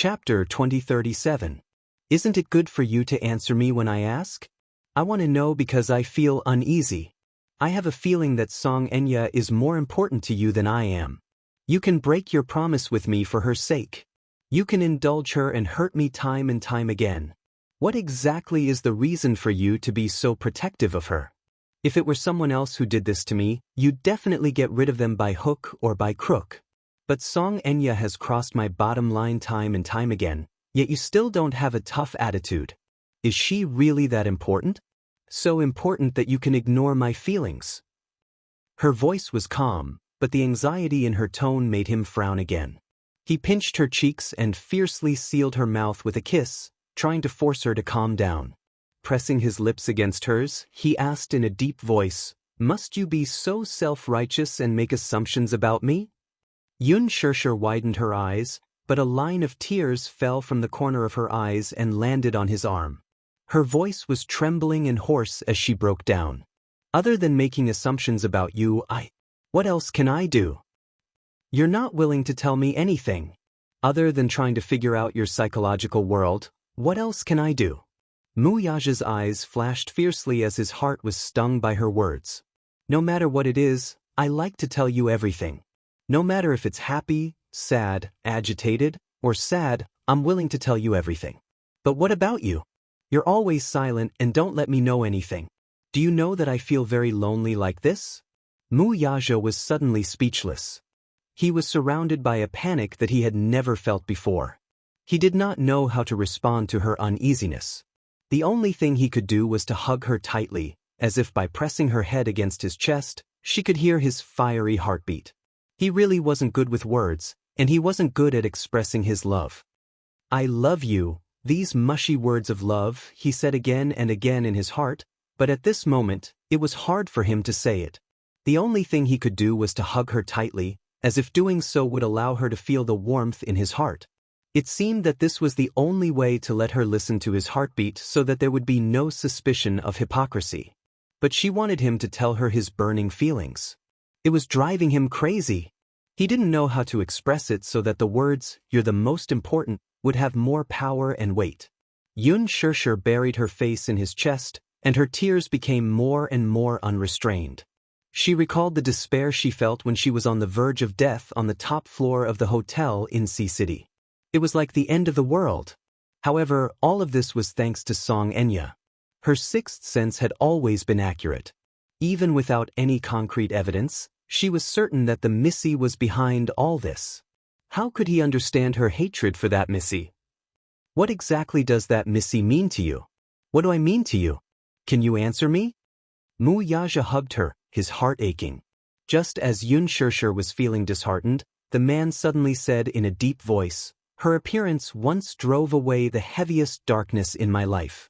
Chapter 2037. Isn't it good for you to answer me when I ask? I want to know because I feel uneasy. I have a feeling that Xianxia is more important to you than I am. You can break your promise with me for her sake. You can indulge her and hurt me time and time again. What exactly is the reason for you to be so protective of her? If it were someone else who did this to me, you'd definitely get rid of them by hook or by crook. But Xianxia has crossed my bottom line time and time again, yet you still don't have a tough attitude. Is she really that important? So important that you can ignore my feelings? Her voice was calm, but the anxiety in her tone made him frown again. He pinched her cheeks and fiercely sealed her mouth with a kiss, trying to force her to calm down. Pressing his lips against hers, he asked in a deep voice, "Must you be so self-righteous and make assumptions about me?" Xianxia widened her eyes, but a line of tears fell from the corner of her eyes and landed on his arm. Her voice was trembling and hoarse as she broke down. "Other than making assumptions about you, what else can I do? You're not willing to tell me anything. Other than trying to figure out your psychological world, what else can I do?" Wuxia's eyes flashed fiercely as his heart was stung by her words. "No matter what it is, I like to tell you everything. No matter if it's happy, sad, agitated, or sad, I'm willing to tell you everything. But what about you? You're always silent and don't let me know anything. Do you know that I feel very lonely like this?" Wuxia was suddenly speechless. He was surrounded by a panic that he had never felt before. He did not know how to respond to her uneasiness. The only thing he could do was to hug her tightly, as if by pressing her head against his chest, she could hear his fiery heartbeat. He really wasn't good with words, and he wasn't good at expressing his love. "I love you," these mushy words of love, he said again and again in his heart, but at this moment, it was hard for him to say it. The only thing he could do was to hug her tightly, as if doing so would allow her to feel the warmth in his heart. It seemed that this was the only way to let her listen to his heartbeat so that there would be no suspicion of hypocrisy. But she wanted him to tell her his burning feelings. It was driving him crazy. He didn't know how to express it so that the words, "You're the most important," would have more power and weight. Xianxia buried her face in his chest, and her tears became more and more unrestrained. She recalled the despair she felt when she was on the verge of death on the top floor of the hotel in Sea City. It was like the end of the world. However, all of this was thanks to Xianxia. Her sixth sense had always been accurate. Even without any concrete evidence, she was certain that the Missy was behind all this. How could he understand her hatred for that Missy? "What exactly does that Missy mean to you? What do I mean to you? Can you answer me?" Wuxia hugged her, his heart aching. Just as Xianxia was feeling disheartened, the man suddenly said in a deep voice, "Her appearance once drove away the heaviest darkness in my life."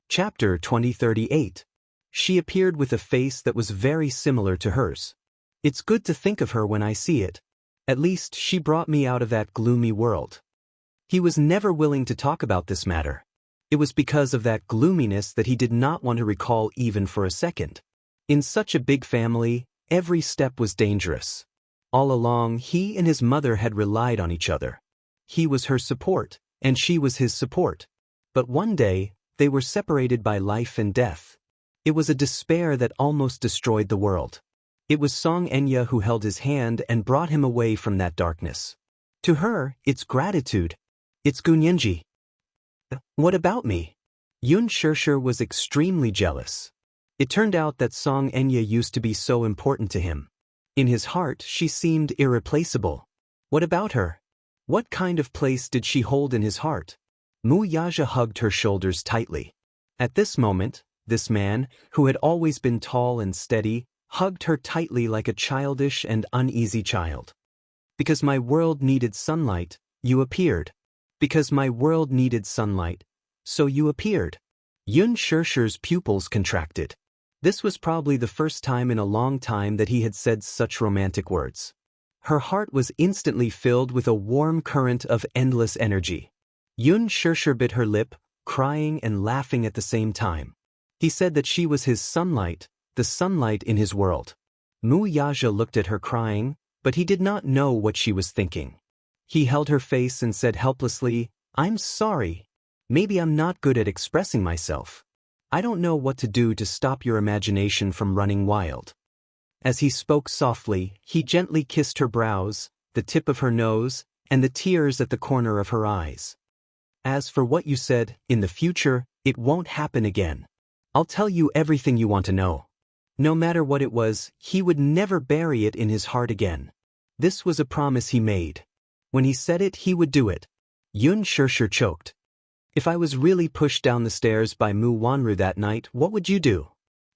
Chapter 2038. She appeared with a face that was very similar to hers. "It's good to think of her when I see it. At least she brought me out of that gloomy world." He was never willing to talk about this matter. It was because of that gloominess that he did not want to recall even for a second. In such a big family, every step was dangerous. All along, he and his mother had relied on each other. He was her support, and she was his support. But one day, they were separated by life and death. It was a despair that almost destroyed the world. It was Xianxia who held his hand and brought him away from that darkness. To her, it's gratitude. It's Gunyinji. What about me? Xianxia was extremely jealous. It turned out that Xianxia used to be so important to him. In his heart, she seemed irreplaceable. What about her? What kind of place did she hold in his heart? Wuxia hugged her shoulders tightly. At this moment, this man, who had always been tall and steady, hugged her tightly like a childish and uneasy child. "Because my world needed sunlight, you appeared. Because my world needed sunlight, so you appeared." Xianxia's pupils contracted. This was probably the first time in a long time that he had said such romantic words. Her heart was instantly filled with a warm current of endless energy. Xianxia bit her lip, crying and laughing at the same time. He said that she was his sunlight, the sunlight in his world. Wuxia looked at her crying, but he did not know what she was thinking. He held her face and said helplessly, "I'm sorry. Maybe I'm not good at expressing myself. I don't know what to do to stop your imagination from running wild." As he spoke softly, he gently kissed her brows, the tip of her nose, and the tears at the corner of her eyes. "As for what you said, in the future, it won't happen again. I'll tell you everything you want to know." No matter what it was, he would never bury it in his heart again. This was a promise he made. When he said it, he would do it. Xianxia choked. "If I was really pushed down the stairs by Mu Wanru that night, what would you do?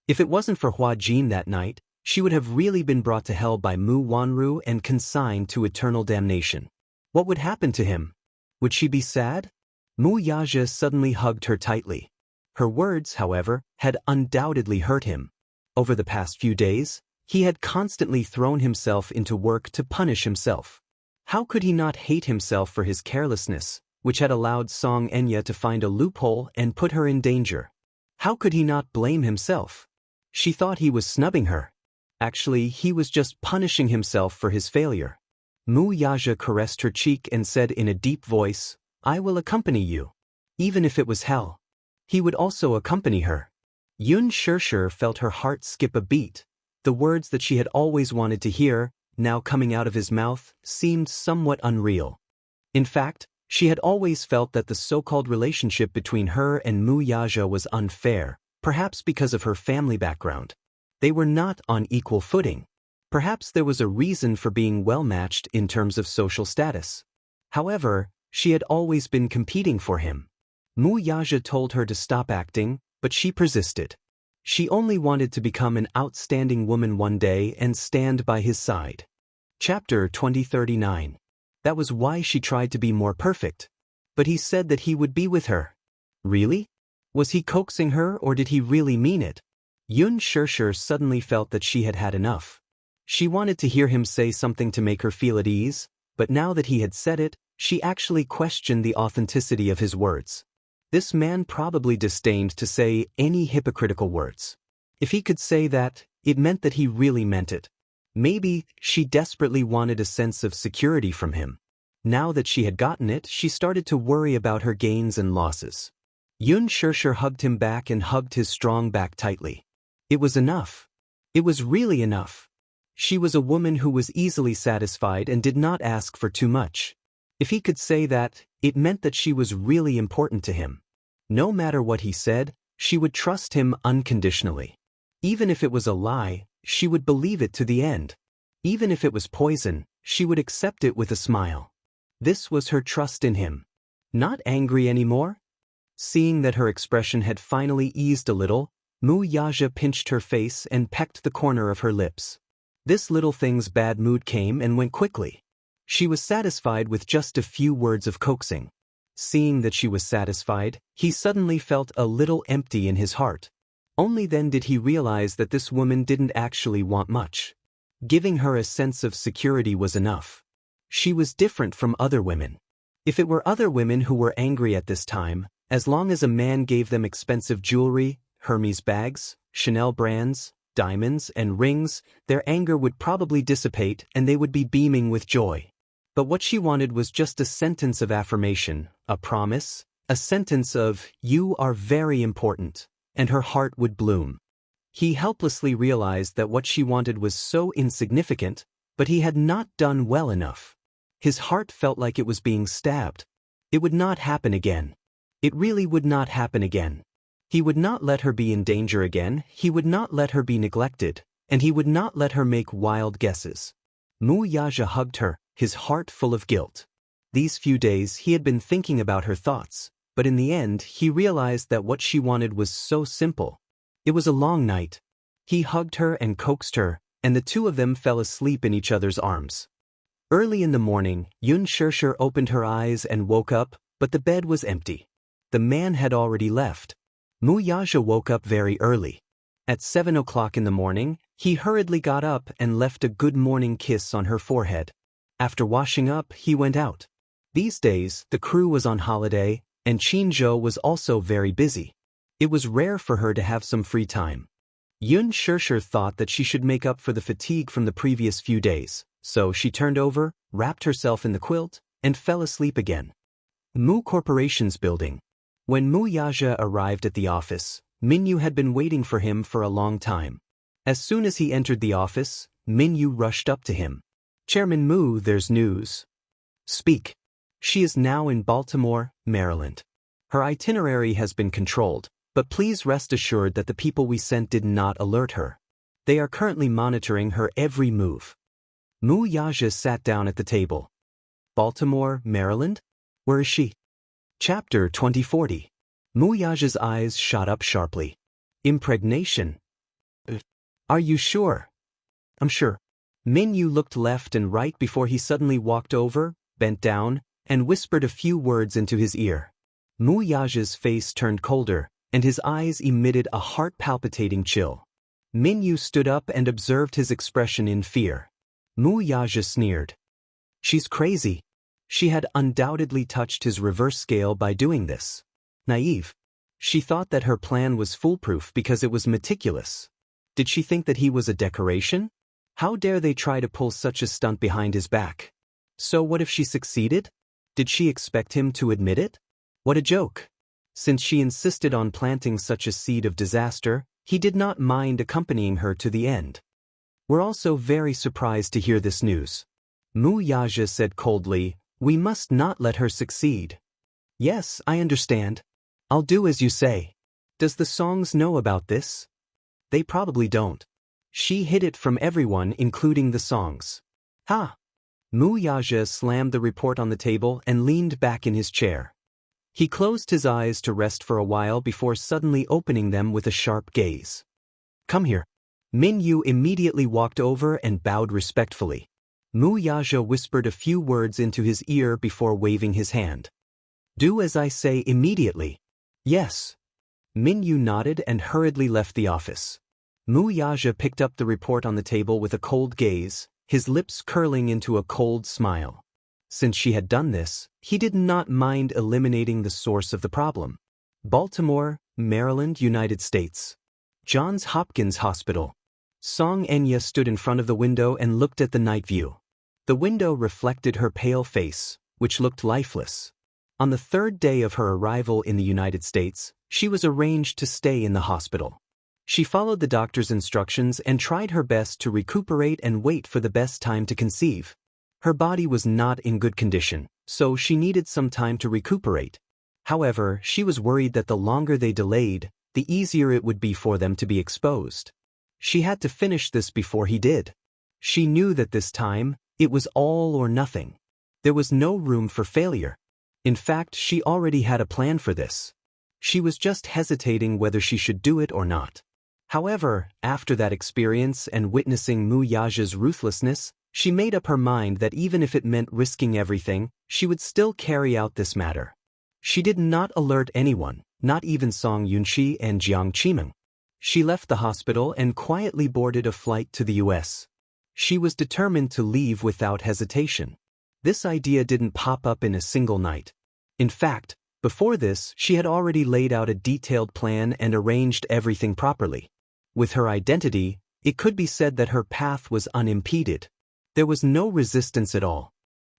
If it wasn't for Hua Jin that night, she would have really been brought to hell by Mu Wanru and consigned to eternal damnation. What would happen to him? Would she be sad?" Mu Yaja suddenly hugged her tightly. Her words, however, had undoubtedly hurt him. Over the past few days, he had constantly thrown himself into work to punish himself. How could he not hate himself for his carelessness, which had allowed Xianxia to find a loophole and put her in danger? How could he not blame himself? She thought he was snubbing her. Actually, he was just punishing himself for his failure. Mu Yaja caressed her cheek and said in a deep voice, "I will accompany you. Even if it was hell." He would also accompany her. Xianxia felt her heart skip a beat. The words that she had always wanted to hear, now coming out of his mouth, seemed somewhat unreal. In fact, she had always felt that the so-called relationship between her and Mu Yaja was unfair, perhaps because of her family background. They were not on equal footing. Perhaps there was a reason for being well-matched in terms of social status. However, she had always been competing for him. Mu Yaja told her to stop acting, but she persisted. She only wanted to become an outstanding woman one day and stand by his side. Chapter 2039. That was why she tried to be more perfect. But he said that he would be with her. Really? Was he coaxing her or did he really mean it? Xianxia suddenly felt that she had had enough. She wanted to hear him say something to make her feel at ease, but now that he had said it, she actually questioned the authenticity of his words. This man probably disdained to say any hypocritical words. If he could say that, it meant that he really meant it. Maybe she desperately wanted a sense of security from him. Now that she had gotten it, she started to worry about her gains and losses. Xianxia hugged him back and hugged his strong back tightly. It was enough. It was really enough. She was a woman who was easily satisfied and did not ask for too much. If he could say that, it meant that she was really important to him. No matter what he said, she would trust him unconditionally. Even if it was a lie, she would believe it to the end. Even if it was poison, she would accept it with a smile. This was her trust in him. Not angry anymore? Seeing that her expression had finally eased a little, Mu Yaja pinched her face and pecked the corner of her lips. This little thing's bad mood came and went quickly. She was satisfied with just a few words of coaxing. Seeing that she was satisfied, he suddenly felt a little empty in his heart. Only then did he realize that this woman didn't actually want much. Giving her a sense of security was enough. She was different from other women. If it were other women who were angry at this time, as long as a man gave them expensive jewelry, Hermes bags, Chanel brands, diamonds, and rings, their anger would probably dissipate and they would be beaming with joy. But what she wanted was just a sentence of affirmation, a promise, a sentence of, "You are very important," and her heart would bloom. He helplessly realized that what she wanted was so insignificant, but he had not done well enough. His heart felt like it was being stabbed. It would not happen again. It really would not happen again. He would not let her be in danger again, he would not let her be neglected, and he would not let her make wild guesses. Mu Yaja hugged her, his heart full of guilt. These few days he had been thinking about her thoughts, but in the end he realized that what she wanted was so simple. It was a long night. He hugged her and coaxed her, and the two of them fell asleep in each other's arms. Early in the morning, Xianxia opened her eyes and woke up, but the bed was empty. The man had already left. Mu Yaja woke up very early. At 7 o'clock in the morning, he hurriedly got up and left a good morning kiss on her forehead. After washing up, he went out. These days, the crew was on holiday, and Qinzhou was also very busy. It was rare for her to have some free time. Xianxia thought that she should make up for the fatigue from the previous few days, so she turned over, wrapped herself in the quilt, and fell asleep again. Mu Corporation's building. When Mu Yaja arrived at the office, Minyu had been waiting for him for a long time. As soon as he entered the office, Minyu rushed up to him. "Chairman Mu, there's news." "Speak." "She is now in Baltimore, Maryland. Her itinerary has been controlled, but please rest assured that the people we sent did not alert her. They are currently monitoring her every move." Mu Yaja sat down at the table. "Baltimore, Maryland? Where is she?" Chapter 2040. Mu Yaja's eyes shot up sharply. "Impregnation? Are you sure?" "I'm sure." Minyu looked left and right before he suddenly walked over, bent down, and whispered a few words into his ear. Mu Yaja's face turned colder, and his eyes emitted a heart-palpitating chill. Minyu stood up and observed his expression in fear. Mu Yaja sneered. "She's crazy." She had undoubtedly touched his reverse scale by doing this. Naive. She thought that her plan was foolproof because it was meticulous. Did she think that he was a decoration? How dare they try to pull such a stunt behind his back? So what if she succeeded? Did she expect him to admit it? What a joke. Since she insisted on planting such a seed of disaster, he did not mind accompanying her to the end. "We're also very surprised to hear this news." Mu Yaja said coldly, "We must not let her succeed." "Yes, I understand. I'll do as you say." "Does the Songs know about this?" "They probably don't. She hid it from everyone, including the Songs." "Ha!" Mu Yaja slammed the report on the table and leaned back in his chair. He closed his eyes to rest for a while before suddenly opening them with a sharp gaze. "Come here." Minyu immediately walked over and bowed respectfully. Mu Yaja whispered a few words into his ear before waving his hand. "Do as I say immediately." "Yes." Minyu nodded and hurriedly left the office. Mu Yaja picked up the report on the table with a cold gaze, his lips curling into a cold smile. Since she had done this, he did not mind eliminating the source of the problem. Baltimore, Maryland, United States. Johns Hopkins Hospital. Xianxia stood in front of the window and looked at the night view. The window reflected her pale face, which looked lifeless. On the third day of her arrival in the United States, she was arranged to stay in the hospital. She followed the doctor's instructions and tried her best to recuperate and wait for the best time to conceive. Her body was not in good condition, so she needed some time to recuperate. However, she was worried that the longer they delayed, the easier it would be for them to be exposed. She had to finish this before he did. She knew that this time, it was all or nothing. There was no room for failure. In fact, she already had a plan for this. She was just hesitating whether she should do it or not. However, after that experience and witnessing Mu Yaja's ruthlessness, she made up her mind that even if it meant risking everything, she would still carry out this matter. She did not alert anyone, not even Song Yunxi and Jiang Qimeng. She left the hospital and quietly boarded a flight to the US. She was determined to leave without hesitation. This idea didn't pop up in a single night. In fact, before this, she had already laid out a detailed plan and arranged everything properly. With her identity, it could be said that her path was unimpeded. There was no resistance at all.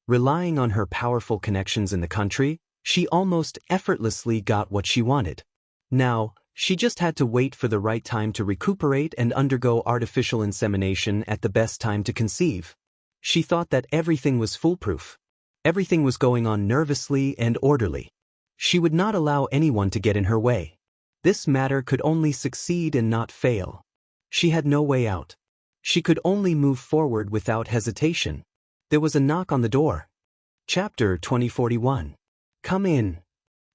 Relying on her powerful connections in the country, she almost effortlessly got what she wanted. Now, she just had to wait for the right time to recuperate and undergo artificial insemination at the best time to conceive. She thought that everything was foolproof. Everything was going on nervously and orderly. She would not allow anyone to get in her way. This matter could only succeed and not fail. She had no way out. She could only move forward without hesitation. There was a knock on the door. Chapter 2041. "Come in."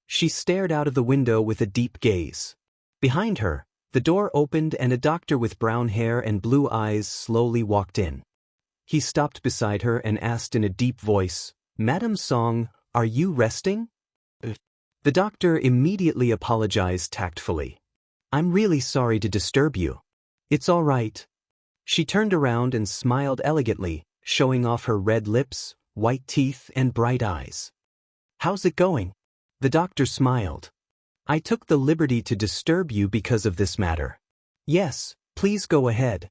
She stared out of the window with a deep gaze. Behind her, the door opened and a doctor with brown hair and blue eyes slowly walked in. He stopped beside her and asked in a deep voice, "Madam Song, are you resting?" The doctor immediately apologized tactfully. "I'm really sorry to disturb you." "It's all right." She turned around and smiled elegantly, showing off her red lips, white teeth, and bright eyes. "How's it going?" The doctor smiled. "I took the liberty to disturb you because of this matter." "Yes, please go ahead."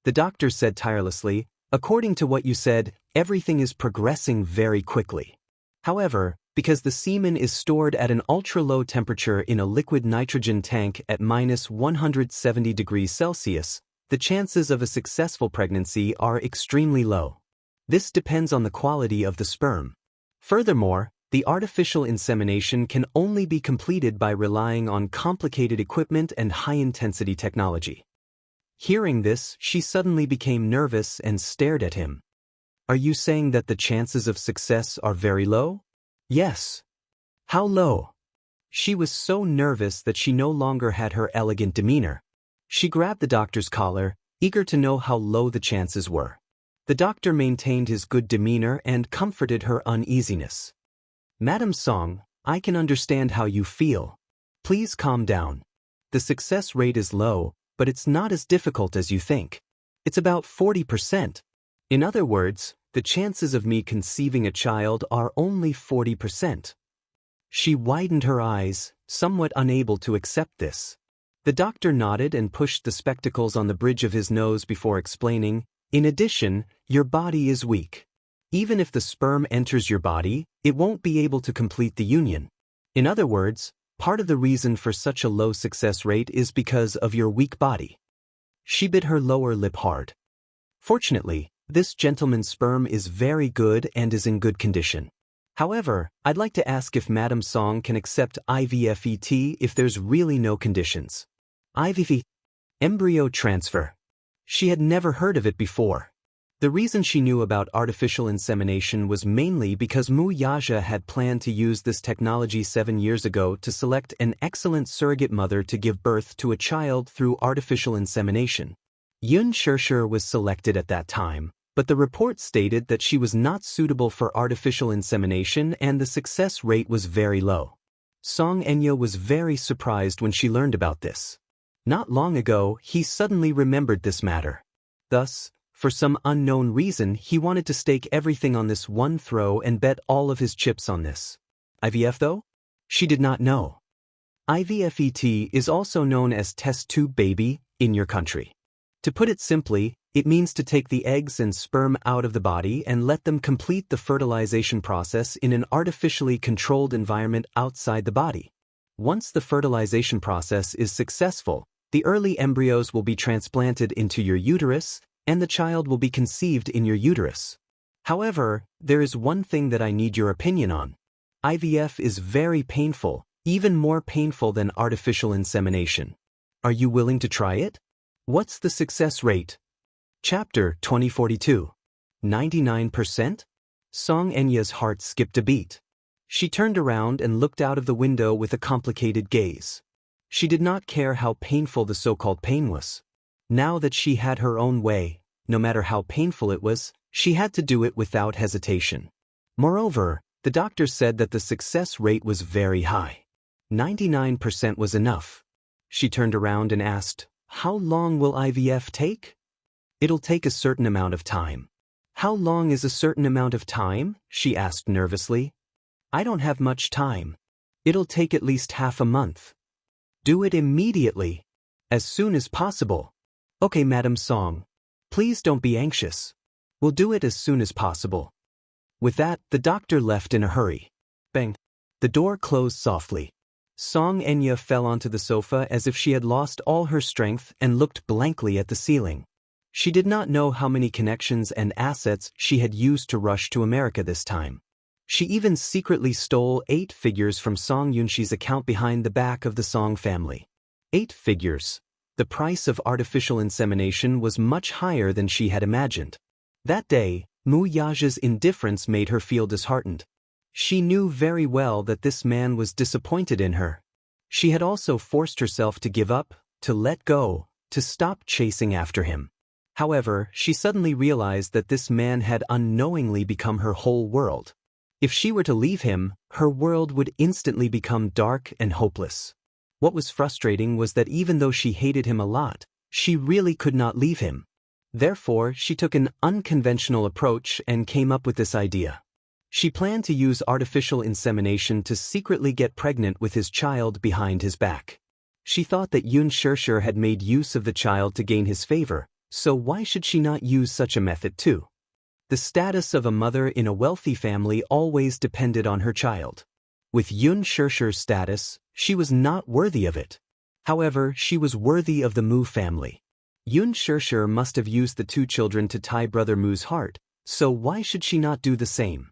The doctor said tirelessly, "According to what you said, everything is progressing very quickly. However, because the semen is stored at an ultra-low temperature in a liquid nitrogen tank at -170 degrees Celsius, the chances of a successful pregnancy are extremely low. This depends on the quality of the sperm. Furthermore, the artificial insemination can only be completed by relying on complicated equipment and high-intensity technology. Hearing this, she suddenly became nervous and stared at him. Are you saying that the chances of success are very low? Yes. How low? She was so nervous that she no longer had her elegant demeanor. She grabbed the doctor's collar, eager to know how low the chances were. The doctor maintained his good demeanor and comforted her uneasiness. Madam Song, I can understand how you feel. Please calm down. The success rate is low, but it's not as difficult as you think. It's about 40%. In other words, the chances of me conceiving a child are only 40%. She widened her eyes, somewhat unable to accept this. The doctor nodded and pushed the spectacles on the bridge of his nose before explaining, in addition, your body is weak. Even if the sperm enters your body, it won't be able to complete the union. In other words, part of the reason for such a low success rate is because of your weak body. She bit her lower lip hard. Fortunately, this gentleman's sperm is very good and is in good condition. However, I'd like to ask if Madam Song can accept IVFET if there's really no conditions. IVF, embryo transfer. She had never heard of it before. The reason she knew about artificial insemination was mainly because Wuxia had planned to use this technology 7 years ago to select an excellent surrogate mother to give birth to a child through artificial insemination. Xianxia was selected at that time, but the report stated that she was not suitable for artificial insemination and the success rate was very low. Xianxia was very surprised when she learned about this. Not long ago, he suddenly remembered this matter. Thus, for some unknown reason, he wanted to stake everything on this one throw and bet all of his chips on this. IVF though? She did not know. IVFET is also known as test tube baby in your country. To put it simply, it means to take the eggs and sperm out of the body and let them complete the fertilization process in an artificially controlled environment outside the body. Once the fertilization process is successful, the early embryos will be transplanted into your uterus, and the child will be conceived in your uterus. However, there is one thing that I need your opinion on. IVF is very painful, even more painful than artificial insemination. Are you willing to try it? What's the success rate? Chapter 2042. 99%? Xianxia's heart skipped a beat. She turned around and looked out of the window with a complicated gaze. She did not care how painful the so-called pain was. Now that she had her own way, no matter how painful it was, she had to do it without hesitation. Moreover, the doctor said that the success rate was very high. 99% was enough. She turned around and asked, how long will IVF take? It'll take a certain amount of time. How long is a certain amount of time? She asked nervously. I don't have much time. It'll take at least half a month. Do it immediately. As soon as possible. Okay, Madam Song. Please don't be anxious. We'll do it as soon as possible. With that, the doctor left in a hurry. Bang. The door closed softly. Xianxia fell onto the sofa as if she had lost all her strength and looked blankly at the ceiling. She did not know how many connections and assets she had used to rush to America this time. She even secretly stole 8 figures from Song Yunxi's account behind the back of the Song family. 8 figures. The price of artificial insemination was much higher than she had imagined. That day, Wuxia's indifference made her feel disheartened. She knew very well that this man was disappointed in her. She had also forced herself to give up, to let go, to stop chasing after him. However, she suddenly realized that this man had unknowingly become her whole world. If she were to leave him, her world would instantly become dark and hopeless. What was frustrating was that even though she hated him a lot, she really could not leave him. Therefore, she took an unconventional approach and came up with this idea. She planned to use artificial insemination to secretly get pregnant with his child behind his back. She thought that Xianxia had made use of the child to gain his favor, so why should she not use such a method too? The status of a mother in a wealthy family always depended on her child. With Xianxia's status, she was not worthy of it. However, she was worthy of the Mu family. Xianxia must have used the two children to tie Brother Mu's heart, so why should she not do the same?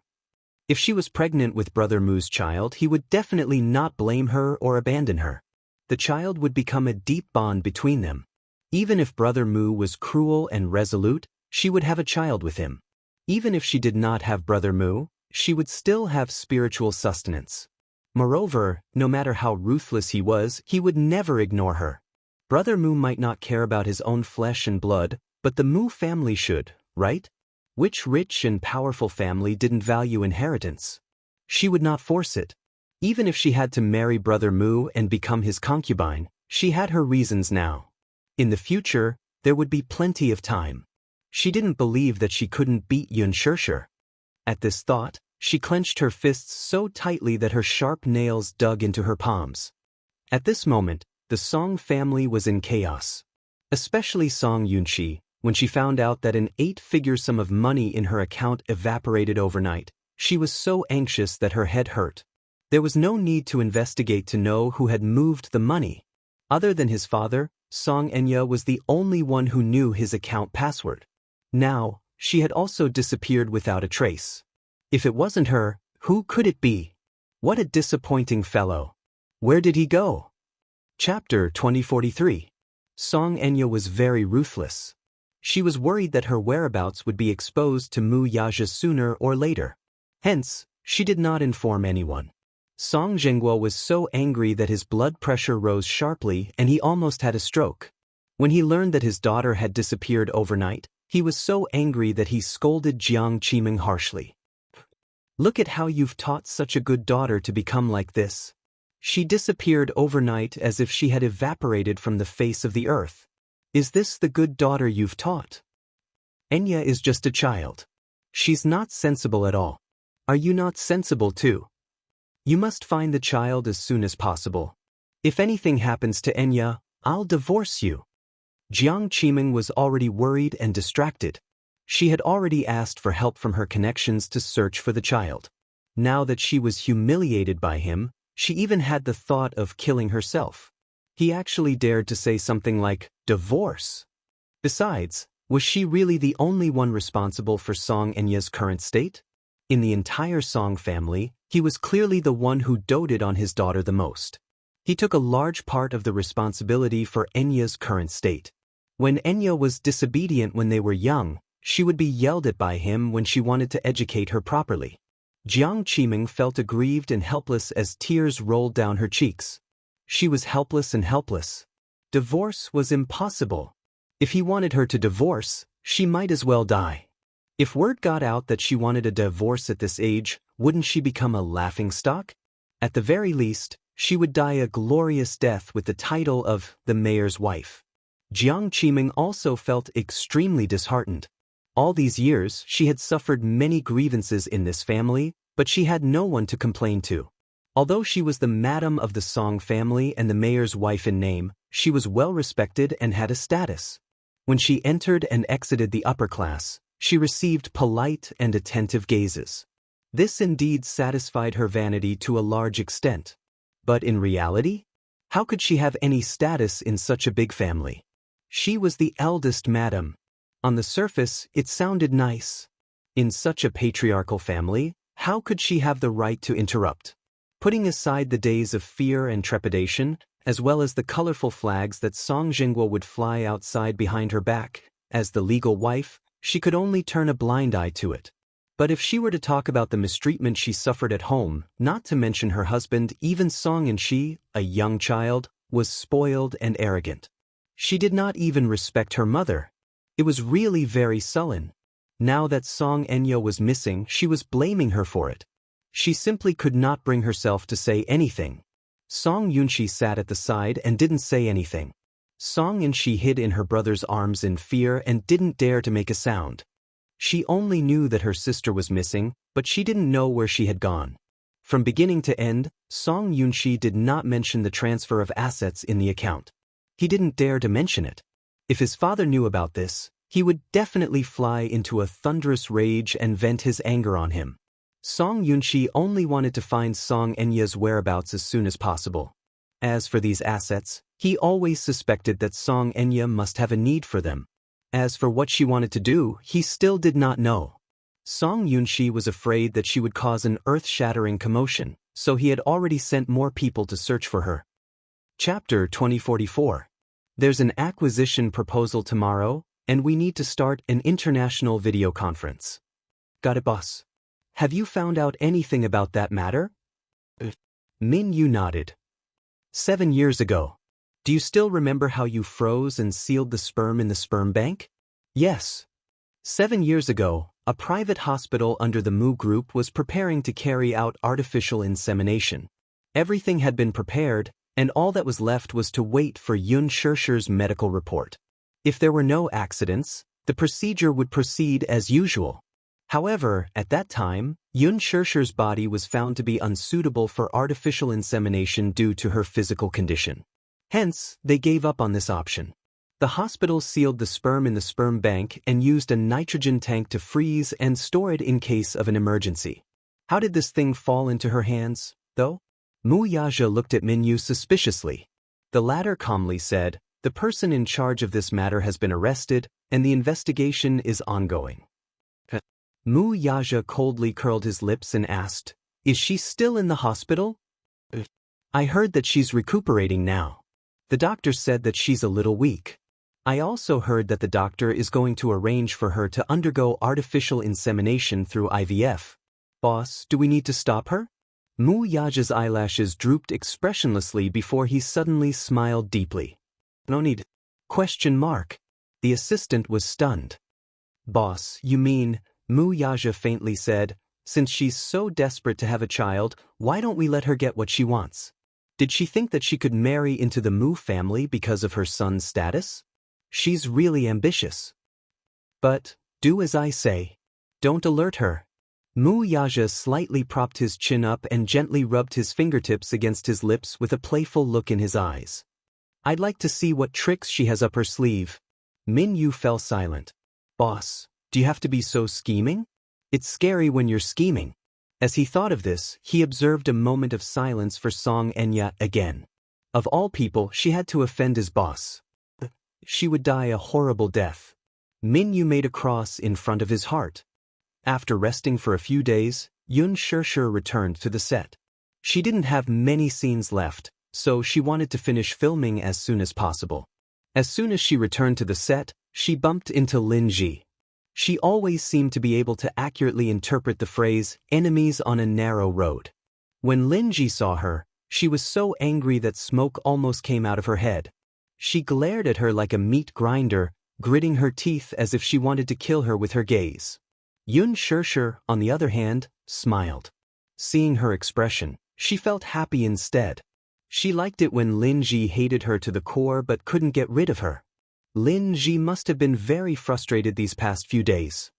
If she was pregnant with Brother Mu's child, he would definitely not blame her or abandon her. The child would become a deep bond between them. Even if Brother Mu was cruel and resolute, she would have a child with him. Even if she did not have Brother Mu, she would still have spiritual sustenance. Moreover, no matter how ruthless he would never ignore her. Brother Mu might not care about his own flesh and blood, but the Mu family should, right? Which rich and powerful family didn't value inheritance? She would not force it. Even if she had to marry Brother Mu and become his concubine, she had her reasons now. In the future, there would be plenty of time. She didn't believe that she couldn't beat Xianxia. At this thought, she clenched her fists so tightly that her sharp nails dug into her palms. At this moment, the Song family was in chaos. Especially Song Yunxi, when she found out that an 8-figure sum of money in her account evaporated overnight. She was so anxious that her head hurt. There was no need to investigate to know who had moved the money. Other than his father, Xianxia was the only one who knew his account password. Now, she had also disappeared without a trace. If it wasn't her, who could it be? What a disappointing fellow. Where did he go? Chapter 2043. Xianxia was very ruthless. She was worried that her whereabouts would be exposed to Mu Yaja sooner or later. Hence, she did not inform anyone. Song Zhenguo was so angry that his blood pressure rose sharply and he almost had a stroke. When he learned that his daughter had disappeared overnight, he was so angry that he scolded Jiang Qiming harshly. Look at how you've taught such a good daughter to become like this. She disappeared overnight as if she had evaporated from the face of the earth. Is this the good daughter you've taught? Enya is just a child. She's not sensible at all. Are you not sensible too? You must find the child as soon as possible. If anything happens to Enya, I'll divorce you. Jiang Qiming was already worried and distracted. She had already asked for help from her connections to search for the child. Now that she was humiliated by him, she even had the thought of killing herself. He actually dared to say something like, divorce. Besides, was she really the only one responsible for Song Enya's current state? In the entire Song family, he was clearly the one who doted on his daughter the most. He took a large part of the responsibility for Enya's current state. When Enya was disobedient when they were young, she would be yelled at by him when she wanted to educate her properly. Jiang Qiming felt aggrieved and helpless as tears rolled down her cheeks. She was helpless and helpless. Divorce was impossible. If he wanted her to divorce, she might as well die. If word got out that she wanted a divorce at this age, wouldn't she become a laughingstock? At the very least, she would die a glorious death with the title of the mayor's wife. Jiang Qiming also felt extremely disheartened. All these years, she had suffered many grievances in this family, but she had no one to complain to. Although she was the madam of the Song family and the mayor's wife in name, she was well respected and had a status. When she entered and exited the upper class, she received polite and attentive gazes. This indeed satisfied her vanity to a large extent. But in reality, how could she have any status in such a big family? She was the eldest madam. On the surface, it sounded nice. In such a patriarchal family, how could she have the right to interrupt? Putting aside the days of fear and trepidation, as well as the colorful flags that Song Zhenguo would fly outside behind her back, as the legal wife, she could only turn a blind eye to it. But if she were to talk about the mistreatment she suffered at home, not to mention her husband, even Song Yunxi, a young child, was spoiled and arrogant. She did not even respect her mother. It was really very sullen. Now that Song Enya was missing, she was blaming her for it. She simply could not bring herself to say anything. Song Yunxi sat at the side and didn't say anything. Song Yunxi hid in her brother's arms in fear and didn't dare to make a sound. She only knew that her sister was missing, but she didn't know where she had gone. From beginning to end, Song Yunxi did not mention the transfer of assets in the account. He didn't dare to mention it. If his father knew about this, he would definitely fly into a thunderous rage and vent his anger on him. Song Yunxi only wanted to find Song Enya's whereabouts as soon as possible. As for these assets, he always suspected that Song Enya must have a need for them. As for what she wanted to do, he still did not know. Song Yunxi was afraid that she would cause an earth-shattering commotion, so he had already sent more people to search for her. Chapter 2044. There's an acquisition proposal tomorrow, and we need to start an international video conference. Got it, boss? Have you found out anything about that matter? Min Yu nodded. 7 years ago. Do you still remember how you froze and sealed the sperm in the sperm bank? Yes. 7 years ago, a private hospital under the Mu Group was preparing to carry out artificial insemination. Everything had been prepared, and all that was left was to wait for Yun Shishir's medical report. If there were no accidents, the procedure would proceed as usual. However, at that time, Yun Shishir's body was found to be unsuitable for artificial insemination due to her physical condition. Hence, they gave up on this option. The hospital sealed the sperm in the sperm bank and used a nitrogen tank to freeze and store it in case of an emergency. How did this thing fall into her hands, though? Mu Yaja looked at Min Yu suspiciously. The latter calmly said, "The person in charge of this matter has been arrested, and the investigation is ongoing." Mu Yaja coldly curled his lips and asked, "Is she still in the hospital?" "I heard that she's recuperating now. The doctor said that she's a little weak. I also heard that the doctor is going to arrange for her to undergo artificial insemination through IVF. Boss, do we need to stop her?" Mu Yaja's eyelashes drooped expressionlessly before he suddenly smiled deeply. "No need." ? The assistant was stunned. "Boss, you mean," Mu Yaja faintly said, "since she's so desperate to have a child, why don't we let her get what she wants? Did she think that she could marry into the Mu family because of her son's status? She's really ambitious. But, do as I say. Don't alert her." Mu Yaja slightly propped his chin up and gently rubbed his fingertips against his lips with a playful look in his eyes. "I'd like to see what tricks she has up her sleeve." Min Yu fell silent. "Boss, do you have to be so scheming? It's scary when you're scheming." As he thought of this, he observed a moment of silence for Song Enya again. Of all people, she had to offend his boss. She would die a horrible death. Min Yu made a cross in front of his heart. After resting for a few days, Yun Shishir returned to the set. She didn't have many scenes left, so she wanted to finish filming as soon as possible. As soon as she returned to the set, she bumped into Lin Ji. She always seemed to be able to accurately interpret the phrase, "enemies on a narrow road." When Lin Ji saw her, she was so angry that smoke almost came out of her head. She glared at her like a meat grinder, gritting her teeth as if she wanted to kill her with her gaze. Yun Shishir, on the other hand, smiled. Seeing her expression, she felt happy instead. She liked it when Lin Ji hated her to the core but couldn't get rid of her. Lin Ji must have been very frustrated these past few days.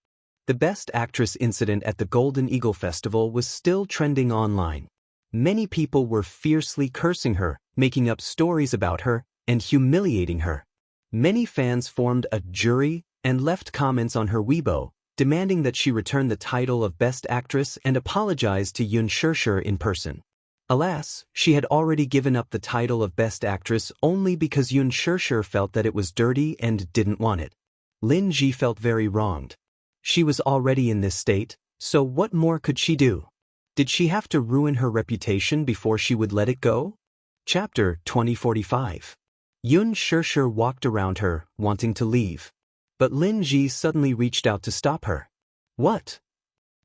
The Best Actress incident at the Golden Eagle Festival was still trending online. Many people were fiercely cursing her, making up stories about her, and humiliating her. Many fans formed a jury and left comments on her Weibo, demanding that she return the title of Best Actress and apologize to Yun Shishir in person. Alas, she had already given up the title of Best Actress only because Yun Shishir felt that it was dirty and didn't want it. Lin Ji felt very wronged. She was already in this state, so what more could she do? Did she have to ruin her reputation before she would let it go? Chapter 2045. Yun Shishir walked around her, wanting to leave. But Lin Ji suddenly reached out to stop her. "What?"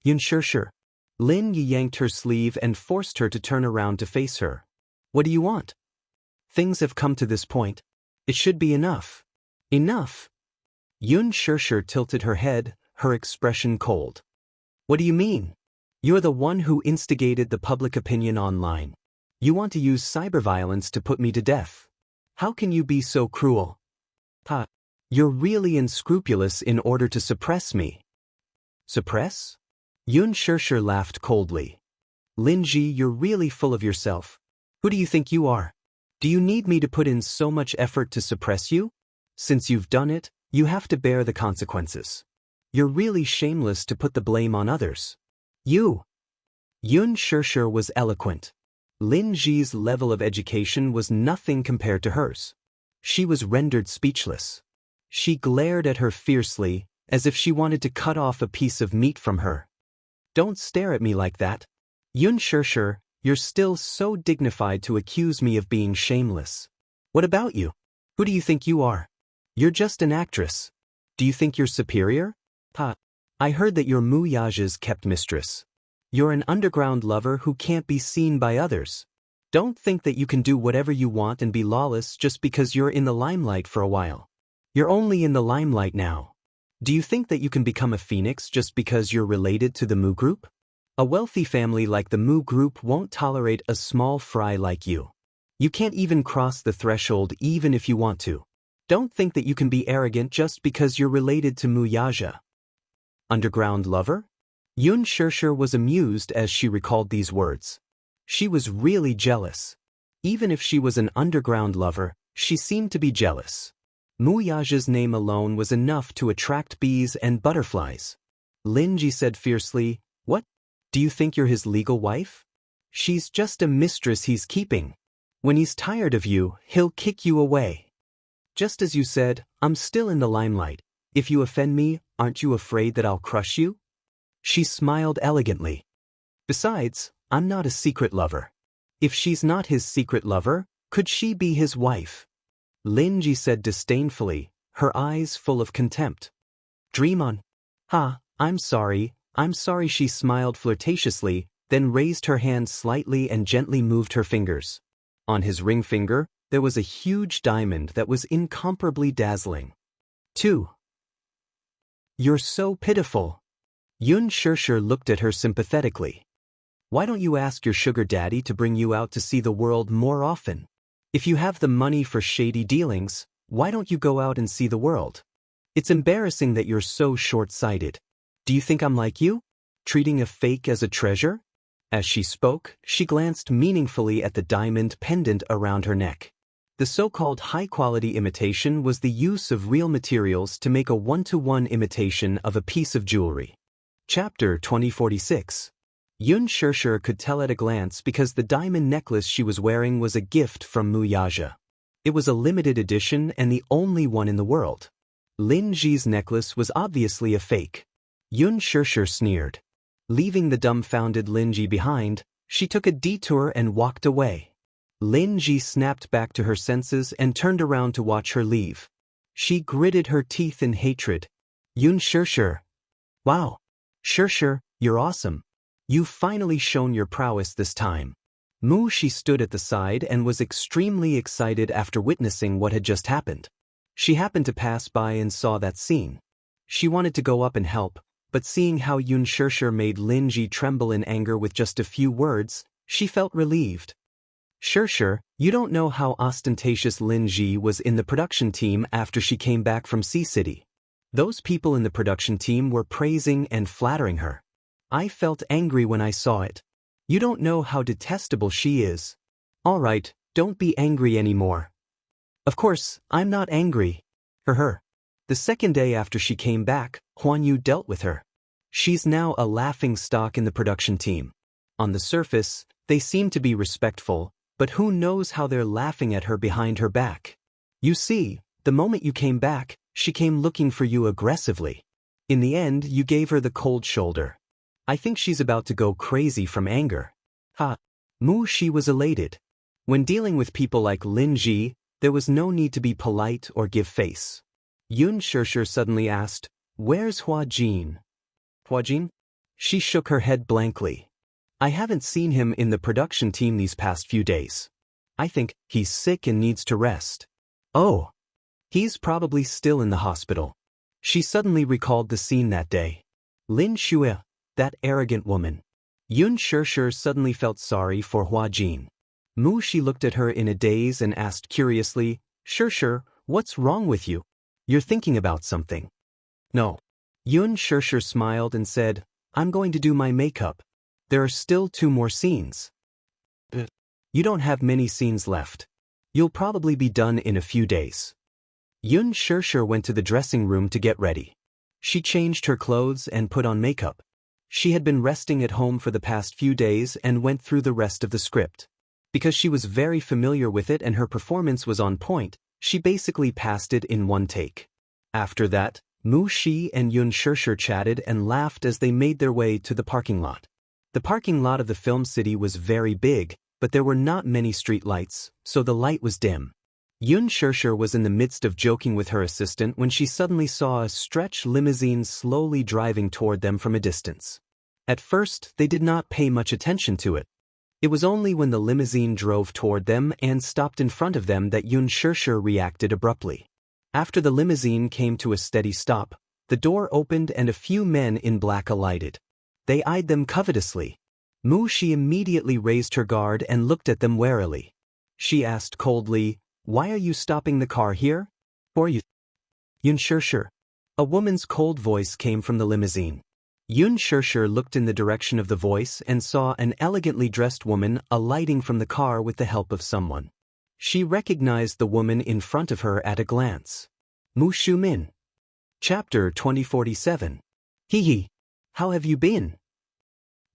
"Yun Shishir." Lin Yi yanked her sleeve and forced her to turn around to face her. "What do you want? Things have come to this point. It should be enough." "Enough?" Yun Shishir tilted her head, her expression cold. "What do you mean? You're the one who instigated the public opinion online. You want to use cyberviolence to put me to death. How can you be so cruel? You're really unscrupulous in order to suppress me." "Suppress?" Yun Shishir laughed coldly. "Lin Ji, you're really full of yourself. Who do you think you are? Do you need me to put in so much effort to suppress you? Since you've done it, You have to bear the consequences. You're really shameless to put the blame on others. You. Yun Shishir was eloquent. Lin Ji's level of education was nothing compared to hers. She was rendered speechless. She glared at her fiercely, as if she wanted to cut off a piece of meat from her. Don't stare at me like that. Yun Shishir, you're still so dignified to accuse me of being shameless. What about you? Who do you think you are? You're just an actress. Do you think you're superior? Ha. I heard that you're Mu Yaja's kept mistress. You're an underground lover who can't be seen by others. Don't think that you can do whatever you want and be lawless just because you're in the limelight for a while. You're only in the limelight now. Do you think that you can become a phoenix just because you're related to the Mu group? A wealthy family like the Mu group won't tolerate a small fry like you. You can't even cross the threshold even if you want to. Don't think that you can be arrogant just because you're related to Mu Yaja. Underground lover? Yun Shishir was amused as she recalled these words. She was really jealous. Even if she was an underground lover, she seemed to be jealous. Mu Yaja's name alone was enough to attract bees and butterflies. Lin Ji said fiercely, "What? Do you think you're his legal wife? She's just a mistress he's keeping. When he's tired of you, he'll kick you away. Just as you said, I'm still in the limelight. If you offend me, aren't you afraid that I'll crush you?" She smiled elegantly. Besides, I'm not a secret lover. If she's not his secret lover, could she be his wife? Lin Ji said disdainfully, her eyes full of contempt. Dream on. Ha, I'm sorry, she smiled flirtatiously, then raised her hand slightly and gently moved her fingers. On his ring finger, there was a huge diamond that was incomparably dazzling. 2. You're so pitiful. Yun Shishir looked at her sympathetically. Why don't you ask your sugar daddy to bring you out to see the world more often? If you have the money for shady dealings, why don't you go out and see the world? It's embarrassing that you're so short-sighted. Do you think I'm like you? Treating a fake as a treasure? As she spoke, she glanced meaningfully at the diamond pendant around her neck. The so-called high-quality imitation was the use of real materials to make a one-to-one imitation of a piece of jewelry. Chapter 2046. Yun Shishir could tell at a glance because the diamond necklace she was wearing was a gift from Mu Yaja. It was a limited edition and the only one in the world. Lin Ji's necklace was obviously a fake. Yun Shishir sneered. Leaving the dumbfounded Lin Ji behind, she took a detour and walked away. Lin Ji snapped back to her senses and turned around to watch her leave. She gritted her teeth in hatred. Yun Shishir. Wow. Shishir, you're awesome. You've finally shown your prowess this time. Mu Shi stood at the side and was extremely excited after witnessing what had just happened. She happened to pass by and saw that scene. She wanted to go up and help, but seeing how Yun Shishir made Lin Ji tremble in anger with just a few words, she felt relieved. Shishir, you don't know how ostentatious Lin Ji was in the production team after she came back from Sea City. Those people in the production team were praising and flattering her. I felt angry when I saw it. You don't know how detestable she is. All right, don't be angry anymore. Of course, I'm not angry. Her. The second day after she came back, Huan Yu dealt with her. She's now a laughingstock in the production team. On the surface, they seem to be respectful, but who knows how they're laughing at her behind her back. You see, the moment you came back, she came looking for you aggressively. In the end, you gave her the cold shoulder. I think she's about to go crazy from anger. Ha! Mu Shi was elated. When dealing with people like Lin Ji, there was no need to be polite or give face. Yun Shishir suddenly asked, "Where's Hua Jin?" Hua Jin? She shook her head blankly. I haven't seen him in the production team these past few days. I think he's sick and needs to rest. Oh. He's probably still in the hospital. She suddenly recalled the scene that day. Lin Shuya, that arrogant woman. Yun Shishir suddenly felt sorry for Hua Jin. Mu Shi looked at her in a daze and asked curiously, Shishir, what's wrong with you? You're thinking about something. No. Yun Shishir smiled and said, I'm going to do my makeup. There are still 2 more scenes. You don't have many scenes left. You'll probably be done in a few days. Yun Shirshir went to the dressing room to get ready. She changed her clothes and put on makeup. She had been resting at home for the past few days and went through the rest of the script. Because she was very familiar with it and her performance was on point, she basically passed it in one take. After that, Mu Shi and Yun Shirshir chatted and laughed as they made their way to the parking lot. The parking lot of the film city was very big, but there were not many street lights, so the light was dim. Yun Shirshir was in the midst of joking with her assistant when she suddenly saw a stretch limousine slowly driving toward them from a distance. At first, they did not pay much attention to it. It was only when the limousine drove toward them and stopped in front of them that Yun Shirshir reacted abruptly. After the limousine came to a steady stop, the door opened and a few men in black alighted. They eyed them covetously. Mu Shi immediately raised her guard and looked at them warily. She asked coldly, "Why are you stopping the car here? Or you?" Yun Shirshir. A woman's cold voice came from the limousine. Yun Shirshir looked in the direction of the voice and saw an elegantly dressed woman alighting from the car with the help of someone. She recognized the woman in front of her at a glance. Mu Shumin. Chapter 2047. Hee. How have you been?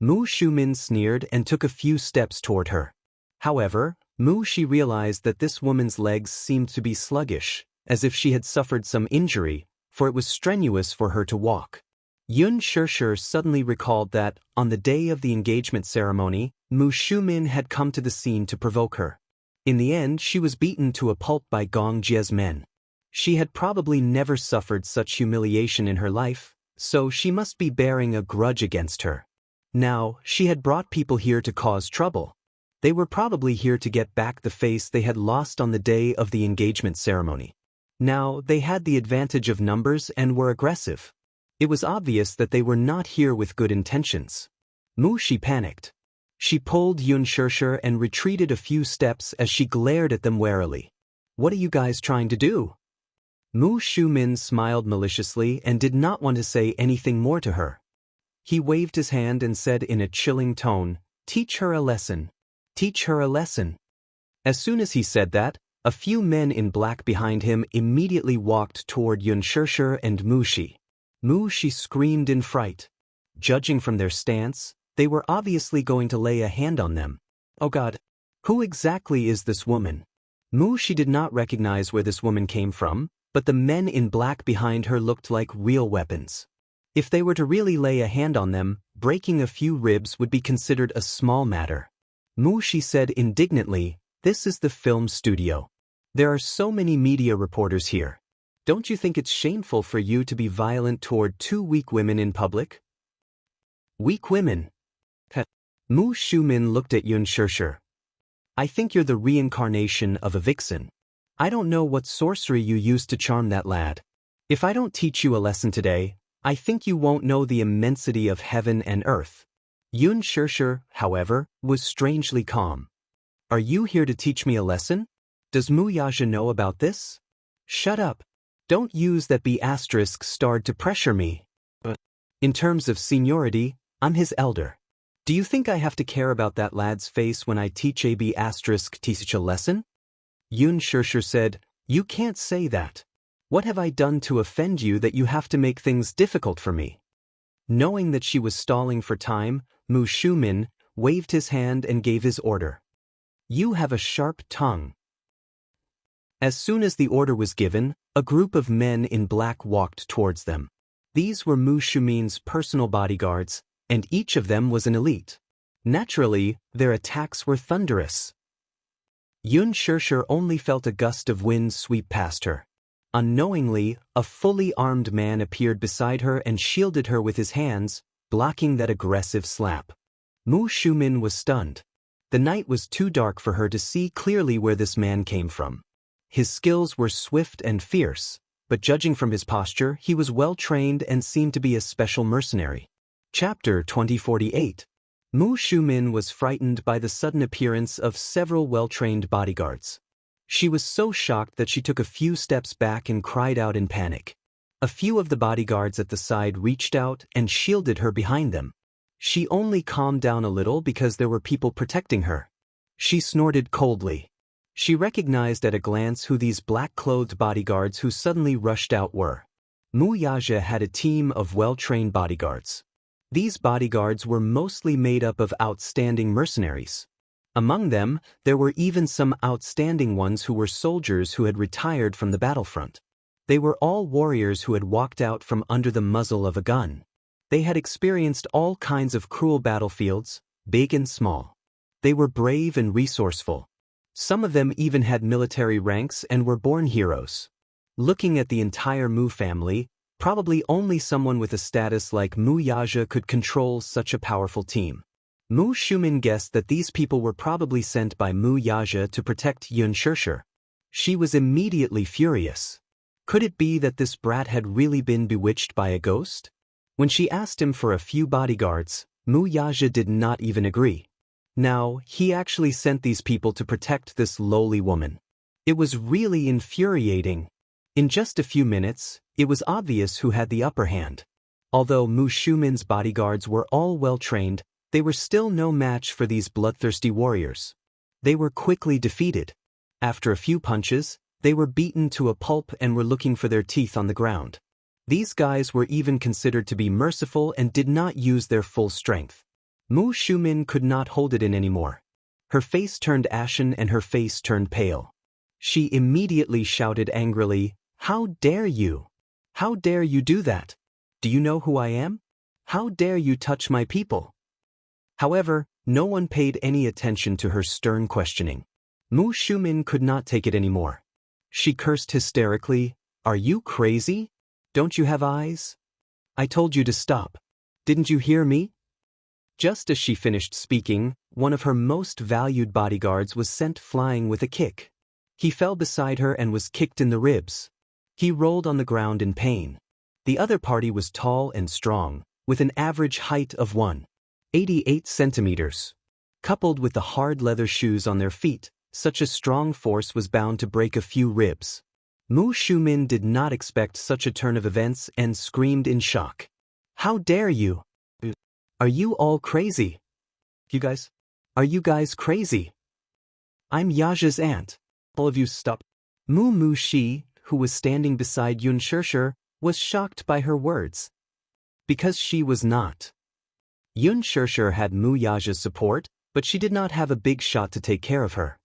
Mu Shumin sneered and took a few steps toward her. However, Mu Shi realized that this woman's legs seemed to be sluggish, as if she had suffered some injury, for it was strenuous for her to walk. Yun Shirshir suddenly recalled that, on the day of the engagement ceremony, Mu Shumin had come to the scene to provoke her. In the end, she was beaten to a pulp by Gong Jie's men. She had probably never suffered such humiliation in her life, so she must be bearing a grudge against her. Now, she had brought people here to cause trouble. They were probably here to get back the face they had lost on the day of the engagement ceremony. Now, they had the advantage of numbers and were aggressive. It was obvious that they were not here with good intentions. Mu Shi panicked. She pulled Yun Shirshir and retreated a few steps as she glared at them warily. "What are you guys trying to do?" Mu Shumin smiled maliciously and did not want to say anything more to her. He waved his hand and said in a chilling tone, "Teach her a lesson. Teach her a lesson." As soon as he said that, a few men in black behind him immediately walked toward Yun Shirshir and Mu Shi. Mu Shi screamed in fright. Judging from their stance, they were obviously going to lay a hand on them. Oh God! Who exactly is this woman? Mu Shi did not recognize where this woman came from, but the men in black behind her looked like real weapons. If they were to really lay a hand on them, breaking a few ribs would be considered a small matter. Mu Shi said indignantly, "This is the film studio. There are so many media reporters here. Don't you think it's shameful for you to be violent toward two weak women in public?" Weak women? Mu Shumin looked at Yun Shirshir. "I think you're the reincarnation of a vixen. I don't know what sorcery you used to charm that lad. If I don't teach you a lesson today, I think you won't know the immensity of heaven and earth." Yun Shirshir, however, was strangely calm. "Are you here to teach me a lesson? Does Mu Yaja know about this?" "Shut up. Don't use that B** starred to pressure me. In terms of seniority, I'm his elder. Do you think I have to care about that lad's face when I teach a B** teach a lesson?" Yun Shirshir said, "You can't say that. What have I done to offend you that you have to make things difficult for me?" Knowing that she was stalling for time, Mu Shumin waved his hand and gave his order. "You have a sharp tongue." As soon as the order was given, a group of men in black walked towards them. These were Mu Shumin's personal bodyguards, and each of them was an elite. Naturally, their attacks were thunderous. Yun Shirshir only felt a gust of wind sweep past her. Unknowingly, a fully armed man appeared beside her and shielded her with his hands, blocking that aggressive slap. Mu Shumin was stunned. The night was too dark for her to see clearly where this man came from. His skills were swift and fierce, but judging from his posture, he was well-trained and seemed to be a special mercenary. Chapter 2048. Mu Shumin was frightened by the sudden appearance of several well-trained bodyguards. She was so shocked that she took a few steps back and cried out in panic. A few of the bodyguards at the side reached out and shielded her behind them. She only calmed down a little because there were people protecting her. She snorted coldly. She recognized at a glance who these black-clothed bodyguards who suddenly rushed out were. Wuxia had a team of well-trained bodyguards. These bodyguards were mostly made up of outstanding mercenaries. Among them, there were even some outstanding ones who were soldiers who had retired from the battlefront. They were all warriors who had walked out from under the muzzle of a gun. They had experienced all kinds of cruel battlefields, big and small. They were brave and resourceful. Some of them even had military ranks and were born heroes. Looking at the entire Mu family, probably only someone with a status like Wuxia could control such a powerful team. Mu Shumin guessed that these people were probably sent by Wuxia to protect Xianxia. She was immediately furious. Could it be that this brat had really been bewitched by a ghost? When she asked him for a few bodyguards, Wuxia did not even agree. Now, he actually sent these people to protect this lowly woman. It was really infuriating. In just a few minutes, it was obvious who had the upper hand. Although Mu Shumin's bodyguards were all well-trained, they were still no match for these bloodthirsty warriors. They were quickly defeated. After a few punches, they were beaten to a pulp and were looking for their teeth on the ground. These guys were even considered to be merciful and did not use their full strength. Mu Shumin could not hold it in anymore. Her face turned ashen and her face turned pale. She immediately shouted angrily, "How dare you? How dare you do that? Do you know who I am? How dare you touch my people?" However, no one paid any attention to her stern questioning. Mu Shumin could not take it anymore. She cursed hysterically, "Are you crazy? Don't you have eyes? I told you to stop. Didn't you hear me?" Just as she finished speaking, one of her most valued bodyguards was sent flying with a kick. He fell beside her and was kicked in the ribs. He rolled on the ground in pain. The other party was tall and strong, with an average height of 188 centimeters. Coupled with the hard leather shoes on their feet, such a strong force was bound to break a few ribs. Mu Shumin did not expect such a turn of events and screamed in shock. "How dare you? Are you all crazy? Are you guys crazy? I'm Yaja's aunt. All of you stop." Mu Shi, who was standing beside Xianxia, was shocked by her words. Because she was not. Xianxia had Wuxia's support, but she did not have a big shot to take care of her.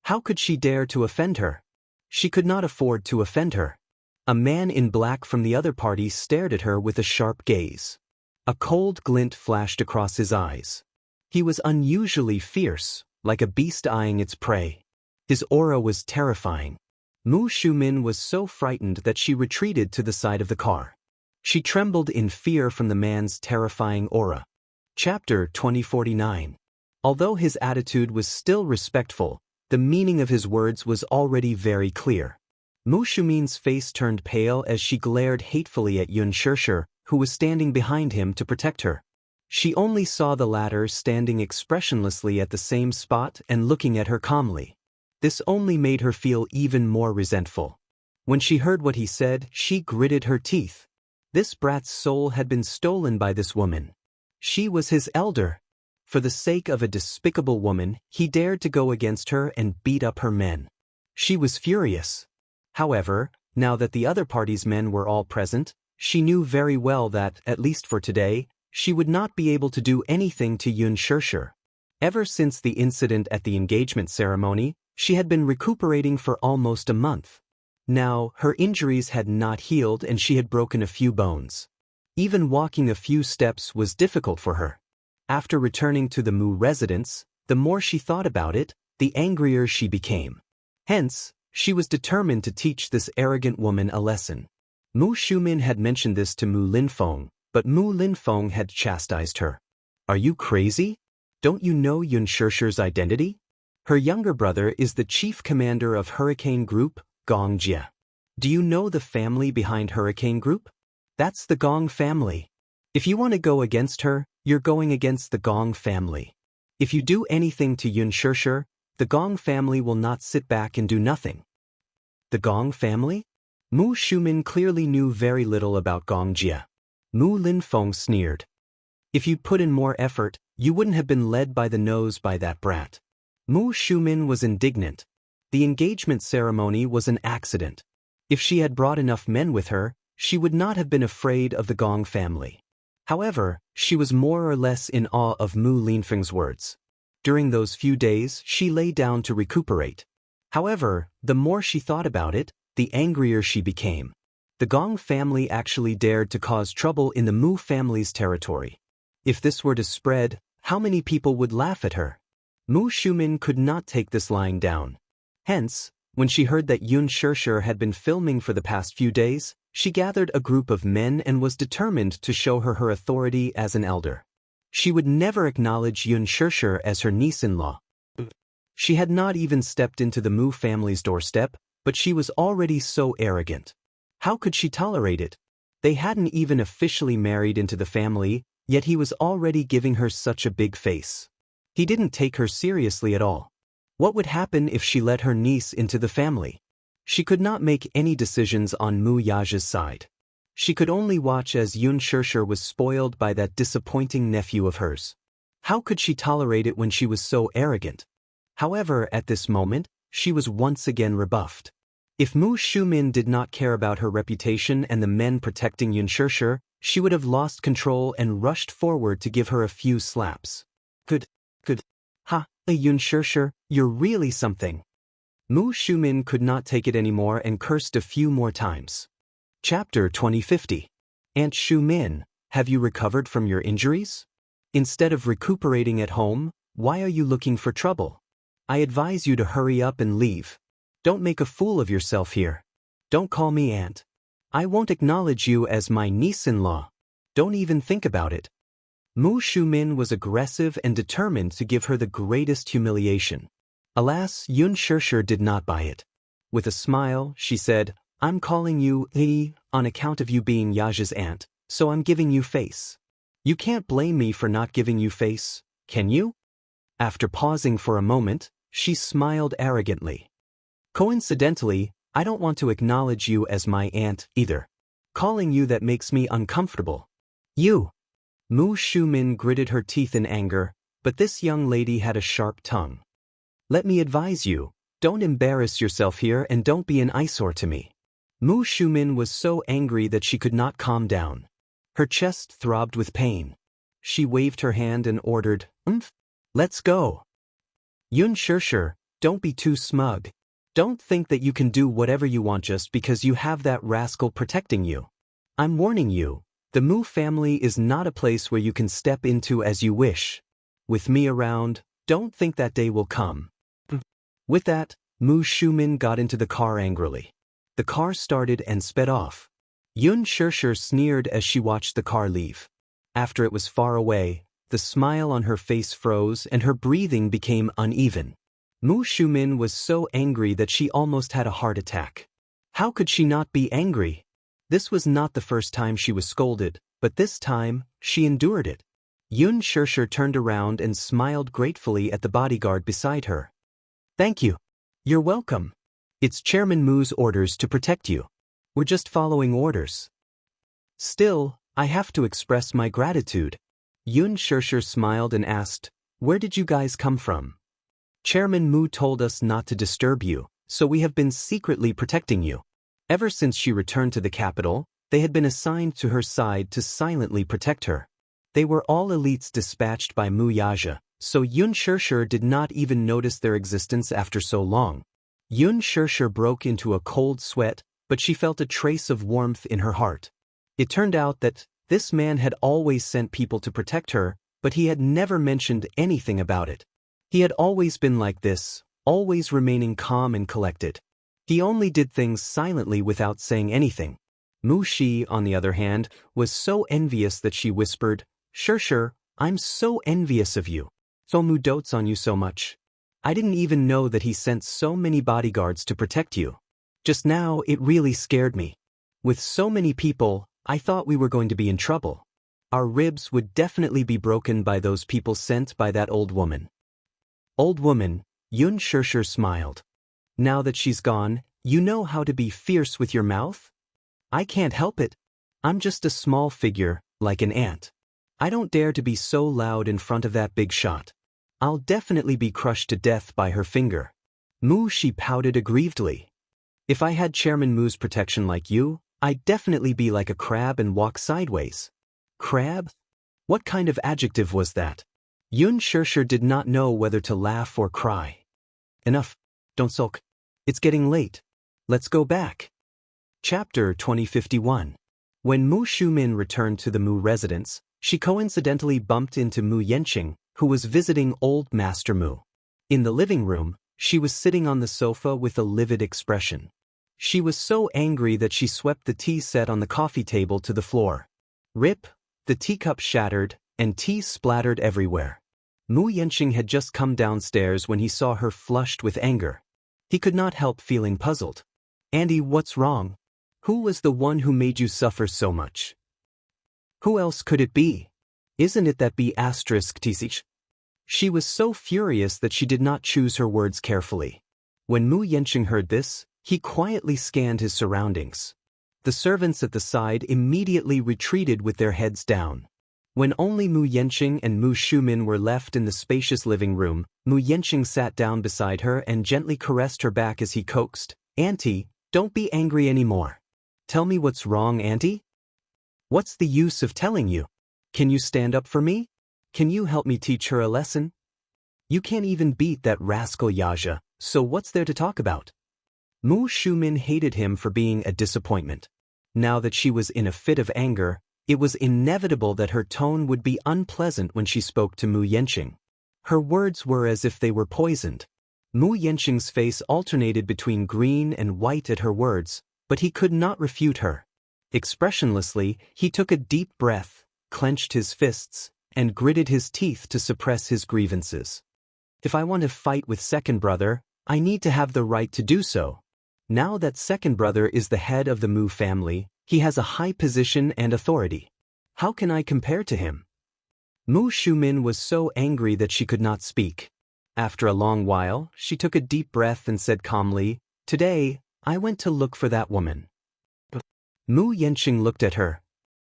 How could she dare to offend her? She could not afford to offend her. A man in black from the other party stared at her with a sharp gaze. A cold glint flashed across his eyes. He was unusually fierce, like a beast eyeing its prey. His aura was terrifying. Mu Shumin was so frightened that she retreated to the side of the car. She trembled in fear from the man's terrifying aura. Chapter 2049. Although his attitude was still respectful, the meaning of his words was already very clear. Mu Shumin's face turned pale as she glared hatefully at Xianxia, who was standing behind him to protect her. She only saw the latter standing expressionlessly at the same spot and looking at her calmly. This only made her feel even more resentful. When she heard what he said, she gritted her teeth. This brat's soul had been stolen by this woman. She was his elder. For the sake of a despicable woman, he dared to go against her and beat up her men. She was furious. However, now that the other party's men were all present, she knew very well that, at least for today, she would not be able to do anything to Xianxia. Ever since the incident at the engagement ceremony, she had been recuperating for almost a month. Now, her injuries had not healed and she had broken a few bones. Even walking a few steps was difficult for her. After returning to the Mu residence, the more she thought about it, the angrier she became. Hence, she was determined to teach this arrogant woman a lesson. Mu Shumin had mentioned this to Mu Linfeng, but Mu Linfeng had chastised her. "Are you crazy? Don't you know Xianxia's identity? Her younger brother is the chief commander of Hurricane Group, Gongjia. Do you know the family behind Hurricane Group? That's the Gong family. If you want to go against her, you're going against the Gong family. If you do anything to Xianxia, the Gong family will not sit back and do nothing." The Gong family? Mu Shumin clearly knew very little about Gongjia. Mu Linfeng sneered. "If you'd put in more effort, you wouldn't have been led by the nose by that brat." Mu Shumin was indignant. The engagement ceremony was an accident. If she had brought enough men with her, she would not have been afraid of the Gong family. However, she was more or less in awe of Mu Linfeng's words. During those few days, she lay down to recuperate. However, the more she thought about it, the angrier she became. The Gong family actually dared to cause trouble in the Mu family's territory. If this were to spread, how many people would laugh at her? Mu Shumin could not take this lying down. Hence, when she heard that Yun Shirshir had been filming for the past few days, she gathered a group of men and was determined to show her authority as an elder. She would never acknowledge Yun Shirshir as her niece-in-law. She had not even stepped into the Mu family's doorstep, but she was already so arrogant. How could she tolerate it? They hadn't even officially married into the family, yet he was already giving her such a big face. He didn't take her seriously at all. What would happen if she let her niece into the family? She could not make any decisions on Mu Yaja's side. She could only watch as Yun Shirshir was spoiled by that disappointing nephew of hers. How could she tolerate it when she was so arrogant? However, at this moment, she was once again rebuffed. If Mu Shumin did not care about her reputation and the men protecting Yun Shirshir, she would have lost control and rushed forward to give her a few slaps. Good. Ha, Yun Shirshir, you're really something. Mu Shumin could not take it anymore and cursed a few more times. Chapter 2050. Aunt Shumin, have you recovered from your injuries? Instead of recuperating at home, why are you looking for trouble? I advise you to hurry up and leave. Don't make a fool of yourself here. Don't call me aunt. I won't acknowledge you as my niece-in-law. Don't even think about it. Mu Shumin was aggressive and determined to give her the greatest humiliation. Alas, Yun Shirshir did not buy it. With a smile, she said, I'm calling you Li on account of you being Yaja's aunt, so I'm giving you face. You can't blame me for not giving you face, can you? After pausing for a moment, she smiled arrogantly. Coincidentally, I don't want to acknowledge you as my aunt either. Calling you that makes me uncomfortable. You! Mu Shumin gritted her teeth in anger, but this young lady had a sharp tongue. Let me advise you, don't embarrass yourself here and don't be an eyesore to me. Mu Shumin was so angry that she could not calm down. Her chest throbbed with pain. She waved her hand and ordered, let's go. Yun Shirshir, don't be too smug. Don't think that you can do whatever you want just because you have that rascal protecting you. I'm warning you, the Mu family is not a place where you can step into as you wish. With me around, don't think that day will come. With that, Mu Shumin got into the car angrily. The car started and sped off. Yun Shirshir sneered as she watched the car leave. After it was far away, the smile on her face froze and her breathing became uneven. Mu Shumin was so angry that she almost had a heart attack. How could she not be angry? This was not the first time she was scolded, but this time, she endured it. Yun Shirshir turned around and smiled gratefully at the bodyguard beside her. Thank you. You're welcome. It's Chairman Mu's orders to protect you. We're just following orders. Still, I have to express my gratitude. Yun Shirshir smiled and asked, where did you guys come from? Chairman Mu told us not to disturb you, so we have been secretly protecting you. Ever since she returned to the capital, they had been assigned to her side to silently protect her. They were all elites dispatched by Mu Yaja, so Yun Shirshir did not even notice their existence after so long. Yun Shirshir broke into a cold sweat, but she felt a trace of warmth in her heart. It turned out that this man had always sent people to protect her, but he had never mentioned anything about it. He had always been like this, always remaining calm and collected. He only did things silently without saying anything. Mu Shi, on the other hand, was so envious that she whispered, Shirshir, I'm so envious of you. Mu dotes on you so much. I didn't even know that he sent so many bodyguards to protect you. Just now, it really scared me. With so many people, I thought we were going to be in trouble. Our ribs would definitely be broken by those people sent by that old woman. Old woman, Yun Shirshir smiled. Now that she's gone, you know how to be fierce with your mouth? I can't help it. I'm just a small figure, like an ant. I don't dare to be so loud in front of that big shot. I'll definitely be crushed to death by her finger. Mu Shi pouted aggrievedly. If I had Chairman Mu's protection like you, I'd definitely be like a crab and walk sideways. Crab? What kind of adjective was that? Yun Shirshir did not know whether to laugh or cry. Enough. Don't sulk. It's getting late. Let's go back. Chapter 2051. When Mu Shumin returned to the Mu residence, she coincidentally bumped into Mu Yanqing, who was visiting old Master Mu. In the living room, she was sitting on the sofa with a livid expression. She was so angry that she swept the tea set on the coffee table to the floor. Rip! The teacup shattered, and tea splattered everywhere. Mu Yanqing had just come downstairs when he saw her flushed with anger. He could not help feeling puzzled. "Andy, what's wrong? Who was the one who made you suffer so much? Who else could it be? Isn't it that B***Tsich?" She was so furious that she did not choose her words carefully. When Mu Yanqing heard this, he quietly scanned his surroundings. The servants at the side immediately retreated with their heads down. When only Mu Yanqing and Mu Shumin were left in the spacious living room, Mu Yanqing sat down beside her and gently caressed her back as he coaxed, "Auntie, don't be angry anymore. Tell me what's wrong, Auntie? What's the use of telling you? Can you stand up for me? Can you help me teach her a lesson? You can't even beat that rascal Yaja, so what's there to talk about?" Mu Shumin hated him for being a disappointment. Now that she was in a fit of anger, it was inevitable that her tone would be unpleasant when she spoke to Mu Yanqing. Her words were as if they were poisoned. Mu Yanqing's face alternated between green and white at her words, but he could not refute her. Expressionlessly, he took a deep breath, clenched his fists, and gritted his teeth to suppress his grievances. "If I want to fight with second brother, I need to have the right to do so. Now that second brother is the head of the Mu family, he has a high position and authority. How can I compare to him?" Mu Shumin was so angry that she could not speak. After a long while, she took a deep breath and said calmly, "Today, I went to look for that woman." Mu Yanqing looked at her.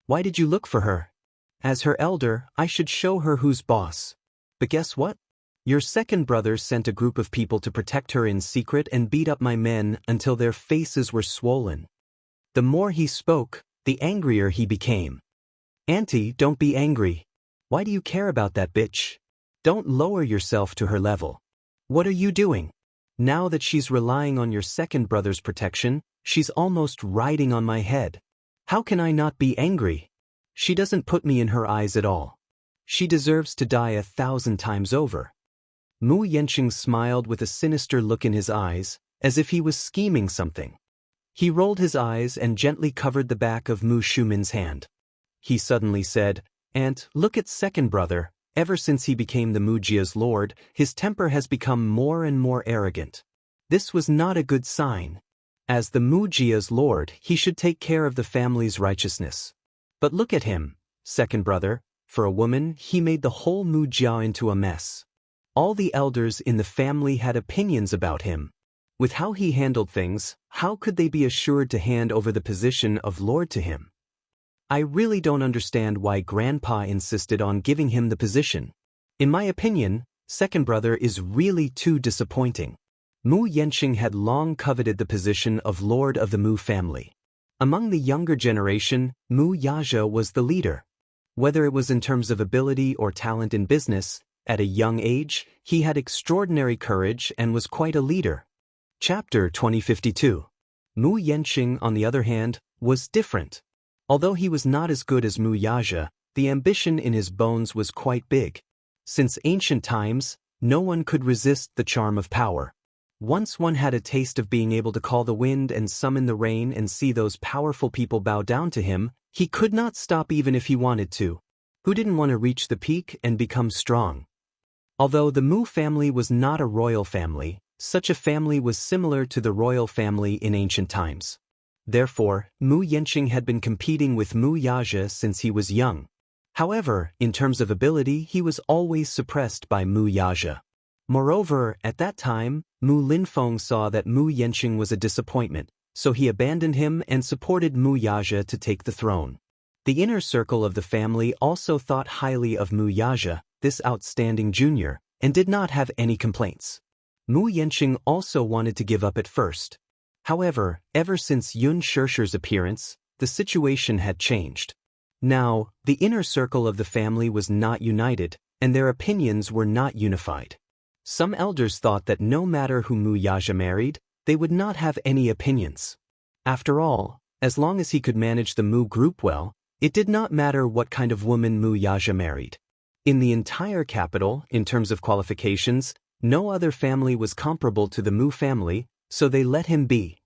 "Why did you look for her? As her elder, I should show her who's boss. But guess what? Your second brother sent a group of people to protect her in secret and beat up my men until their faces were swollen." The more he spoke, the angrier he became. "Auntie, don't be angry. Why do you care about that bitch? Don't lower yourself to her level. What are you doing? Now that she's relying on your second brother's protection, she's almost riding on my head. How can I not be angry? She doesn't put me in her eyes at all. She deserves to die 1,000 times over." Mu Yanqing smiled with a sinister look in his eyes, as if he was scheming something. He rolled his eyes and gently covered the back of Mu Shumin's hand. He suddenly said, "Aunt, look at second brother. Ever since he became the Mujia's lord, his temper has become more and more arrogant. This was not a good sign. As the Mujia's lord, he should take care of the family's righteousness. But look at him, second brother. For a woman, he made the whole Mujia into a mess. All the elders in the family had opinions about him. With how he handled things, how could they be assured to hand over the position of lord to him? I really don't understand why Grandpa insisted on giving him the position. In my opinion, second brother is really too disappointing." Mu Yanqing had long coveted the position of lord of the Mu family. Among the younger generation, Mu Yaja was the leader. Whether it was in terms of ability or talent in business, at a young age, he had extraordinary courage and was quite a leader. Chapter 2052. Mu Yanqing, on the other hand, was different. Although he was not as good as Mu Yaja, the ambition in his bones was quite big. Since ancient times, no one could resist the charm of power. Once one had a taste of being able to call the wind and summon the rain and see those powerful people bow down to him, he could not stop even if he wanted to. Who didn't want to reach the peak and become strong? Although the Mu family was not a royal family, such a family was similar to the royal family in ancient times. Therefore, Mu Yanqing had been competing with Mu Yaja since he was young. However, in terms of ability, he was always suppressed by Mu Yaja. Moreover, at that time, Mu Linfeng saw that Mu Yanqing was a disappointment, so he abandoned him and supported Mu Yaja to take the throne. The inner circle of the family also thought highly of Mu Yaja, this outstanding junior, and did not have any complaints. Mu Yanqing also wanted to give up at first. However, ever since Yun Shirshi's appearance, the situation had changed. Now, the inner circle of the family was not united, and their opinions were not unified. Some elders thought that no matter who Mu Yaja married, they would not have any opinions. After all, as long as he could manage the Mu group well, it did not matter what kind of woman Mu Yaja married. In the entire capital, in terms of qualifications, no other family was comparable to the Mu family, so they let him be.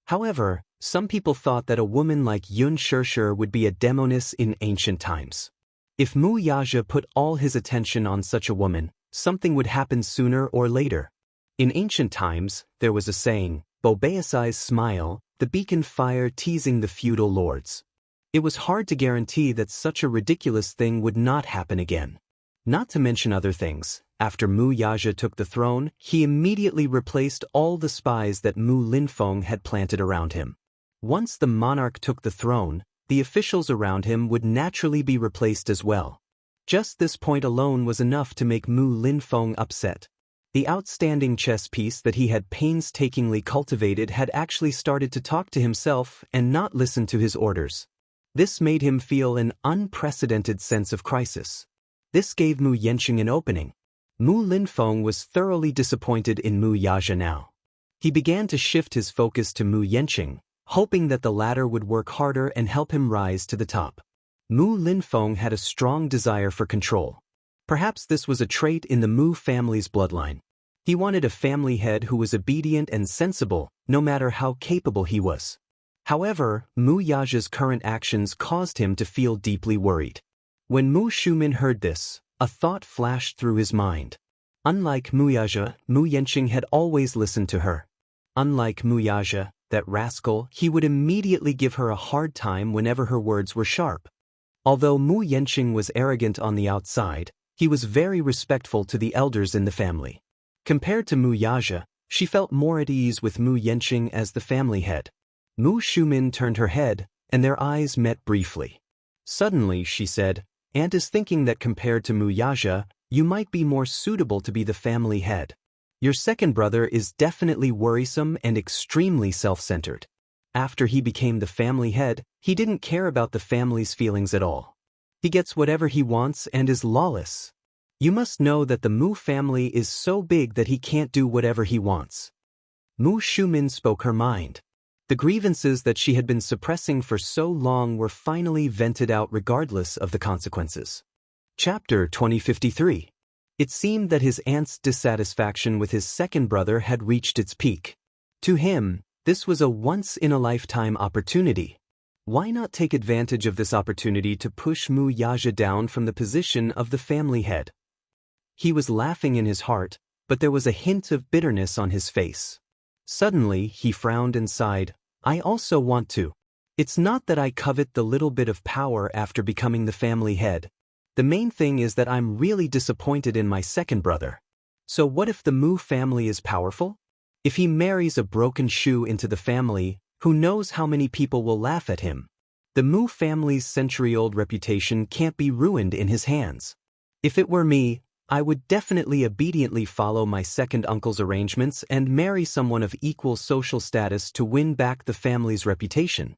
However, some people thought that a woman like Yun Shirshir would be a demoness in ancient times. If Mu Yaja put all his attention on such a woman, something would happen sooner or later. In ancient times, there was a saying, Bobeasai's smile, the beacon fire teasing the feudal lords. It was hard to guarantee that such a ridiculous thing would not happen again. Not to mention other things, after Mu Yaja took the throne, he immediately replaced all the spies that Mu Linfeng had planted around him. Once the monarch took the throne, the officials around him would naturally be replaced as well. Just this point alone was enough to make Mu Linfeng upset. The outstanding chess piece that he had painstakingly cultivated had actually started to talk to himself and not listen to his orders. This made him feel an unprecedented sense of crisis. This gave Mu Yanqing an opening. Mu Linfeng was thoroughly disappointed in Mu Yaja now. He began to shift his focus to Mu Yanqing, hoping that the latter would work harder and help him rise to the top. Mu Linfeng had a strong desire for control. Perhaps this was a trait in the Mu family's bloodline. He wanted a family head who was obedient and sensible, no matter how capable he was. However, Mu Yaja's current actions caused him to feel deeply worried. When Mu Shumin heard this, a thought flashed through his mind. Unlike Mu Yaja, Mu Yanqing had always listened to her. Unlike Mu Yaja, that rascal, he would immediately give her a hard time whenever her words were sharp. Although Mu Yanqing was arrogant on the outside, he was very respectful to the elders in the family. Compared to Mu Yaja, she felt more at ease with Mu Yanqing as the family head. Mu Shumin turned her head, and their eyes met briefly. Suddenly, she said, "Aunt is thinking that compared to Mu Yaja, you might be more suitable to be the family head. Your second brother is definitely worrisome and extremely self-centered. After he became the family head, he didn't care about the family's feelings at all. He gets whatever he wants and is lawless. You must know that the Mu family is so big that he can't do whatever he wants." Mu Shumin spoke her mind. The grievances that she had been suppressing for so long were finally vented out regardless of the consequences. Chapter 2053. It seemed that his aunt's dissatisfaction with his second brother had reached its peak. To him, this was a once-in-a-lifetime opportunity. Why not take advantage of this opportunity to push Mu Yaja down from the position of the family head? He was laughing in his heart, but there was a hint of bitterness on his face. Suddenly, he frowned and sighed, "I also want to. It's not that I covet the little bit of power after becoming the family head. The main thing is that I'm really disappointed in my second brother. So what if the Mu family is powerful? If he marries a broken shoe into the family, who knows how many people will laugh at him? The Mu family's century-old reputation can't be ruined in his hands. If it were me, I would definitely obediently follow my second uncle's arrangements and marry someone of equal social status to win back the family's reputation."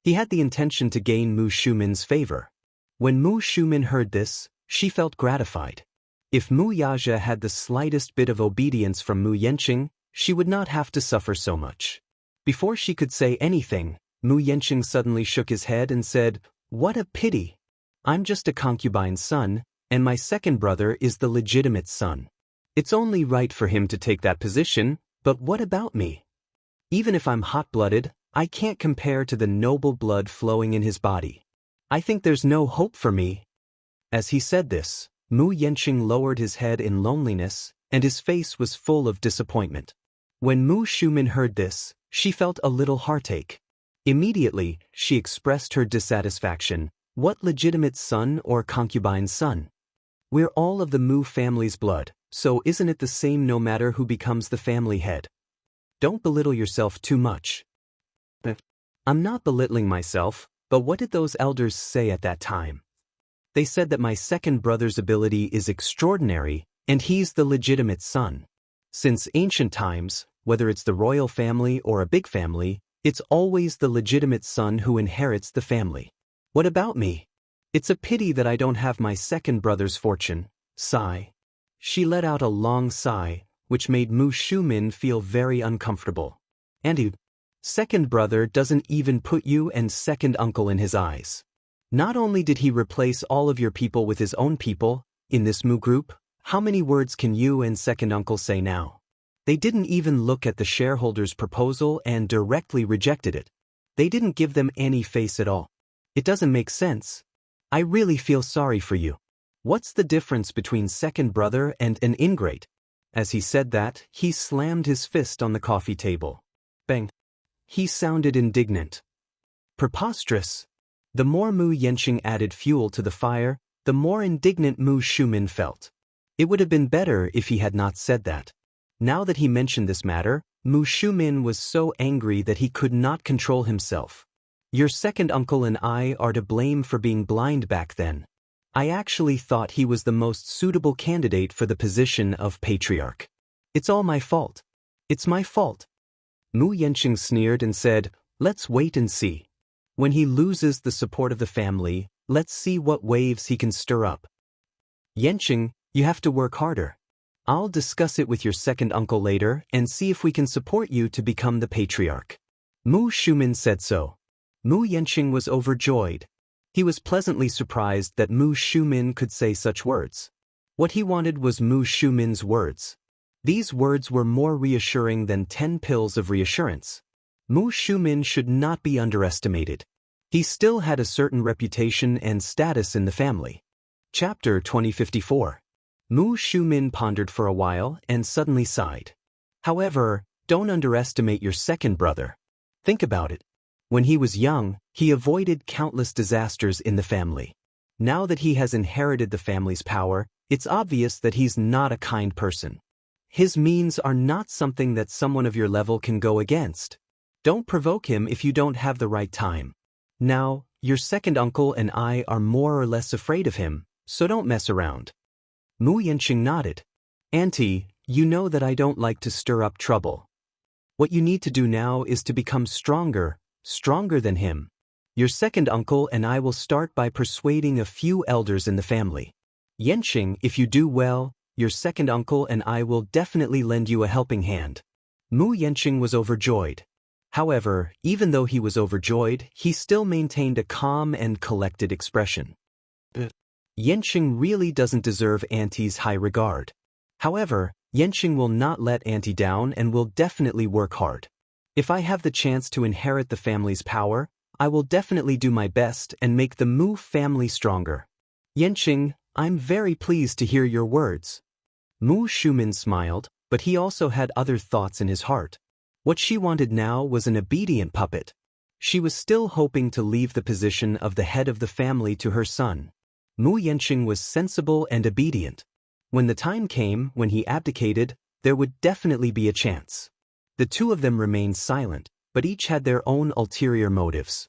He had the intention to gain Mu Shumin's favor. When Mu Shumin heard this, she felt gratified. If Mu Yaja had the slightest bit of obedience from Mu Yanqing, she would not have to suffer so much. Before she could say anything, Mu Yanqing suddenly shook his head and said, "What a pity! I'm just a concubine's son, and my second brother is the legitimate son. It's only right for him to take that position, but what about me? Even if I'm hot-blooded, I can't compare to the noble blood flowing in his body. I think there's no hope for me." As he said this, Mu Yanqing lowered his head in loneliness, and his face was full of disappointment. When Mu Shumin heard this, she felt a little heartache. Immediately, she expressed her dissatisfaction. "What legitimate son or concubine's son? We're all of the Mu family's blood, so isn't it the same no matter who becomes the family head? Don't belittle yourself too much." "I'm not belittling myself, but what did those elders say at that time? They said that my second brother's ability is extraordinary, and he's the legitimate son. Since ancient times, whether it's the royal family or a big family, it's always the legitimate son who inherits the family. What about me? It's a pity that I don't have my second brother's fortune. Sigh. She let out a long sigh, which made Mu Shumin feel very uncomfortable. And you, second brother doesn't even put you and second uncle in his eyes. Not only did he replace all of your people with his own people, in this Mu group, how many words can you and second uncle say now? They didn't even look at the shareholders' proposal and directly rejected it. They didn't give them any face at all. It doesn't make sense. I really feel sorry for you. What's the difference between second brother and an ingrate? As he said that, he slammed his fist on the coffee table. Bang. He sounded indignant. Preposterous. The more Mu Yenqing added fuel to the fire, the more indignant Mu Shumin felt. It would have been better if he had not said that. Now that he mentioned this matter, Mu Shumin was so angry that he could not control himself. Your second uncle and I are to blame for being blind back then. I actually thought he was the most suitable candidate for the position of patriarch. It's all my fault. It's my fault. Mu Yenqing sneered and said, let's wait and see. When he loses the support of the family, let's see what waves he can stir up. Yenqing, you have to work harder. I'll discuss it with your second uncle later and see if we can support you to become the patriarch. Mu Shumin said so. Mu Yenqing was overjoyed. He was pleasantly surprised that Mu Shumin could say such words. What he wanted was Mu Shumin's words. These words were more reassuring than 10 pills of reassurance. Mu Shumin should not be underestimated. He still had a certain reputation and status in the family. Chapter 2054. Mu Shumin pondered for a while and suddenly sighed. However, don't underestimate your second brother. Think about it. When he was young, he avoided countless disasters in the family. Now that he has inherited the family's power, it's obvious that he's not a kind person. His means are not something that someone of your level can go against. Don't provoke him if you don't have the right time. Now, your second uncle and I are more or less afraid of him, so don't mess around. Mu Yenqing nodded. Auntie, you know that I don't like to stir up trouble. What you need to do now is to become stronger than him. Your second uncle and I will start by persuading a few elders in the family. Yenqing, if you do well, your second uncle and I will definitely lend you a helping hand. Mu Yenqing was overjoyed. However, even though he was overjoyed, he still maintained a calm and collected expression. Yenqing really doesn't deserve Auntie's high regard. However, Yenqing will not let Auntie down and will definitely work hard. If I have the chance to inherit the family's power, I will definitely do my best and make the Mu family stronger. Yenqing, I'm very pleased to hear your words. Mu Shumin smiled, but he also had other thoughts in his heart. What she wanted now was an obedient puppet. She was still hoping to leave the position of the head of the family to her son. Mu Yenqing was sensible and obedient. When the time came when he abdicated, there would definitely be a chance. The two of them remained silent, but each had their own ulterior motives.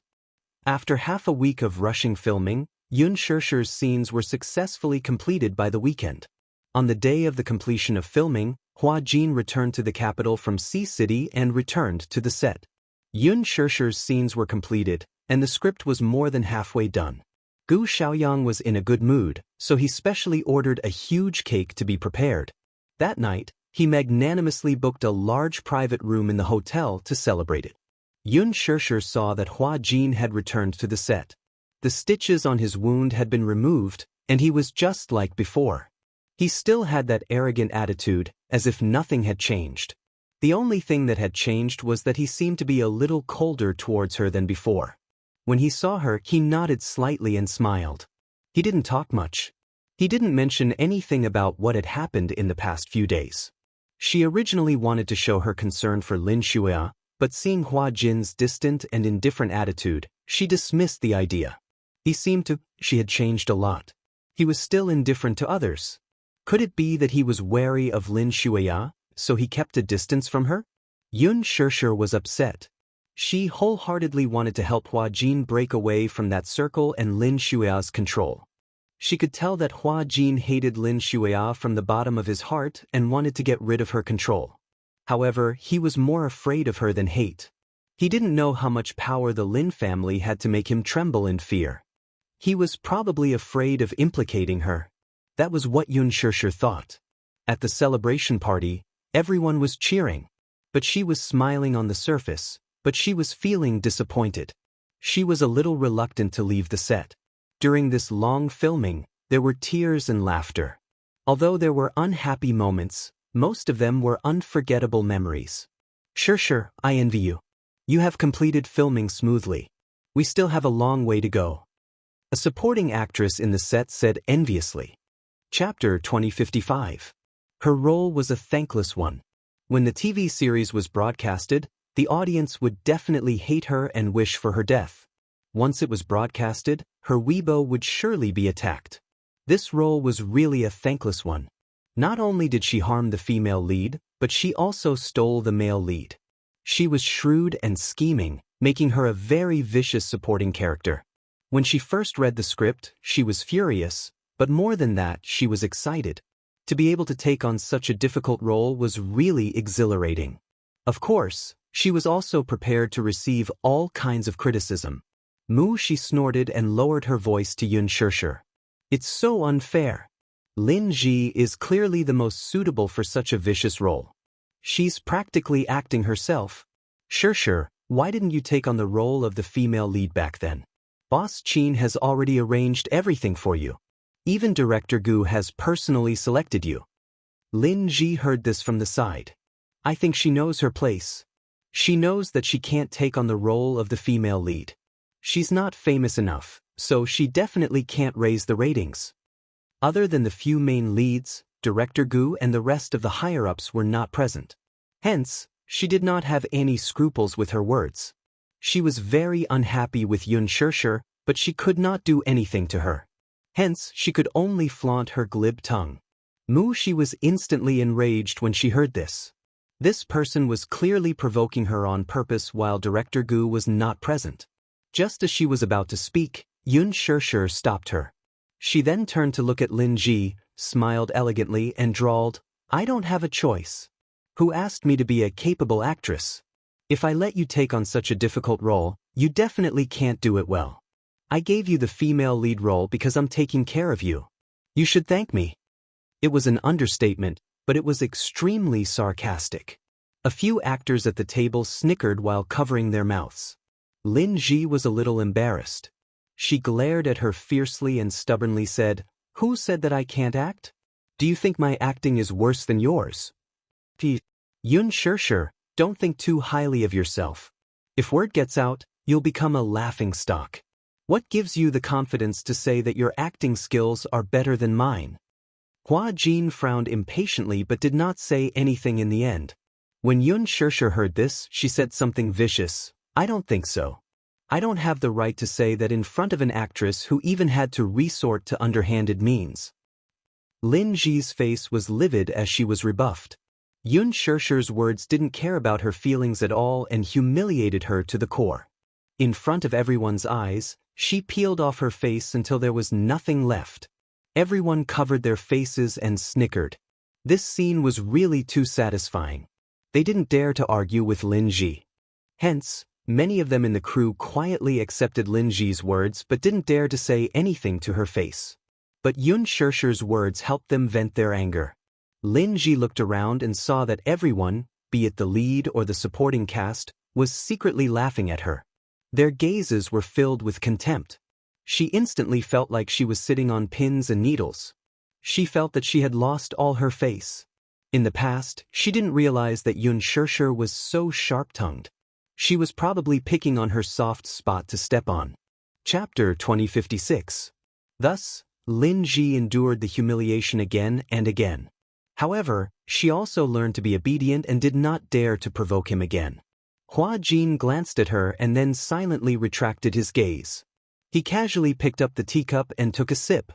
After half a week of rushing filming, Yun Shishir's scenes were successfully completed by the weekend. On the day of the completion of filming, Hua Jin returned to the capital from Sea City and returned to the set. Yun Shishir's scenes were completed, and the script was more than halfway done. Gu Xiaoyang was in a good mood, so he specially ordered a huge cake to be prepared. That night, he magnanimously booked a large private room in the hotel to celebrate it. Yun Shishir saw that Hua Jin had returned to the set. The stitches on his wound had been removed, and he was just like before. He still had that arrogant attitude, as if nothing had changed. The only thing that had changed was that he seemed to be a little colder towards her than before. When he saw her, he nodded slightly and smiled. He didn't talk much. He didn't mention anything about what had happened in the past few days. She originally wanted to show her concern for Lin Shuya, but seeing Hua Jin's distant and indifferent attitude, she dismissed the idea. She had changed a lot. He was still indifferent to others. Could it be that he was wary of Lin Shuya, so he kept a distance from her? Yun Shishir was upset. She wholeheartedly wanted to help Hua Jin break away from that circle and Lin Shuya's control. She could tell that Hua Jin hated Lin Shuya from the bottom of his heart and wanted to get rid of her control. However, he was more afraid of her than hate. He didn't know how much power the Lin family had to make him tremble in fear. He was probably afraid of implicating her. That was what Yun Shirshir thought. At the celebration party, everyone was cheering. But she was smiling on the surface, but she was feeling disappointed. She was a little reluctant to leave the set. During this long filming, there were tears and laughter. Although there were unhappy moments, most of them were unforgettable memories. Shirshir, I envy you. You have completed filming smoothly. We still have a long way to go. A supporting actress in the set said enviously. Chapter 2055. Her role was a thankless one. When the TV series was broadcasted, the audience would definitely hate her and wish for her death. Once it was broadcasted, her Weibo would surely be attacked. This role was really a thankless one. Not only did she harm the female lead, but she also stole the male lead. She was shrewd and scheming, making her a very vicious supporting character. When she first read the script, she was furious, but more than that, she was excited. To be able to take on such a difficult role was really exhilarating. Of course, she was also prepared to receive all kinds of criticism. She snorted and lowered her voice to Yun Shirshir. It's so unfair. Lin Ji is clearly the most suitable for such a vicious role. She's practically acting herself. Shirshir, why didn't you take on the role of the female lead back then? Boss Qin has already arranged everything for you. Even Director Gu has personally selected you. Lin Ji heard this from the side. I think she knows her place. She knows that she can't take on the role of the female lead. She's not famous enough, so she definitely can't raise the ratings. Other than the few main leads, Director Gu and the rest of the higher-ups were not present. Hence, she did not have any scruples with her words. She was very unhappy with Yun Shirshir, but she could not do anything to her. Hence, she could only flaunt her glib tongue. She was instantly enraged when she heard this. This person was clearly provoking her on purpose while Director Gu was not present. Just as she was about to speak, Yun Shirshir stopped her. She then turned to look at Lin Ji, smiled elegantly and drawled, I don't have a choice. Who asked me to be a capable actress? If I let you take on such a difficult role, you definitely can't do it well. I gave you the female lead role because I'm taking care of you. You should thank me. It was an understatement, but it was extremely sarcastic. A few actors at the table snickered while covering their mouths. Lin Ji was a little embarrassed. She glared at her fiercely and stubbornly said, Who said that I can't act? Do you think my acting is worse than yours? Yun Shirshir, don't think too highly of yourself. If word gets out, you'll become a laughingstock. What gives you the confidence to say that your acting skills are better than mine? Hua Jin frowned impatiently but did not say anything in the end. When Yun Shirshir heard this, she said something vicious. I don't think so. I don't have the right to say that in front of an actress who even had to resort to underhanded means. Lin Ji's face was livid as she was rebuffed. Yun Shirshir's words didn't care about her feelings at all and humiliated her to the core. In front of everyone's eyes, she peeled off her face until there was nothing left. Everyone covered their faces and snickered. This scene was really too satisfying. They didn't dare to argue with Lin Ji. Hence, many of them in the crew quietly accepted Lin Ji's words but didn't dare to say anything to her face. But Yun Shirshir's words helped them vent their anger. Lin Ji looked around and saw that everyone, be it the lead or the supporting cast, was secretly laughing at her. Their gazes were filled with contempt. She instantly felt like she was sitting on pins and needles. She felt that she had lost all her face. In the past, she didn't realize that Yun Shirshir was so sharp-tongued. She was probably picking on her soft spot to step on. Chapter 2056. Thus, Lin Ji endured the humiliation again and again. However, she also learned to be obedient and did not dare to provoke him again. Hua Jin glanced at her and then silently retracted his gaze. He casually picked up the teacup and took a sip.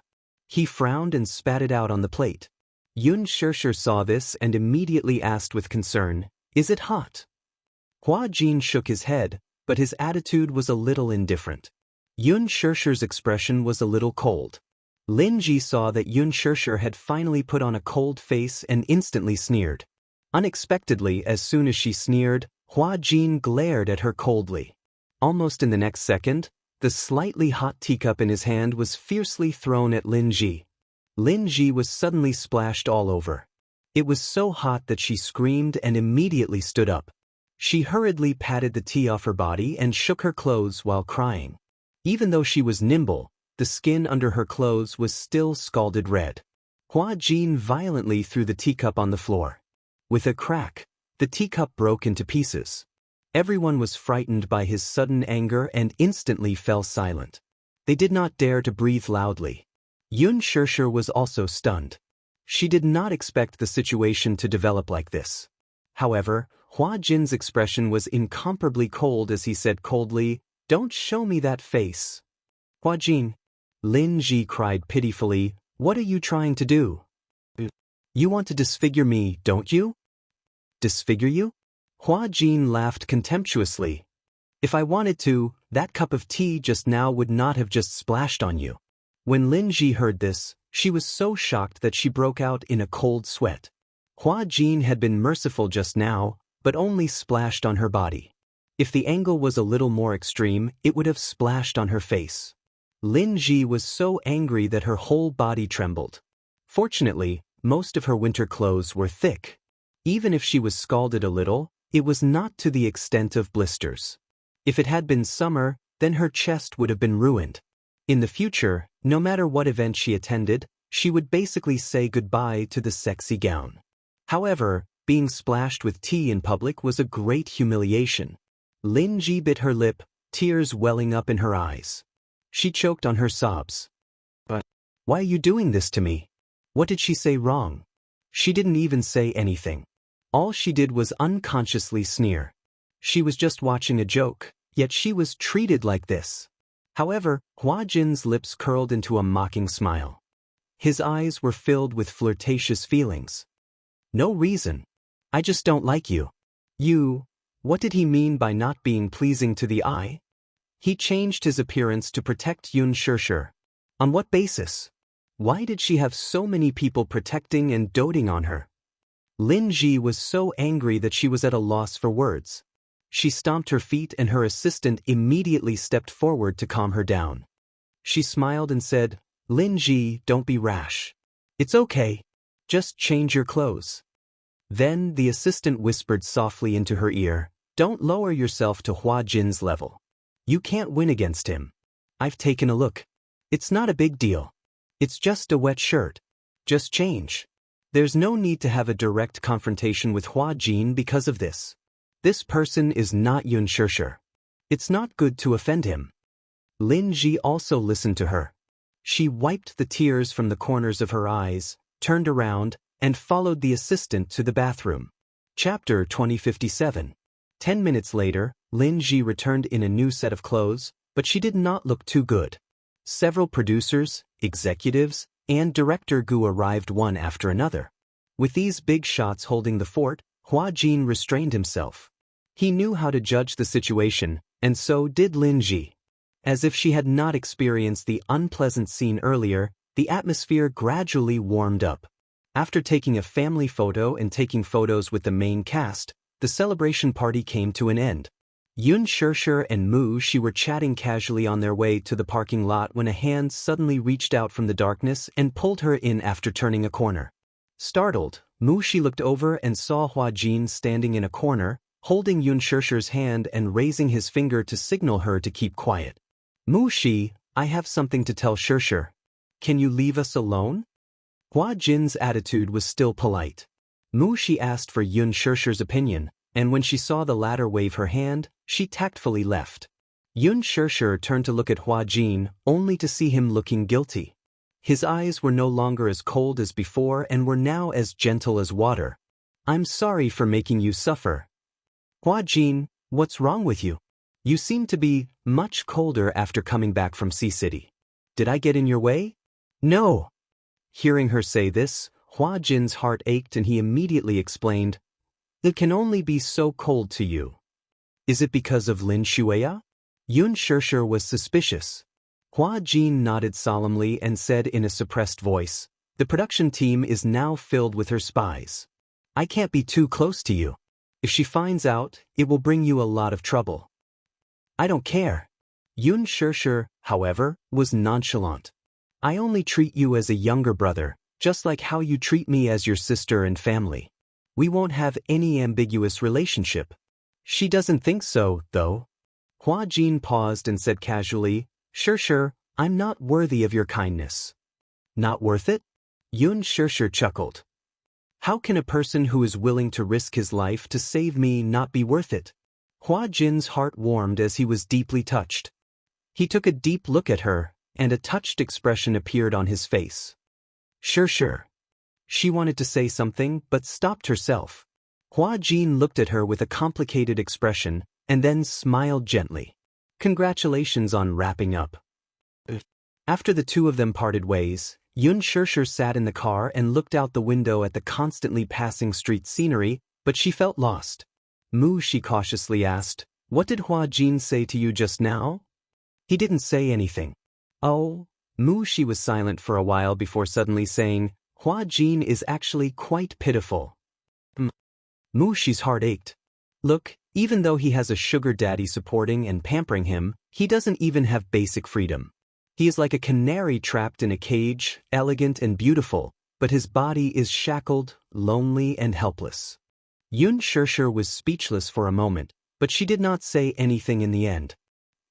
He frowned and spat it out on the plate. Yun Shirshir saw this and immediately asked with concern, Is it hot? Hua Jin shook his head, but his attitude was a little indifferent. Yun Shirshir's expression was a little cold. Lin Ji saw that Xianxia had finally put on a cold face and instantly sneered. Unexpectedly, as soon as she sneered, Hua Jin glared at her coldly. Almost in the next second, the slightly hot teacup in his hand was fiercely thrown at Lin Ji. Lin Ji was suddenly splashed all over. It was so hot that she screamed and immediately stood up. She hurriedly patted the tea off her body and shook her clothes while crying. Even though she was nimble, the skin under her clothes was still scalded red. Hua Jin violently threw the teacup on the floor. With a crack, the teacup broke into pieces. Everyone was frightened by his sudden anger and instantly fell silent. They did not dare to breathe loudly. Xianxia was also stunned. She did not expect the situation to develop like this. However, Hua Jin's expression was incomparably cold as he said coldly, "Don't show me that face." "Hua Jin," Lin Ji cried pitifully, "what are you trying to do? You want to disfigure me, don't you?" "Disfigure you?" Hua Jin laughed contemptuously. "If I wanted to, that cup of tea just now would not have just splashed on you." When Lin Ji heard this, she was so shocked that she broke out in a cold sweat. Hua Jin had been merciful just now, but only splashed on her body. If the angle was a little more extreme, it would have splashed on her face. Lin Ji was so angry that her whole body trembled. Fortunately, most of her winter clothes were thick. Even if she was scalded a little, it was not to the extent of blisters. If it had been summer, then her chest would have been ruined. In the future, no matter what event she attended, she would basically say goodbye to the sexy gown. However, being splashed with tea in public was a great humiliation. Lin Ji bit her lip, tears welling up in her eyes. She choked on her sobs. "But why are you doing this to me? What did she say wrong?" She didn't even say anything. All she did was unconsciously sneer. She was just watching a joke, yet she was treated like this. However, Hua Jin's lips curled into a mocking smile. His eyes were filled with flirtatious feelings. "No reason. I just don't like you." What did he mean by not being pleasing to the eye? He changed his appearance to protect Xianxia. On what basis? Why did she have so many people protecting and doting on her? Lin Ji was so angry that she was at a loss for words. She stomped her feet and her assistant immediately stepped forward to calm her down. She smiled and said, "Lin Ji, don't be rash. It's okay. Just change your clothes." Then the assistant whispered softly into her ear, "Don't lower yourself to Hua Jin's level. You can't win against him. I've taken a look. It's not a big deal. It's just a wet shirt. Just change." There's no need to have a direct confrontation with Hua Jin because of this. This person is not Xianxia. It's not good to offend him. Lin Ji also listened to her. She wiped the tears from the corners of her eyes, turned around, and followed the assistant to the bathroom. Chapter 2057. 10 minutes later, Lin Ji returned in a new set of clothes, but she did not look too good. Several producers, executives, and Director Gu arrived one after another. With these big shots holding the fort, Hua Jin restrained himself. He knew how to judge the situation, and so did Lin Ji. As if she had not experienced the unpleasant scene earlier, the atmosphere gradually warmed up. After taking a family photo and taking photos with the main cast, the celebration party came to an end. Xianxia and Mu Shi were chatting casually on their way to the parking lot when a hand suddenly reached out from the darkness and pulled her in after turning a corner. Startled, Mu Shi looked over and saw Hua Jin standing in a corner, holding Xianxia's hand and raising his finger to signal her to keep quiet. "Mu Shi, I have something to tell Xianxia. Can you leave us alone?" Hua Jin's attitude was still polite. Mu Shi asked for Xianxia's opinion, and when she saw the latter wave her hand, she tactfully left. Xianxia turned to look at Hua Jin, only to see him looking guilty. His eyes were no longer as cold as before and were now as gentle as water. "I'm sorry for making you suffer." "Hua Jin, what's wrong with you? You seem to be much colder after coming back from Sea City. Did I get in your way?" "No." Hearing her say this, Hua Jin's heart ached and he immediately explained, "It can only be so cold to you. Is it because of Lin Shuya?" Xianxia was suspicious. Hua Jin nodded solemnly and said in a suppressed voice, "The production team is now filled with her spies. I can't be too close to you. If she finds out, it will bring you a lot of trouble." "I don't care." Yun Shirshir, however, was nonchalant. "I only treat you as a younger brother, just like how you treat me as your sister and family. We won't have any ambiguous relationship." "She doesn't think so, though." Hua Jin paused and said casually, "Shirshir, I'm not worthy of your kindness." "Not worth it?" Yun Shirshir chuckled. "How can a person who is willing to risk his life to save me not be worth it?" Hua Jin's heart warmed as he was deeply touched. He took a deep look at her, and a touched expression appeared on his face. "Shirshir." She wanted to say something but stopped herself. Hua Jin looked at her with a complicated expression, and then smiled gently. "Congratulations on wrapping up." After the two of them parted ways, Yun Shirshir sat in the car and looked out the window at the constantly passing street scenery, but she felt lost. "Mu," she cautiously asked, "what did Hua Jin say to you just now?" "He didn't say anything." "Oh." Mu, she was silent for a while before suddenly saying, "Hua Jin is actually quite pitiful." Mu, she's heart ached. "Look, even though he has a sugar daddy supporting and pampering him, he doesn't even have basic freedom. He is like a canary trapped in a cage, elegant and beautiful, but his body is shackled, lonely and helpless." Yun Shirshir was speechless for a moment, but she did not say anything in the end.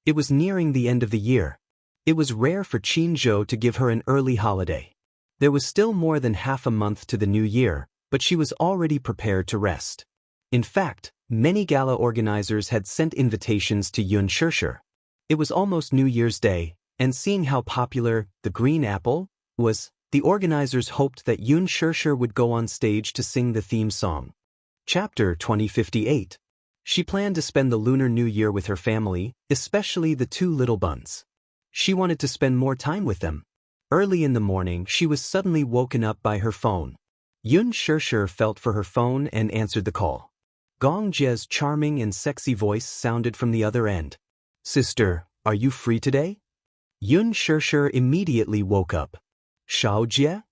It was nearing the end of the year. It was rare for Qinzhou to give her an early holiday. There was still more than half a month to the new year, but she was already prepared to rest. In fact, many gala organizers had sent invitations to Yun Shirshir. It was almost New Year's Day, and seeing how popular The Green Apple was, the organizers hoped that Yun Shirshir would go on stage to sing the theme song. Chapter 2058. She planned to spend the Lunar New Year with her family, especially the two little buns. She wanted to spend more time with them. Early in the morning, she was suddenly woken up by her phone. Yun Shirshir felt for her phone and answered the call. Gong Jie's charming and sexy voice sounded from the other end. "Sister, are you free today?" Yun Shirshir immediately woke up. "Shao Jie?"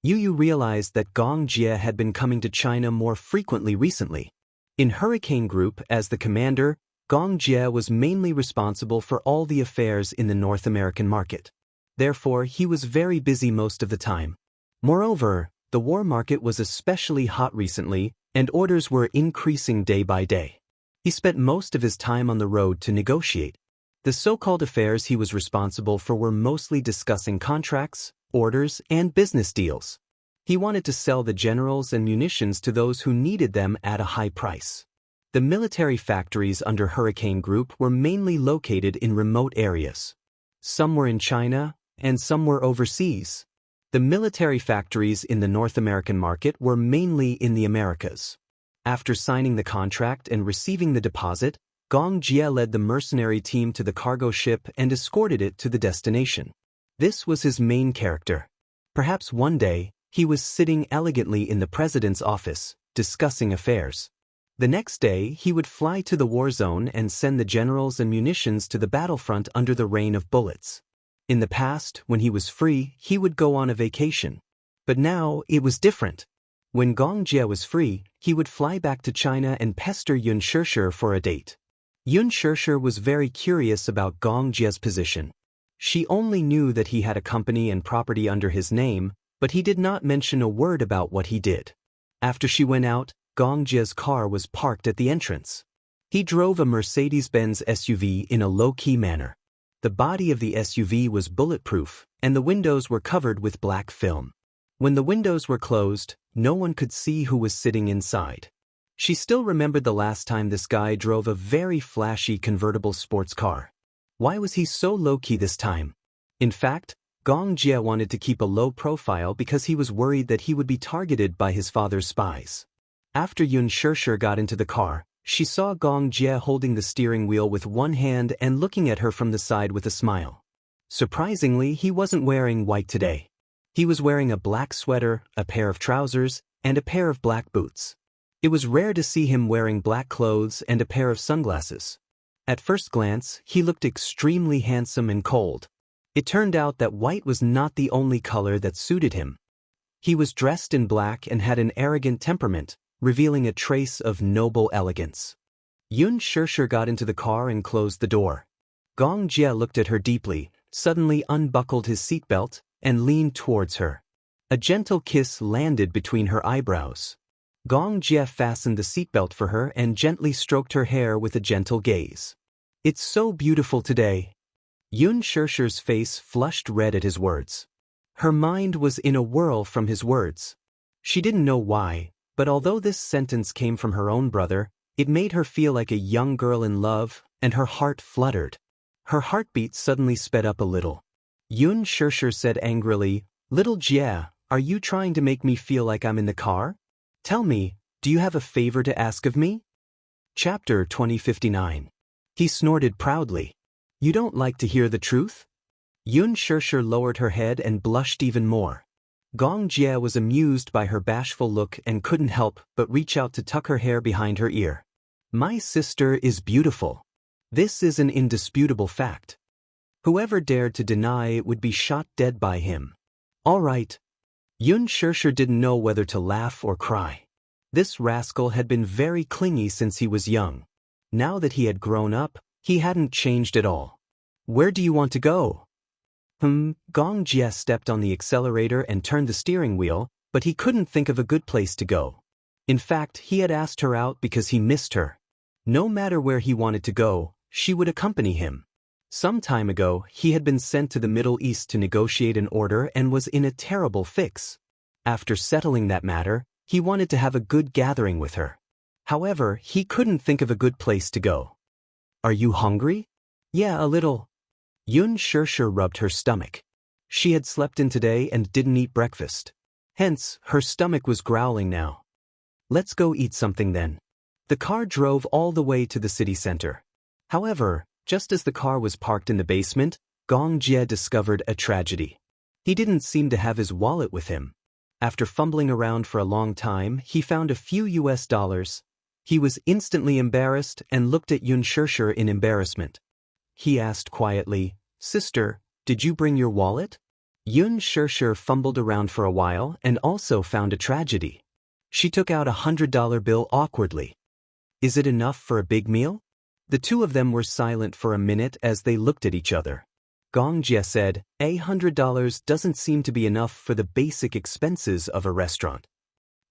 Yu realized that Gong Jie had been coming to China more frequently recently. In Hurricane Group, as the commander, Gong Jie was mainly responsible for all the affairs in the North American market. Therefore, he was very busy most of the time. Moreover, the war market was especially hot recently, and orders were increasing day by day. He spent most of his time on the road to negotiate. The so-called affairs he was responsible for were mostly discussing contracts, orders, and business deals. He wanted to sell the generals and munitions to those who needed them at a high price. The military factories under Hurricane Group were mainly located in remote areas. Some were in China, and some were overseas. The military factories in the North American market were mainly in the Americas. After signing the contract and receiving the deposit, Gong Jie led the mercenary team to the cargo ship and escorted it to the destination. This was his main character. Perhaps one day, he was sitting elegantly in the president's office, discussing affairs. The next day, he would fly to the war zone and send the generals and munitions to the battlefront under the rain of bullets. In the past, when he was free, he would go on a vacation. But now, it was different. When Gong Jie was free, he would fly back to China and pester Yun Shirshir for a date. Yun Shirshir was very curious about Gong Jie's position. She only knew that he had a company and property under his name, but he did not mention a word about what he did. After she went out, Gong Jie's car was parked at the entrance. He drove a Mercedes-Benz SUV in a low-key manner. The body of the SUV was bulletproof, and the windows were covered with black film. When the windows were closed, no one could see who was sitting inside. She still remembered the last time this guy drove a very flashy convertible sports car. Why was he so low-key this time? In fact, Gong Jie wanted to keep a low profile because he was worried that he would be targeted by his father's spies. After Yun Shirshir got into the car, she saw Gong Jie holding the steering wheel with one hand and looking at her from the side with a smile. Surprisingly, he wasn't wearing white today. He was wearing a black sweater, a pair of trousers, and a pair of black boots. It was rare to see him wearing black clothes and a pair of sunglasses. At first glance, he looked extremely handsome and cold. It turned out that white was not the only color that suited him. He was dressed in black and had an arrogant temperament, revealing a trace of noble elegance. Xianxia got into the car and closed the door. Gong Jie looked at her deeply, suddenly unbuckled his seatbelt, and leaned towards her. A gentle kiss landed between her eyebrows. Gong Jie fastened the seatbelt for her and gently stroked her hair with a gentle gaze. "It's so beautiful today." Xianxia's face flushed red at his words. Her mind was in a whirl from his words. She didn't know why, but although this sentence came from her own brother, it made her feel like a young girl in love, and her heart fluttered. Her heartbeat suddenly sped up a little. Xianxia said angrily, "Little Jie, are you trying to make me feel like I'm in the car? Tell me, do you have a favor to ask of me?" Chapter 2059. He snorted proudly. "You don't like to hear the truth?" Xianxia lowered her head and blushed even more. Gong Jie was amused by her bashful look and couldn't help but reach out to tuck her hair behind her ear. "My sister is beautiful. This is an indisputable fact. Whoever dared to deny it would be shot dead by him." "All right." Xianxia didn't know whether to laugh or cry. This rascal had been very clingy since he was young. Now that he had grown up, he hadn't changed at all. "Where do you want to go?" Gong Jie stepped on the accelerator and turned the steering wheel, but he couldn't think of a good place to go. In fact, he had asked her out because he missed her. No matter where he wanted to go, she would accompany him. Some time ago, he had been sent to the Middle East to negotiate an order and was in a terrible fix. After settling that matter, he wanted to have a good gathering with her. However, he couldn't think of a good place to go. "Are you hungry?" "Yeah, a little." Xianxia rubbed her stomach. She had slept in today and didn't eat breakfast. Hence, her stomach was growling now. "Let's go eat something then." The car drove all the way to the city center. However, just as the car was parked in the basement, Gong Jie discovered a tragedy. He didn't seem to have his wallet with him. After fumbling around for a long time, he found a few US dollars. He was instantly embarrassed and looked at Xianxia in embarrassment. He asked quietly, "Sister, did you bring your wallet?" Xianxia fumbled around for a while and also found a tragedy. She took out a $100 bill awkwardly. "Is it enough for a big meal?" The two of them were silent for a minute as they looked at each other. Gong Jie said, $100 doesn't seem to be enough for the basic expenses of a restaurant."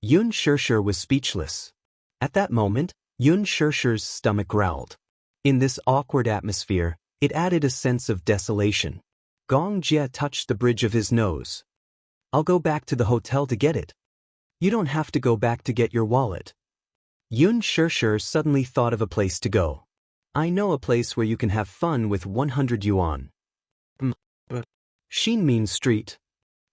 Xianxia was speechless. At that moment, Xianxia's stomach growled. In this awkward atmosphere, it added a sense of desolation. Gong Jie touched the bridge of his nose. "I'll go back to the hotel to get it." "You don't have to go back to get your wallet." Xianxia suddenly thought of a place to go. "I know a place where you can have fun with 100 yuan. Xinmin Street."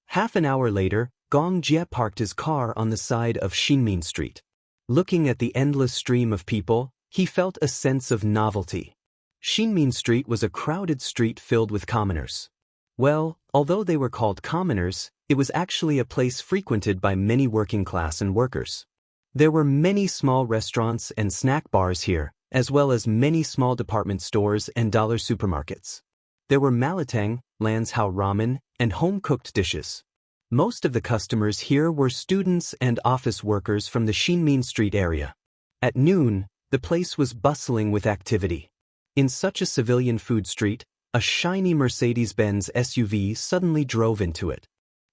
Half an hour later, Gong Jie parked his car on the side of Xinmin Street. Looking at the endless stream of people, he felt a sense of novelty. Xinmin Street was a crowded street filled with commoners. Well, although they were called commoners, it was actually a place frequented by many working class and workers. There were many small restaurants and snack bars here, as well as many small department stores and dollar supermarkets. There were malatang, Lanzhao ramen, and home-cooked dishes. Most of the customers here were students and office workers from the Xinmin Street area. At noon, the place was bustling with activity. In such a civilian food street, a shiny Mercedes-Benz SUV suddenly drove into it.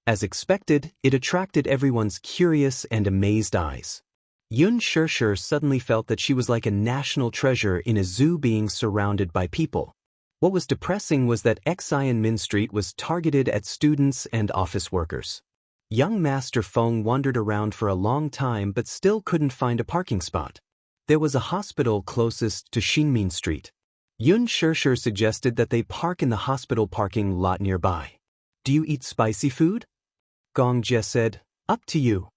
As expected, it attracted everyone's curious and amazed eyes. Xianxia suddenly felt that she was like a national treasure in a zoo being surrounded by people. What was depressing was that Xianmin Street was targeted at students and office workers. Young Master Feng wandered around for a long time but still couldn't find a parking spot. There was a hospital closest to Xinmin Street. Xianxia suggested that they park in the hospital parking lot nearby. "Do you eat spicy food?" Gong Jie said, "Up to you."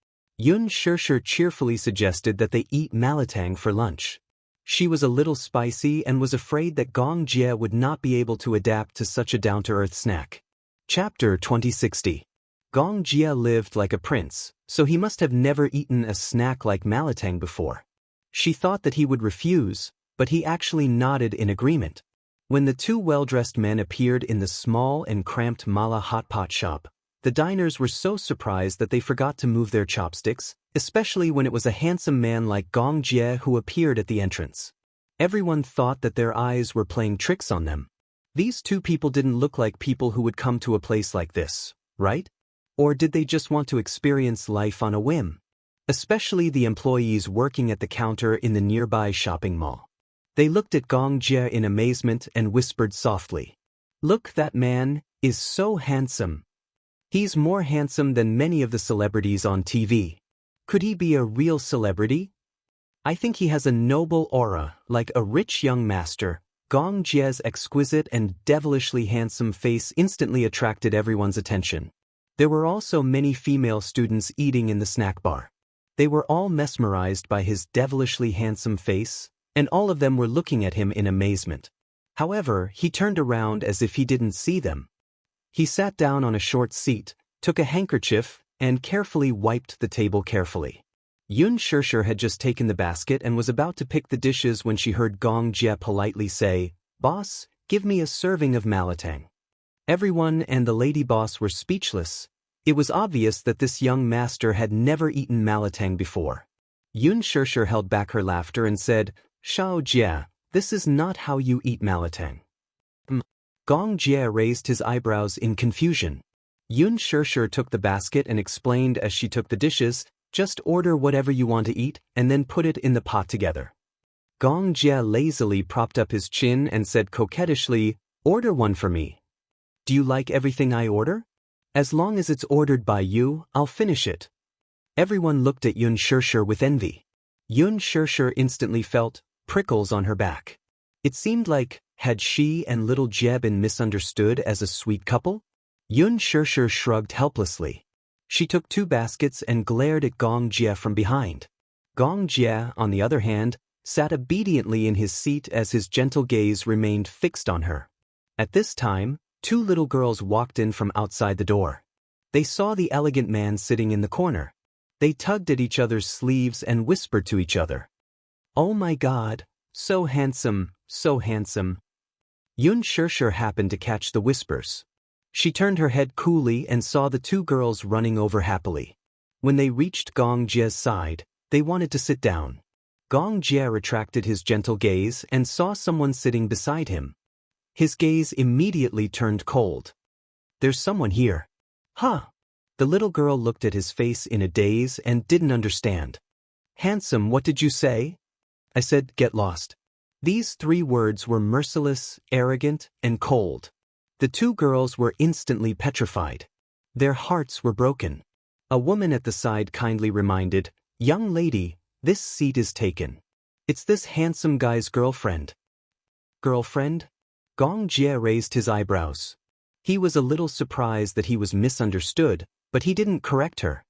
Xianxia cheerfully suggested that they eat malatang for lunch. She was a little spicy and was afraid that Gong Jie would not be able to adapt to such a down-to-earth snack. Chapter 2060. Gong Jie lived like a prince, so he must have never eaten a snack like malatang before. She thought that he would refuse, but he actually nodded in agreement. When the two well-dressed men appeared in the small and cramped mala hot pot shop, the diners were so surprised that they forgot to move their chopsticks, especially when it was a handsome man like Gong Jie who appeared at the entrance. Everyone thought that their eyes were playing tricks on them. These two people didn't look like people who would come to a place like this, right? Or did they just want to experience life on a whim? Especially the employees working at the counter in the nearby shopping mall. They looked at Gong Jie in amazement and whispered softly, "Look, that man is so handsome. He's more handsome than many of the celebrities on TV. Could he be a real celebrity? I think he has a noble aura, like a rich young master." Gong Jie's exquisite and devilishly handsome face instantly attracted everyone's attention. There were also many female students eating in the snack bar. They were all mesmerized by his devilishly handsome face, and all of them were looking at him in amazement. However, he turned around as if he didn't see them. He sat down on a short seat, took a handkerchief, and carefully wiped the table carefully. Xianxia had just taken the basket and was about to pick the dishes when she heard Gong Jie politely say, "Boss, give me a serving of malatang." Everyone and the lady boss were speechless. It was obvious that this young master had never eaten malatang before. Xianxia held back her laughter and said, "Shao Jie, this is not how you eat malatang." Gong Jie raised his eyebrows in confusion. Xianxia took the basket and explained as she took the dishes, "Just order whatever you want to eat and then put it in the pot together." Gong Jie lazily propped up his chin and said coquettishly, "Order one for me." "Do you like everything I order? As long as it's ordered by you, I'll finish it." Everyone looked at Xianxia with envy. Xianxia instantly felt prickles on her back. It seemed like, had she and little Jie been misunderstood as a sweet couple? Xianxia shrugged helplessly. She took two baskets and glared at Gong Jie from behind. Gong Jie, on the other hand, sat obediently in his seat as his gentle gaze remained fixed on her. At this time, two little girls walked in from outside the door. They saw the elegant man sitting in the corner. They tugged at each other's sleeves and whispered to each other, "Oh my God, so handsome, so handsome." Xianxia happened to catch the whispers. She turned her head coolly and saw the two girls running over happily. When they reached Gong Jie's side, they wanted to sit down. Gong Jie retracted his gentle gaze and saw someone sitting beside him. His gaze immediately turned cold. "There's someone here." "Huh?" The little girl looked at his face in a daze and didn't understand. "Handsome, what did you say?" "I said, get lost." These three words were merciless, arrogant, and cold. The two girls were instantly petrified. Their hearts were broken. A woman at the side kindly reminded, "Young lady, this seat is taken. It's this handsome guy's girlfriend." "Girlfriend?" Gong Jie raised his eyebrows. He was a little surprised that he was misunderstood, but he didn't correct her.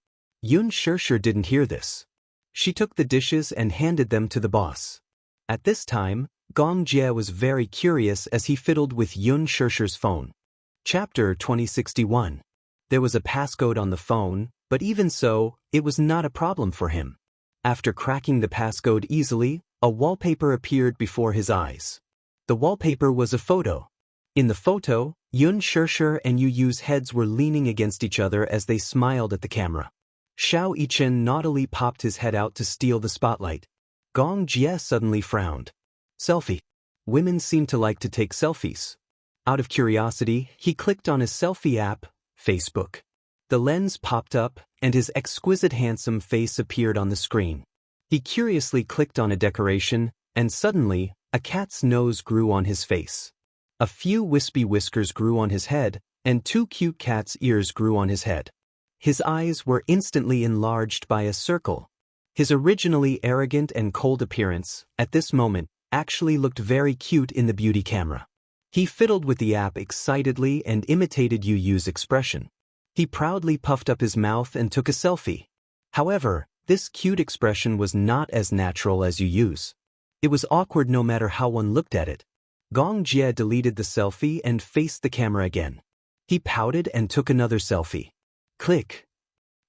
Xianxia didn't hear this. She took the dishes and handed them to the boss. At this time, Gong Jie was very curious as he fiddled with Xianxia's phone. Chapter 2061. There was a passcode on the phone, but even so, it was not a problem for him. After cracking the passcode easily, a wallpaper appeared before his eyes. The wallpaper was a photo. In the photo, Xianxia and Yu's heads were leaning against each other as they smiled at the camera. Shao Yichen naughtily popped his head out to steal the spotlight. Gong Jie suddenly frowned. Selfie. Women seem to like to take selfies. Out of curiosity, he clicked on his selfie app, Facebook. The lens popped up, and his exquisite handsome face appeared on the screen. He curiously clicked on a decoration, and suddenly, a cat's nose grew on his face. A few wispy whiskers grew on his head, and two cute cat's ears grew on his head. His eyes were instantly enlarged by a circle. His originally arrogant and cold appearance, at this moment, actually looked very cute in the beauty camera. He fiddled with the app excitedly and imitated Yu's expression. He proudly puffed up his mouth and took a selfie. However, this cute expression was not as natural as Yu's. It was awkward no matter how one looked at it. Gong Jie deleted the selfie and faced the camera again. He pouted and took another selfie. Click.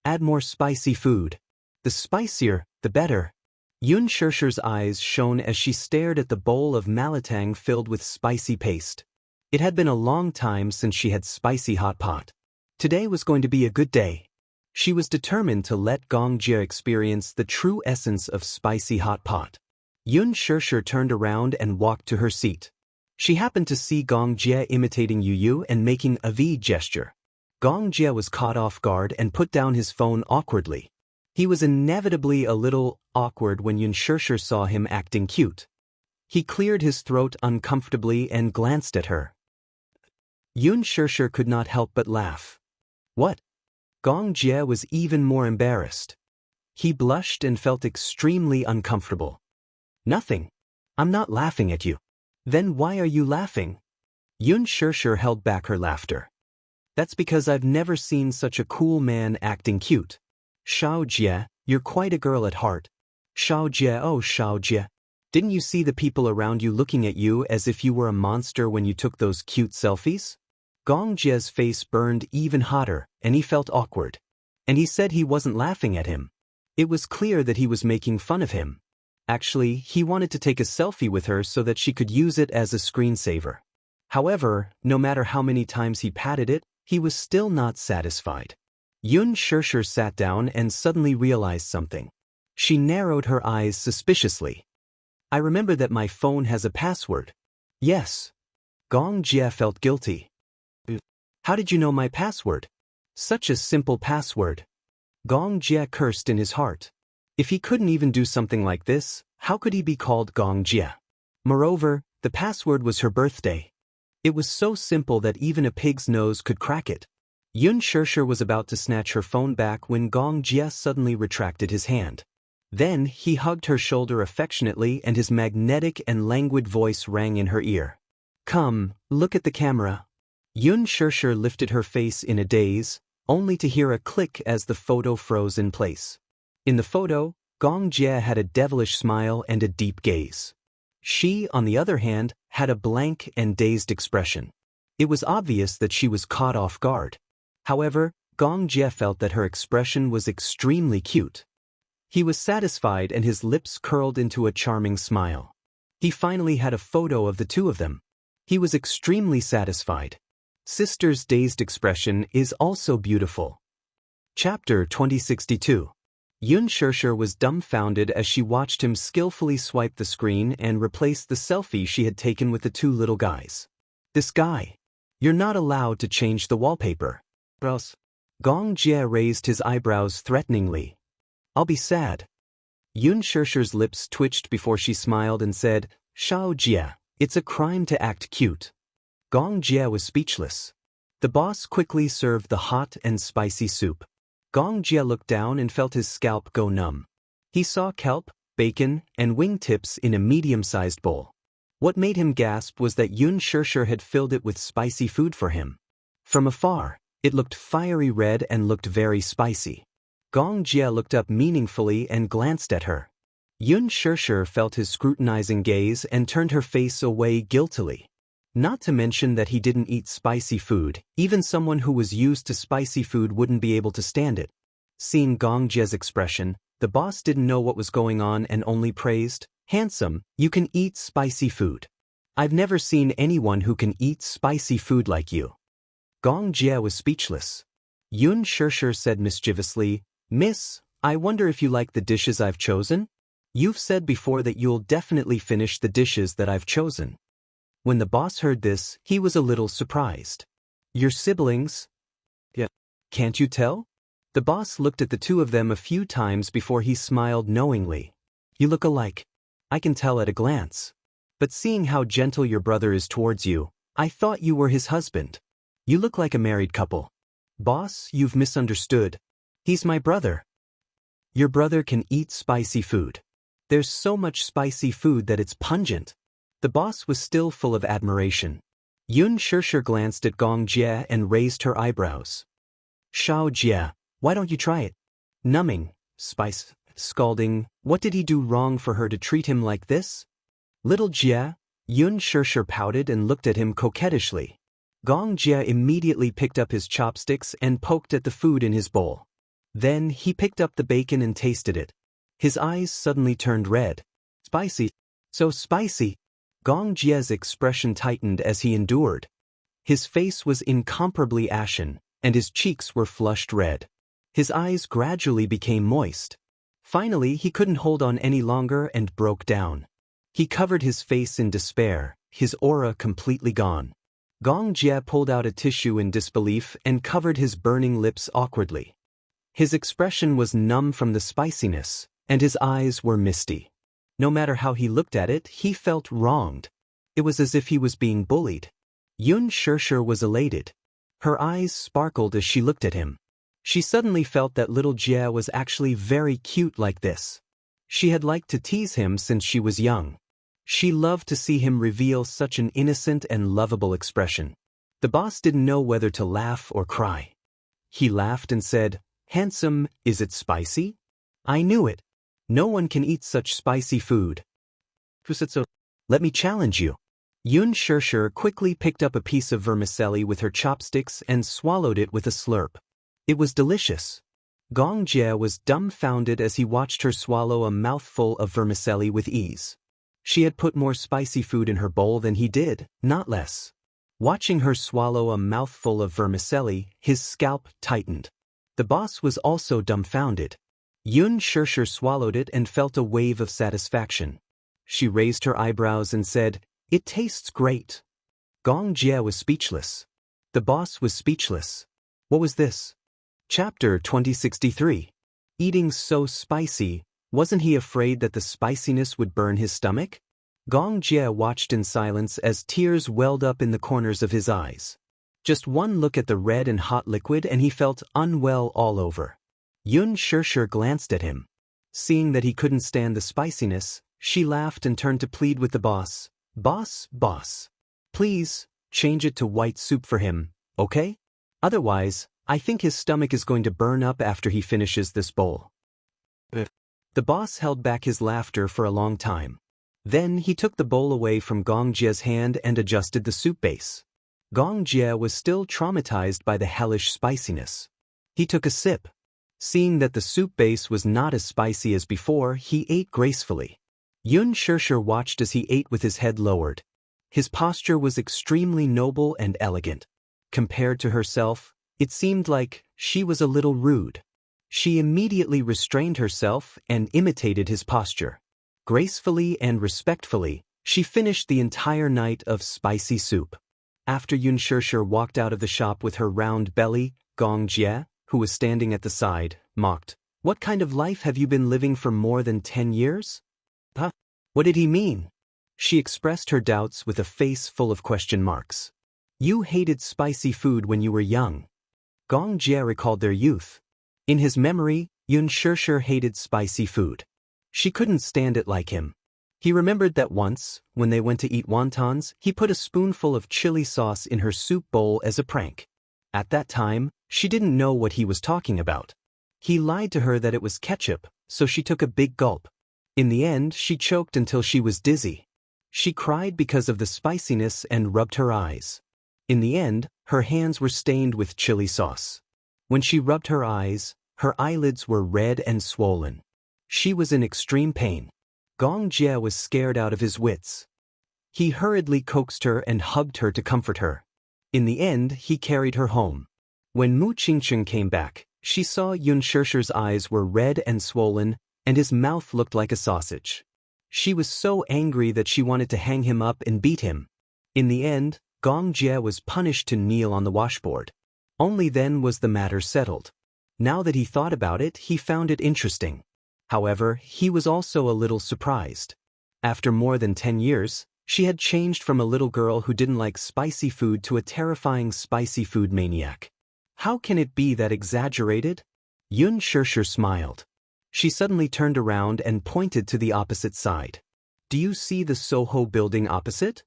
Add more spicy food. The spicier, the better. Yun Shirshi's eyes shone as she stared at the bowl of malatang filled with spicy paste. It had been a long time since she had spicy hot pot. Today was going to be a good day. She was determined to let Gong Jia experience the true essence of spicy hot pot. Yun Shirshir turned around and walked to her seat. She happened to see Gong Jia imitating Yu Yu and making a V gesture. Gong Jia was caught off guard and put down his phone awkwardly. He was inevitably a little awkward when Yun Shirshir saw him acting cute. He cleared his throat uncomfortably and glanced at her. Yun Shirshir could not help but laugh. What? Gong Jia was even more embarrassed. He blushed and felt extremely uncomfortable. Nothing. I'm not laughing at you. Then why are you laughing? Yun Shirshir held back her laughter. That's because I've never seen such a cool man acting cute. Xiao Jia, you're quite a girl at heart. Xiao Jia, oh Xiao Jia. Didn't you see the people around you looking at you as if you were a monster when you took those cute selfies? Gong Jia's face burned even hotter, and he felt awkward. And he said he wasn't laughing at him. It was clear that he was making fun of him. Actually, he wanted to take a selfie with her so that she could use it as a screensaver. However, no matter how many times he patted it, he was still not satisfied. Yun Shirshir sat down and suddenly realized something. She narrowed her eyes suspiciously. I remember that my phone has a password. Yes. Gong Jia felt guilty. How did you know my password? Such a simple password. Gong Jia cursed in his heart. If he couldn't even do something like this, how could he be called Gong Jia? Moreover, the password was her birthday. It was so simple that even a pig's nose could crack it. Yun Shirshir was about to snatch her phone back when Gong Jia suddenly retracted his hand. Then he hugged her shoulder affectionately and his magnetic and languid voice rang in her ear. Come, look at the camera. Yun Shirshir lifted her face in a daze, only to hear a click as the photo froze in place. In the photo, Gong Jia had a devilish smile and a deep gaze. She, on the other hand, had a blank and dazed expression. It was obvious that she was caught off guard. However, Gong Jia felt that her expression was extremely cute. He was satisfied and his lips curled into a charming smile. He finally had a photo of the two of them. He was extremely satisfied. Sister's dazed expression is also beautiful. Chapter 2062. Yun Shirshir was dumbfounded as she watched him skillfully swipe the screen and replace the selfie she had taken with the two little guys. This guy. You're not allowed to change the wallpaper. Gong Jia raised his eyebrows threateningly. I'll be sad. Yun Shirshir's lips twitched before she smiled and said, Xiao Jia, it's a crime to act cute. Gong Jia was speechless. The boss quickly served the hot and spicy soup. Gong Jia looked down and felt his scalp go numb. He saw kelp, bacon, and wingtips in a medium-sized bowl. What made him gasp was that Yun Shirshir had filled it with spicy food for him. From afar, it looked fiery red and looked very spicy. Gong Jia looked up meaningfully and glanced at her. Yun Shirshir felt his scrutinizing gaze and turned her face away guiltily. Not to mention that he didn't eat spicy food, even someone who was used to spicy food wouldn't be able to stand it. Seeing Gong Jia's expression, the boss didn't know what was going on and only praised, Handsome, you can eat spicy food. I've never seen anyone who can eat spicy food like you. Gong Jia was speechless. Yun Shirshir said mischievously, Miss, I wonder if you like the dishes I've chosen? You've said before that you'll definitely finish the dishes that I've chosen. When the boss heard this, he was a little surprised. Your siblings? Yeah. Can't you tell? The boss looked at the two of them a few times before he smiled knowingly. You look alike. I can tell at a glance. But seeing how gentle your brother is towards you, I thought you were his husband. You look like a married couple. Boss, you've misunderstood. He's my brother. Your brother can eat spicy food. There's so much spicy food that it's pungent. The boss was still full of admiration. Yun Shirshir glanced at Gong Jia and raised her eyebrows. Xiao Jia, why don't you try it? Numbing, spice, scalding, what did he do wrong for her to treat him like this? Little Jia, Yun Shirshir pouted and looked at him coquettishly. Gong Jia immediately picked up his chopsticks and poked at the food in his bowl. Then he picked up the bacon and tasted it. His eyes suddenly turned red. Spicy. So spicy. Gong Jie's expression tightened as he endured. His face was incomparably ashen, and his cheeks were flushed red. His eyes gradually became moist. Finally, he couldn't hold on any longer and broke down. He covered his face in despair, his aura completely gone. Gong Jie pulled out a tissue in disbelief and covered his burning lips awkwardly. His expression was numb from the spiciness, and his eyes were misty. No matter how he looked at it, he felt wronged. It was as if he was being bullied. Xianxia was elated. Her eyes sparkled as she looked at him. She suddenly felt that little Jie was actually very cute like this. She had liked to tease him since she was young. She loved to see him reveal such an innocent and lovable expression. The boss didn't know whether to laugh or cry. He laughed and said, "Handsome, is it spicy?" "I knew it. No one can eat such spicy food." "Let me challenge you." Xianxia quickly picked up a piece of vermicelli with her chopsticks and swallowed it with a slurp. It was delicious. Gong Jie was dumbfounded as he watched her swallow a mouthful of vermicelli with ease. She had put more spicy food in her bowl than he did, not less. Watching her swallow a mouthful of vermicelli, his scalp tightened. The boss was also dumbfounded. Xianxia swallowed it and felt a wave of satisfaction. She raised her eyebrows and said, "It tastes great." Gong Jie was speechless. The boss was speechless. What was this? Chapter 2063. Eating so spicy, wasn't he afraid that the spiciness would burn his stomach? Gong Jie watched in silence as tears welled up in the corners of his eyes. Just one look at the red and hot liquid and he felt unwell all over. Xianxia glanced at him. Seeing that he couldn't stand the spiciness, she laughed and turned to plead with the boss. Boss. Please, change it to white soup for him, okay? Otherwise, I think his stomach is going to burn up after he finishes this bowl." The boss held back his laughter for a long time. Then he took the bowl away from Gong Jie's hand and adjusted the soup base. Gong Jie was still traumatized by the hellish spiciness. He took a sip. Seeing that the soup base was not as spicy as before, he ate gracefully. Xianxia watched as he ate with his head lowered. His posture was extremely noble and elegant. Compared to herself, it seemed like she was a little rude. She immediately restrained herself and imitated his posture. Gracefully and respectfully, she finished the entire night of spicy soup. After Xianxia walked out of the shop with her round belly, Gong Jie, who was standing at the side, mocked, "What kind of life have you been living for more than 10 years? Huh? What did he mean?" She expressed her doubts with a face full of question marks. "You hated spicy food when you were young." Gong Jie recalled their youth. In his memory, Xianxia hated spicy food. She couldn't stand it like him. He remembered that once, when they went to eat wontons, he put a spoonful of chili sauce in her soup bowl as a prank. At that time, she didn't know what he was talking about. He lied to her that it was ketchup, so she took a big gulp. In the end, she choked until she was dizzy. She cried because of the spiciness and rubbed her eyes. In the end, her hands were stained with chili sauce. When she rubbed her eyes, her eyelids were red and swollen. She was in extreme pain. Gong Jie was scared out of his wits. He hurriedly coaxed her and hugged her to comfort her. In the end, he carried her home. When Mu Qingqing came back, she saw Xianxia's eyes were red and swollen, and his mouth looked like a sausage. She was so angry that she wanted to hang him up and beat him. In the end, Gong Jie was punished to kneel on the washboard. Only then was the matter settled. Now that he thought about it, he found it interesting. However, he was also a little surprised. After more than 10 years, she had changed from a little girl who didn't like spicy food to a terrifying spicy food maniac. How can it be that exaggerated? Xianxia smiled. She suddenly turned around and pointed to the opposite side. "Do you see the Soho building opposite?"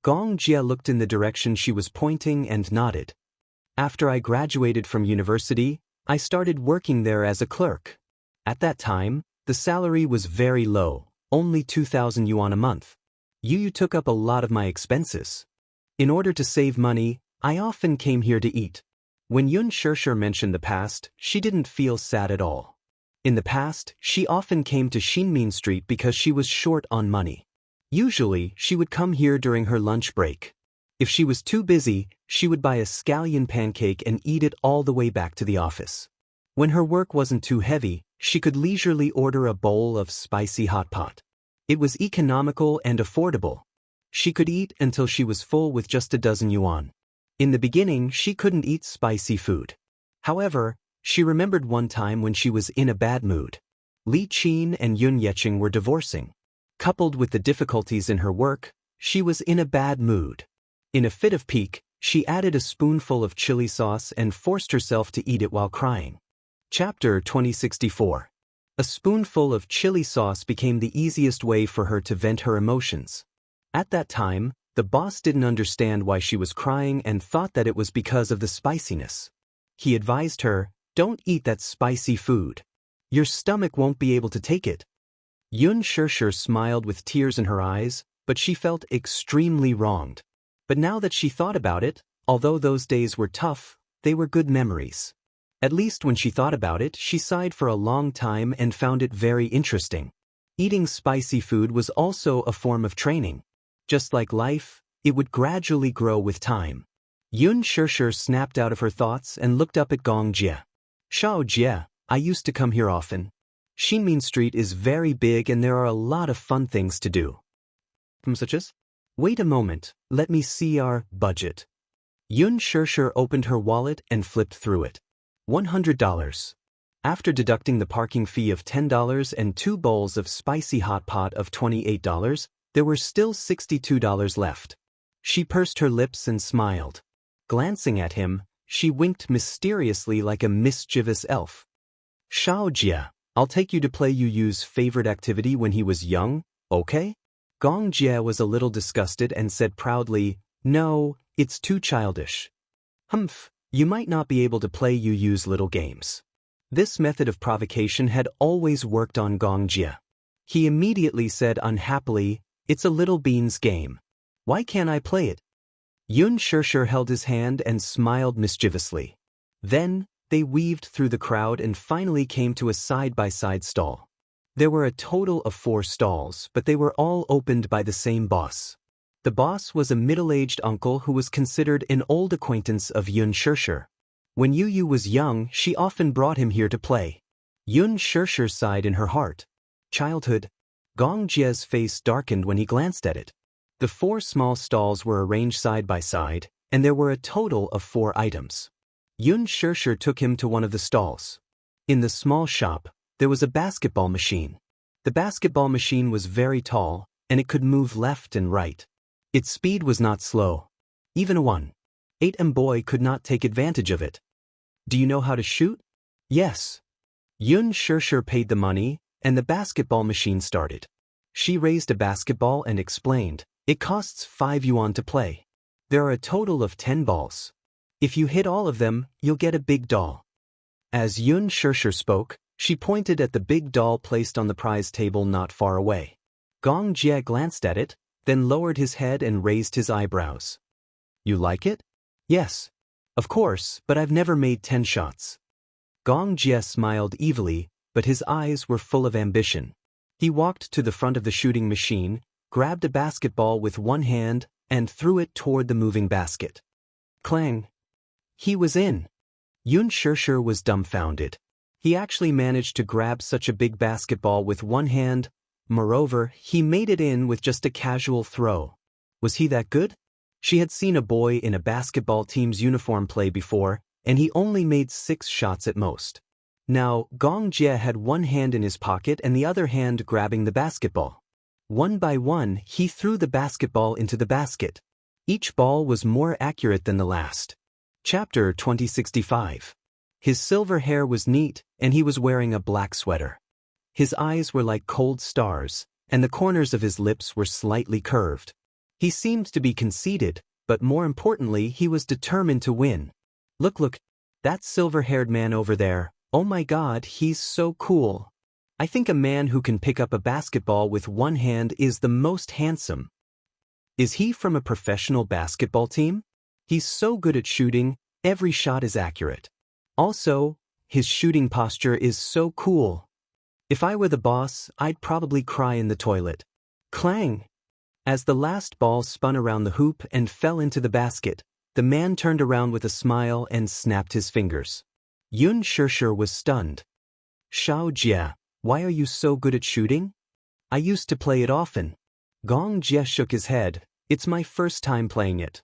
Gong Jie looked in the direction she was pointing and nodded. "After I graduated from university, I started working there as a clerk. At that time, the salary was very low, only 2,000 yuan a month. You took up a lot of my expenses. In order to save money, I often came here to eat." When Xianxia mentioned the past, she didn't feel sad at all. In the past, she often came to Xinmin Street because she was short on money. Usually, she would come here during her lunch break. If she was too busy, she would buy a scallion pancake and eat it all the way back to the office. When her work wasn't too heavy, she could leisurely order a bowl of spicy hot pot. It was economical and affordable. She could eat until she was full with just a dozen yuan. In the beginning, she couldn't eat spicy food. However, she remembered one time when she was in a bad mood. Li Qin and Yun Yecheng were divorcing. Coupled with the difficulties in her work, she was in a bad mood. In a fit of pique, she added a spoonful of chili sauce and forced herself to eat it while crying. Chapter 2064. A spoonful of chili sauce became the easiest way for her to vent her emotions. At that time, the boss didn't understand why she was crying and thought that it was because of the spiciness. He advised her, "Don't eat that spicy food. Your stomach won't be able to take it." Yun Shishir smiled with tears in her eyes, but she felt extremely wronged. But now that she thought about it, although those days were tough, they were good memories. At least when she thought about it, she sighed for a long time and found it very interesting. Eating spicy food was also a form of training. Just like life, it would gradually grow with time. Yun Shishir snapped out of her thoughts and looked up at Gong Jie. "Shao Jie, I used to come here often. Xinmin Street is very big and there are a lot of fun things to do." Such as? Wait a moment, let me see our budget. Yun Shishir opened her wallet and flipped through it. $100. After deducting the parking fee of $10 and 2 bowls of spicy hot pot of $28, there were still $62 left. She pursed her lips and smiled. Glancing at him, she winked mysteriously like a mischievous elf. "Shao Jie, I'll take you to play Yu Yu's favorite activity when he was young, okay?" Gong Jie was a little disgusted and said proudly, "No, it's too childish." "Humph, you might not be able to play Yu Yu's little games." This method of provocation had always worked on Gong Jie. He immediately said unhappily, "It's a little beans game. Why can't I play it?" Yun Shishir held his hand and smiled mischievously. Then, they weaved through the crowd and finally came to a side-by-side stall. There were a total of 4 stalls, but they were all opened by the same boss. The boss was a middle-aged uncle who was considered an old acquaintance of Yun Shishir. When Yu Yu was young, she often brought him here to play. Yun Shishir sighed in her heart. Childhood. Gong Jie's face darkened when he glanced at it. The 4 small stalls were arranged side by side, and there were a total of 4 items. Yun Shishir took him to one of the stalls. In the small shop, there was a basketball machine. The basketball machine was very tall, and it could move left and right. Its speed was not slow. Even a 1.8 boy could not take advantage of it. "Do you know how to shoot?" "Yes." Yun Shishir paid the money, and the basketball machine started. She raised a basketball and explained, "It costs 5 yuan to play. There are a total of 10 balls. If you hit all of them, you'll get a big doll." As Yun Shishir spoke, she pointed at the big doll placed on the prize table not far away. Gong Jie glanced at it, then lowered his head and raised his eyebrows. "You like it?" "Yes. Of course, but I've never made 10 shots." Gong Jie smiled evilly, but his eyes were full of ambition. He walked to the front of the shooting machine, grabbed a basketball with one hand, and threw it toward the moving basket. Clang! He was in. Yun Shishir was dumbfounded. He actually managed to grab such a big basketball with one hand. Moreover, he made it in with just a casual throw. Was he that good? She had seen a boy in a basketball team's uniform play before, and he only made 6 shots at most. Now, Gong Jie had one hand in his pocket and the other hand grabbing the basketball. One by one, he threw the basketball into the basket. Each ball was more accurate than the last. Chapter 2065. His silver hair was neat, and he was wearing a black sweater. His eyes were like cold stars, and the corners of his lips were slightly curved. He seemed to be conceited, but more importantly, he was determined to win. Look, that silver-haired man over there, oh my God, he's so cool. I think a man who can pick up a basketball with one hand is the most handsome. Is he from a professional basketball team? He's so good at shooting, every shot is accurate. Also, his shooting posture is so cool. If I were the boss, I'd probably cry in the toilet. Clang! As the last ball spun around the hoop and fell into the basket, the man turned around with a smile and snapped his fingers. Yun Shirshir was stunned. Xiao Jia, why are you so good at shooting? I used to play it often. Gong Jie shook his head. It's my first time playing it.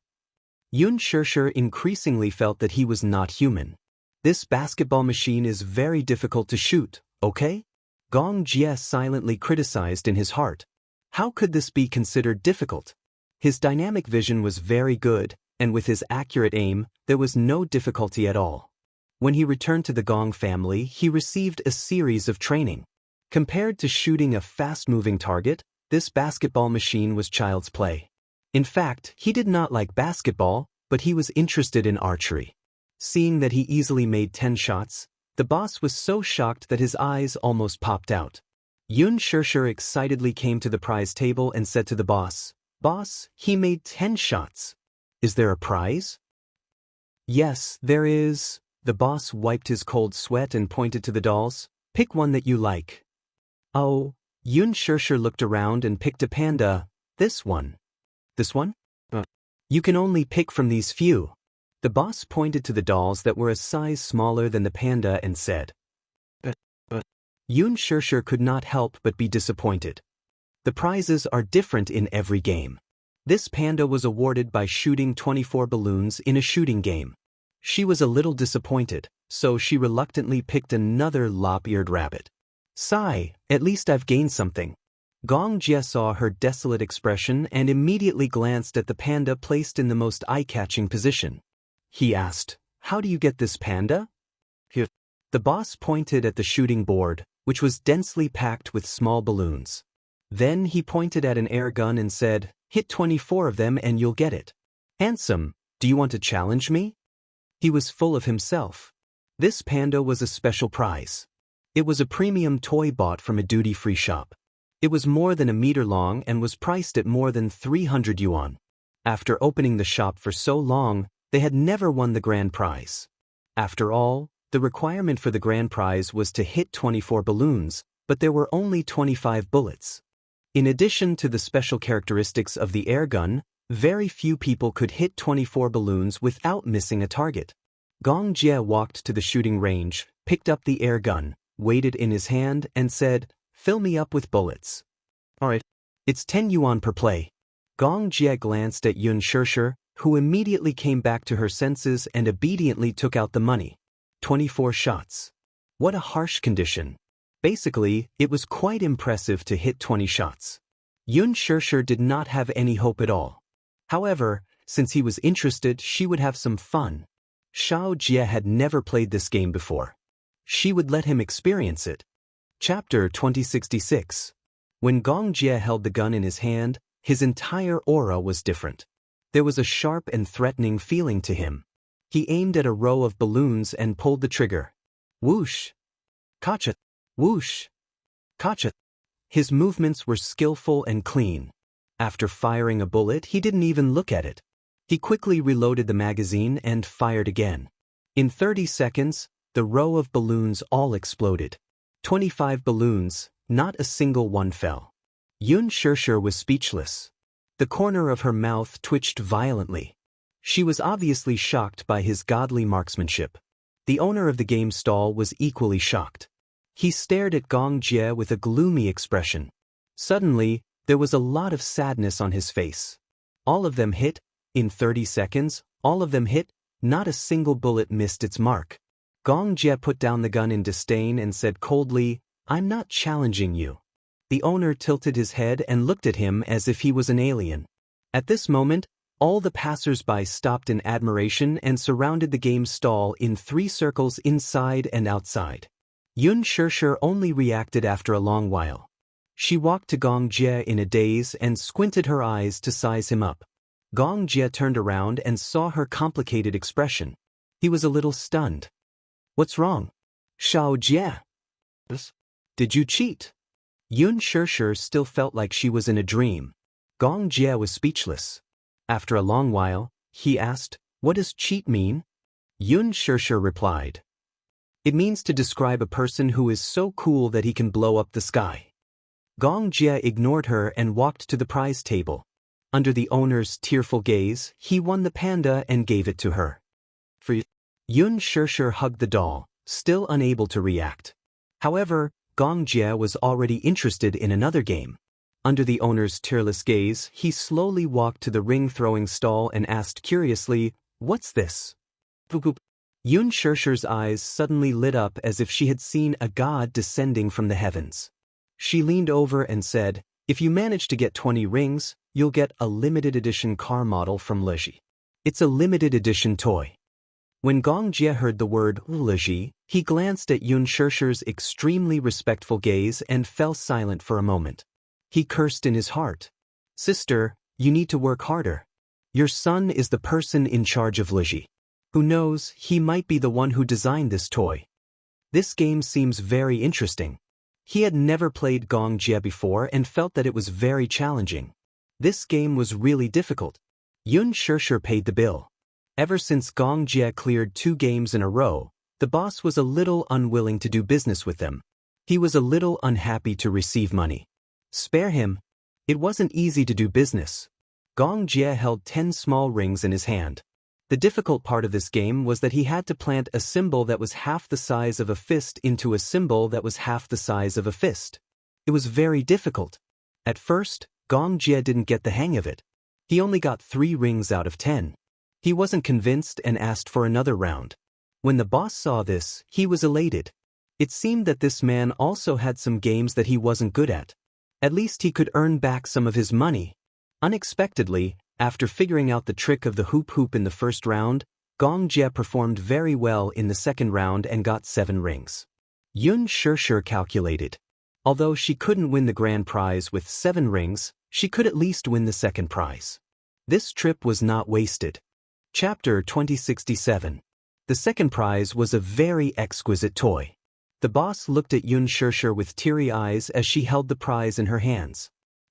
Yun Shirshir increasingly felt that he was not human. This basketball machine is very difficult to shoot, okay? Gong Jie silently criticized in his heart. How could this be considered difficult? His dynamic vision was very good, and with his accurate aim, there was no difficulty at all. When he returned to the Gong family, he received a series of training. Compared to shooting a fast-moving target, this basketball machine was child's play. In fact, he did not like basketball, but he was interested in archery. Seeing that he easily made 10 shots, the boss was so shocked that his eyes almost popped out. Yun Shirshir excitedly came to the prize table and said to the boss, "Boss, he made 10 shots. Is there a prize?" "Yes, there is." The boss wiped his cold sweat and pointed to the dolls. "Pick one that you like." "Oh." Yun Shirshir looked around and picked a panda. "This one." "This one?" "You can only pick from these few." The boss pointed to the dolls that were a size smaller than the panda and said. Yun Shirshir could not help but be disappointed. The prizes are different in every game. This panda was awarded by shooting 24 balloons in a shooting game. She was a little disappointed, so she reluctantly picked another lop-eared rabbit. Sigh, at least I've gained something. Gong Jie saw her desolate expression and immediately glanced at the panda placed in the most eye-catching position. He asked, "How do you get this panda?" "Here." The boss pointed at the shooting board, which was densely packed with small balloons. Then he pointed at an air gun and said, "Hit 24 of them and you'll get it." "Handsome, do you want to challenge me?" He was full of himself. This panda was a special prize. It was a premium toy bought from a duty-free shop. It was more than a meter long and was priced at more than 300 yuan. After opening the shop for so long, they had never won the grand prize. After all, the requirement for the grand prize was to hit 24 balloons, but there were only 25 bullets. In addition to the special characteristics of the air gun, very few people could hit 24 balloons without missing a target. Gong Jie walked to the shooting range, picked up the air gun, weighed it in his hand, and said, "Fill me up with bullets." "All right. It's 10 yuan per play." Gong Jie glanced at Yun Shirshir, who immediately came back to her senses and obediently took out the money. 24 shots. What a harsh condition. Basically, it was quite impressive to hit 20 shots. Yun Shirshir did not have any hope at all. However, since he was interested, she would have some fun. Xiao Jie had never played this game before. She would let him experience it. Chapter 2066. When Gong Jie held the gun in his hand, his entire aura was different. There was a sharp and threatening feeling to him. He aimed at a row of balloons and pulled the trigger. Whoosh! Kacha! Whoosh! Kacha! His movements were skillful and clean. After firing a bullet, he didn't even look at it. He quickly reloaded the magazine and fired again. In 30 seconds, the row of balloons all exploded. 25 balloons, not a single one fell. Yun Shirshir was speechless. The corner of her mouth twitched violently. She was obviously shocked by his godly marksmanship. The owner of the game stall was equally shocked. He stared at Gong Jie with a gloomy expression. Suddenly, there was a lot of sadness on his face. All of them hit. In 30 seconds, all of them hit. Not a single bullet missed its mark. Gong Jie put down the gun in disdain and said coldly, "I'm not challenging you." The owner tilted his head and looked at him as if he was an alien. At this moment, all the passers-by stopped in admiration and surrounded the game stall in 3 circles inside and outside. Yun Shirshir only reacted after a long while. She walked to Gong Jie in a daze and squinted her eyes to size him up. Gong Jie turned around and saw her complicated expression. He was a little stunned. "What's wrong?" "Xiao Jie. Did you cheat?" Yun Shirshir still felt like she was in a dream. Gong Jie was speechless. After a long while, he asked, "What does cheat mean?" Yun Shirshir replied, It means to describe a person who is so cool that he can blow up the sky. Gong Jie ignored her and walked to the prize table. Under the owner's tearful gaze, he won the panda and gave it to her. Yun Shishir hugged the doll, still unable to react. However, Gong Jie was already interested in another game. Under the owner's tearless gaze, he slowly walked to the ring-throwing stall and asked curiously, "What's this?" Yun Shishir's eyes suddenly lit up as if she had seen a god descending from the heavens. She leaned over and said, "If you manage to get 20 rings, you'll get a limited edition car model from Leji. It's a limited edition toy." When Gong Jie heard the word Leji, he glanced at Yun Shishir's extremely respectful gaze and fell silent for a moment. He cursed in his heart. "Sister, you need to work harder. Your son is the person in charge of Leji. Who knows, he might be the one who designed this toy." This game seems very interesting. He had never played Gong Jie before and felt that it was very challenging. This game was really difficult. Yun Shishir paid the bill. Ever since Gong Jie cleared 2 games in a row, the boss was a little unwilling to do business with them. He was a little unhappy to receive money. Spare him. It wasn't easy to do business. Gong Jie held 10 small rings in his hand. The difficult part of this game was that he had to plant a symbol that was half the size of a fist into a symbol that was half the size of a fist. It was very difficult. At first, Gong Jie didn't get the hang of it. He only got 3 rings out of 10. He wasn't convinced and asked for another round. When the boss saw this, he was elated. It seemed that this man also had some games that he wasn't good at. At least he could earn back some of his money. Unexpectedly, after figuring out the trick of the hoop in the first round, Gong Jie performed very well in the second round and got 7 rings. Yun Shishir calculated. Although she couldn't win the grand prize with 7 rings, she could at least win the second prize. This trip was not wasted. Chapter 2067. The second prize was a very exquisite toy. The boss looked at Yun Shishir with teary eyes as she held the prize in her hands.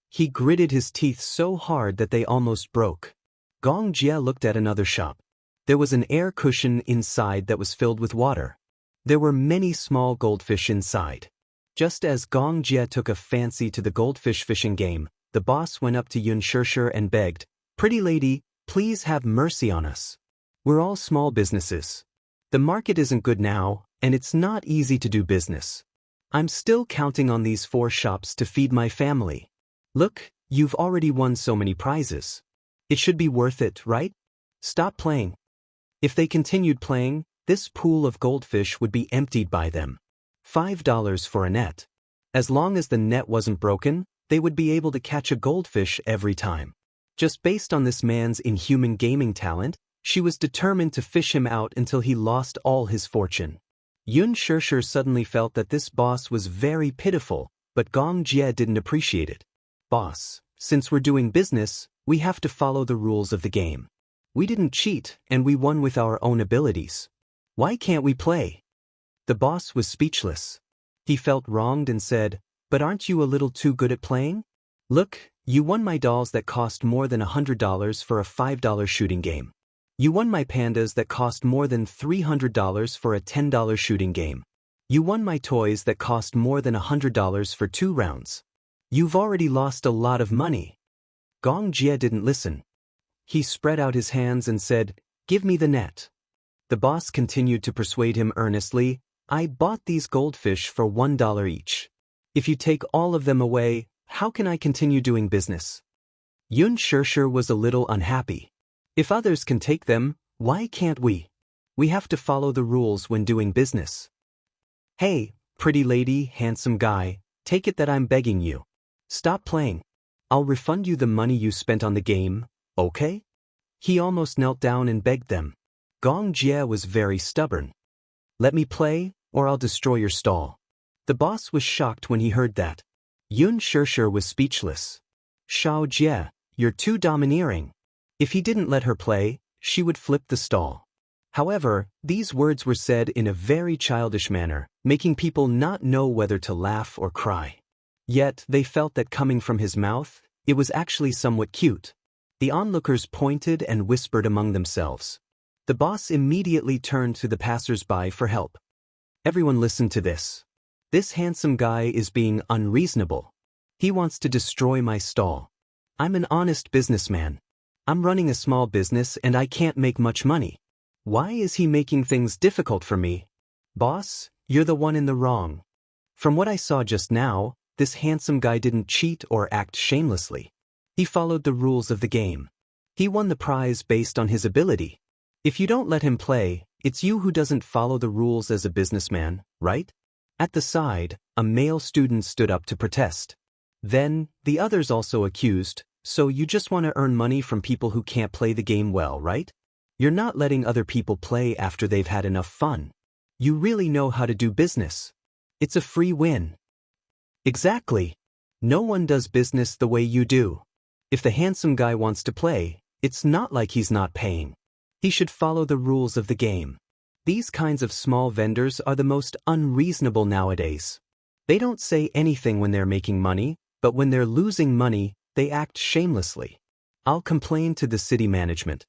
He gritted his teeth so hard that they almost broke. Gong Jie looked at another shop. There was an air cushion inside that was filled with water. There were many small goldfish inside. Just as Gong Jie took a fancy to the goldfish fishing game, the boss went up to Yun Shishir and begged, "Pretty lady, please have mercy on us. We're all small businesses. The market isn't good now, and it's not easy to do business. I'm still counting on these 4 shops to feed my family. Look, you've already won so many prizes. It should be worth it, right? Stop playing." If they continued playing, this pool of goldfish would be emptied by them. $5 for a net. As long as the net wasn't broken, they would be able to catch a goldfish every time. Just based on this man's inhuman gaming talent, she was determined to fish him out until he lost all his fortune. Yun Shishir suddenly felt that this boss was very pitiful, but Gong Jie didn't appreciate it. "Boss, since we're doing business, we have to follow the rules of the game. We didn't cheat, and we won with our own abilities. Why can't we play?" The boss was speechless. He felt wronged and said, "But aren't you a little too good at playing? Look, you won my dolls that cost more than $100 for a $5 shooting game. You won my pandas that cost more than $300 for a $10 shooting game. You won my toys that cost more than $100 for 2 rounds. You've already lost a lot of money." Gong Jie didn't listen. He spread out his hands and said, "Give me the net." The boss continued to persuade him earnestly, "I bought these goldfish for $1 each. If you take all of them away, how can I continue doing business?" Yun Shishir was a little unhappy. If others can take them, why can't we? We have to follow the rules when doing business. "Hey, pretty lady, handsome guy, take it that I'm begging you. Stop playing. I'll refund you the money you spent on the game, okay?" He almost knelt down and begged them. Gong Jie was very stubborn. "Let me play, or I'll destroy your stall." The boss was shocked when he heard that. Yun Shishir was speechless. "Xiao Jie, you're too domineering." If he didn't let her play, she would flip the stall. However, these words were said in a very childish manner, making people not know whether to laugh or cry. Yet, they felt that coming from his mouth, it was actually somewhat cute. The onlookers pointed and whispered among themselves. The boss immediately turned to the passers-by for help. Everyone listen to this. This handsome guy is being unreasonable. He wants to destroy my stall. I'm an honest businessman. I'm running a small business and I can't make much money. Why is he making things difficult for me? Boss, you're the one in the wrong. From what I saw just now, this handsome guy didn't cheat or act shamelessly. He followed the rules of the game. He won the prize based on his ability. If you don't let him play, it's you who doesn't follow the rules as a businessman, right? At the side, a male student stood up to protest. Then, the others also accused, so you just want to earn money from people who can't play the game well, right? You're not letting other people play after they've had enough fun. You really know how to do business. It's a free win. Exactly. No one does business the way you do. If the handsome guy wants to play, it's not like he's not paying. He should follow the rules of the game. These kinds of small vendors are the most unreasonable nowadays. They don't say anything when they're making money, but when they're losing money, they act shamelessly. I'll complain to the city management.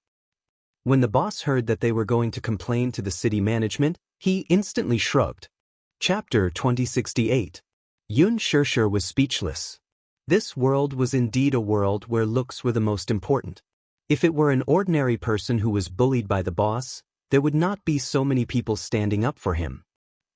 When the boss heard that they were going to complain to the city management, he instantly shrugged. Chapter 2068. Xianxia was speechless. This world was indeed a world where looks were the most important. If it were an ordinary person who was bullied by the boss, there would not be so many people standing up for him.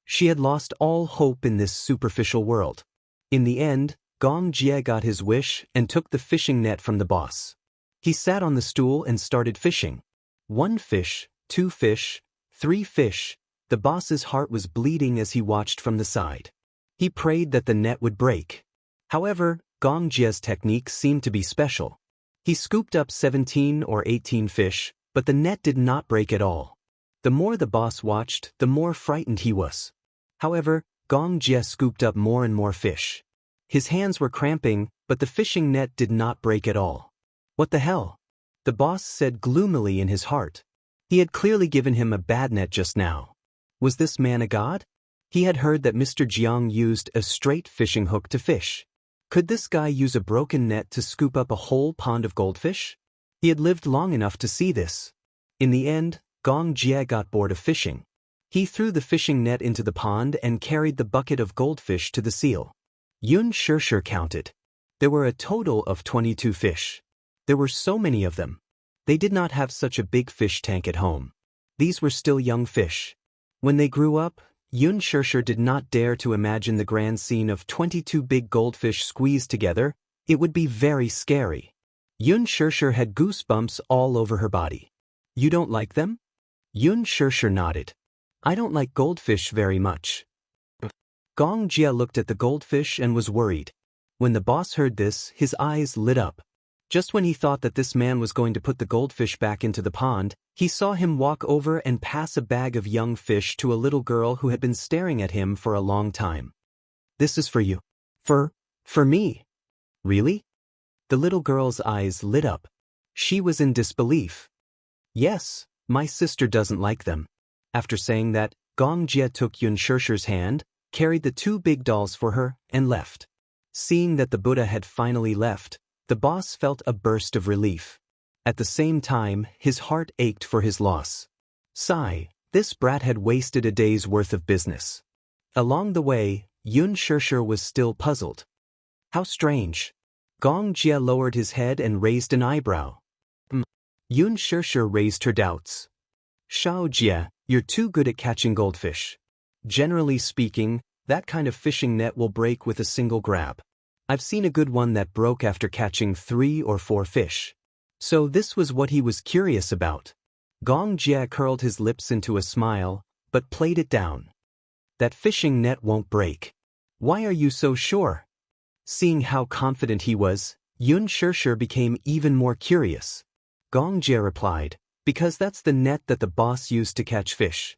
She had lost all hope in this superficial world. In the end, Xianxia got his wish and took the fishing net from the boss. He sat on the stool and started fishing. 1 fish, 2 fish, 3 fish. The boss's heart was bleeding as he watched from the side. He prayed that the net would break. However, Xianxia's technique seemed to be special. He scooped up 17 or 18 fish, but the net did not break at all. The more the boss watched, the more frightened he was. However, Xianxia scooped up more and more fish. His hands were cramping, but the fishing net did not break at all. What the hell? The boss said gloomily in his heart. He had clearly given him a bad net just now. Was this man a god? He had heard that Mr. Jiang used a straight fishing hook to fish. Could this guy use a broken net to scoop up a whole pond of goldfish? He had lived long enough to see this. In the end, Xianxia got bored of fishing. He threw the fishing net into the pond and carried the bucket of goldfish to the seal. Xianxia counted. There were a total of 22 fish. There were so many of them. They did not have such a big fish tank at home. These were still young fish. When they grew up, Xianxia did not dare to imagine the grand scene of 22 big goldfish squeezed together. It would be very scary. Xianxia had goosebumps all over her body. You don't like them? Xianxia nodded. I don't like goldfish very much. Xianxia looked at the goldfish and was worried. When the boss heard this, his eyes lit up. Just when he thought that this man was going to put the goldfish back into the pond, he saw him walk over and pass a bag of young fish to a little girl who had been staring at him for a long time. This is for you. For me? Really? The little girl's eyes lit up. She was in disbelief. Yes, my sister doesn't like them. After saying that, Xianxia took Xianxia's hand, carried the 2 big dolls for her, and left. Seeing that the Buddha had finally left, the boss felt a burst of relief. At the same time, his heart ached for his loss. Sigh, this brat had wasted a day's worth of business. Along the way, Xianxia was still puzzled. How strange. Xianxia lowered his head and raised an eyebrow. Xianxia raised her doubts. Xiaojia, you're too good at catching goldfish. Generally speaking, that kind of fishing net will break with a single grab. I've seen a good one that broke after catching 3 or 4 fish. So this was what he was curious about. Xianxia curled his lips into a smile, but played it down. That fishing net won't break. Why are you so sure? Seeing how confident he was, Xianxia became even more curious. Xianxia replied, because that's the net that the boss used to catch fish.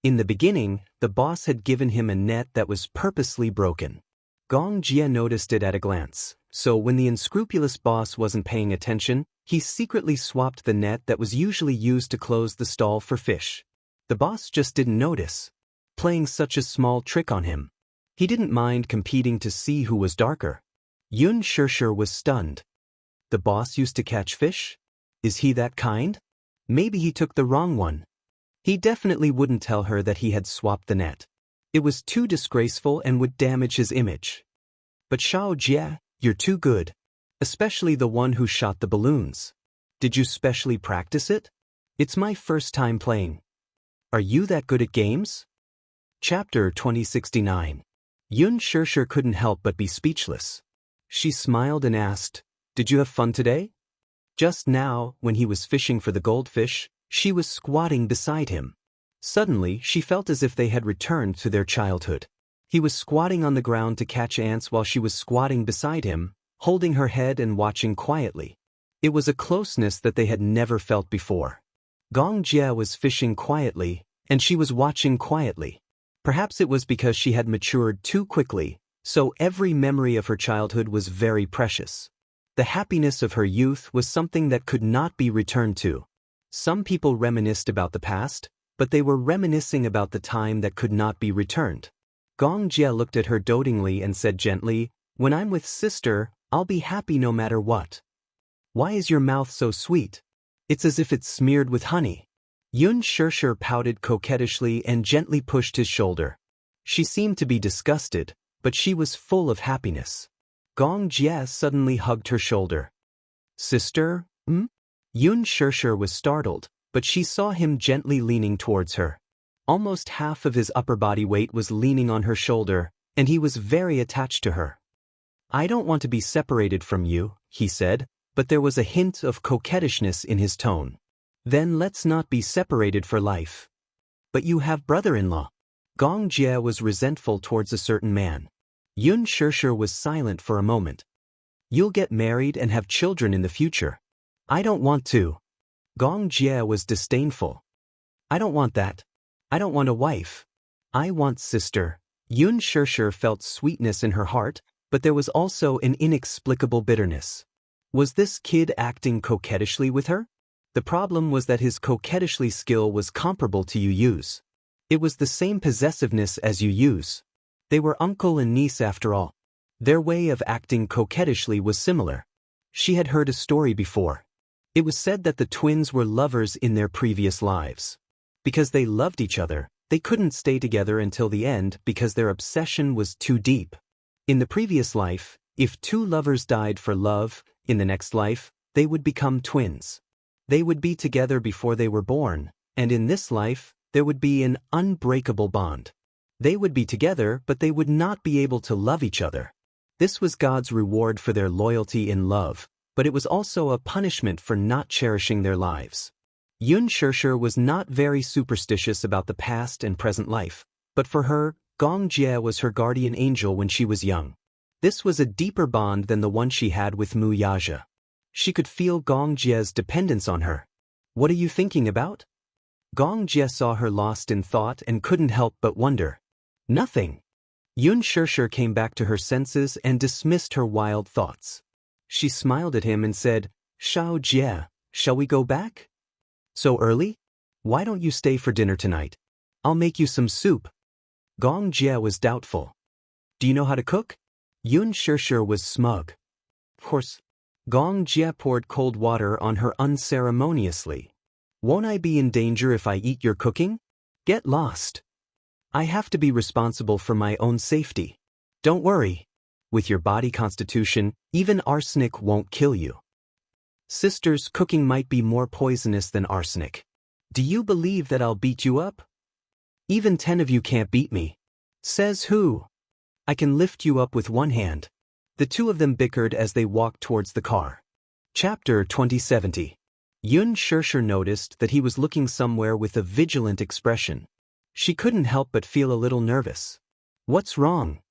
In the beginning, the boss had given him a net that was purposely broken. Xianxia noticed it at a glance, so when the unscrupulous boss wasn't paying attention, he secretly swapped the net that was usually used to close the stall for fish. The boss just didn't notice, playing such a small trick on him. He didn't mind competing to see who was darker. Xianxia was stunned. The boss used to catch fish? Is he that kind? Maybe he took the wrong one. He definitely wouldn't tell her that he had swapped the net. It was too disgraceful and would damage his image. But Xianxia, you're too good. Especially the one who shot the balloons. Did you specially practice it? It's my first time playing. Are you that good at games? Chapter 2069. Xianxia couldn't help but be speechless. She smiled and asked, "Did you have fun today?" Just now, when he was fishing for the goldfish, she was squatting beside him. Suddenly, she felt as if they had returned to their childhood. He was squatting on the ground to catch ants while she was squatting beside him, holding her head and watching quietly. It was a closeness that they had never felt before. Xianxia was fishing quietly, and she was watching quietly. Perhaps it was because she had matured too quickly, so every memory of her childhood was very precious. The happiness of her youth was something that could not be returned to. Some people reminisced about the past, but they were reminiscing about the time that could not be returned. Xianxia looked at her dotingly and said gently, "When I'm with sister, I'll be happy no matter what." "Why is your mouth so sweet? It's as if it's smeared with honey." Xianxia pouted coquettishly and gently pushed his shoulder. She seemed to be disgusted, but she was full of happiness. Xianxia suddenly hugged her shoulder. "Sister, Xianxia was startled, but she saw him gently leaning towards her. Almost half of his upper body weight was leaning on her shoulder, and he was very attached to her. "I don't want to be separated from you," he said, but there was a hint of coquettishness in his tone. "Then let's not be separated for life." "But you have brother-in-law." Xianxia was resentful towards a certain man. Xianxia was silent for a moment. "You'll get married and have children in the future." "I don't want to." Xianxia was disdainful. "I don't want that. I don't want a wife. I want sister." Xianxia felt sweetness in her heart, but there was also an inexplicable bitterness. Was this kid acting coquettishly with her? The problem was that his coquettishly skill was comparable to Yu's. It was the same possessiveness as Yu's. They were uncle and niece after all. Their way of acting coquettishly was similar. She had heard a story before. It was said that the twins were lovers in their previous lives. Because they loved each other, they couldn't stay together until the end because their obsession was too deep. In the previous life, if two lovers died for love, in the next life, they would become twins. They would be together before they were born, and in this life, there would be an unbreakable bond. They would be together, but they would not be able to love each other. This was God's reward for their loyalty in love, but it was also a punishment for not cherishing their lives. Xianxia was not very superstitious about the past and present life, but for her, Xianxia was her guardian angel when she was young. This was a deeper bond than the one she had with Wuxia. She could feel Xianxia's dependence on her. "What are you thinking about?" Xianxia saw her lost in thought and couldn't help but wonder. "Nothing." Xianxia came back to her senses and dismissed her wild thoughts. She smiled at him and said, "Xianxia, shall we go back?" "So early? Why don't you stay for dinner tonight? I'll make you some soup." Xianxia was doubtful. "Do you know how to cook?" Xianxia was smug. "Of course." Xianxia poured cold water on her unceremoniously. "Won't I be in danger if I eat your cooking? Get lost. I have to be responsible for my own safety. Don't worry. With your body constitution, even arsenic won't kill you. Sister's cooking might be more poisonous than arsenic. Do you believe that I'll beat you up? Even 10 of you can't beat me." "Says who? I can lift you up with one hand." The two of them bickered as they walked towards the car. Chapter 2070. Xianxia noticed that he was looking somewhere with a vigilant expression. She couldn't help but feel a little nervous. "What's wrong?"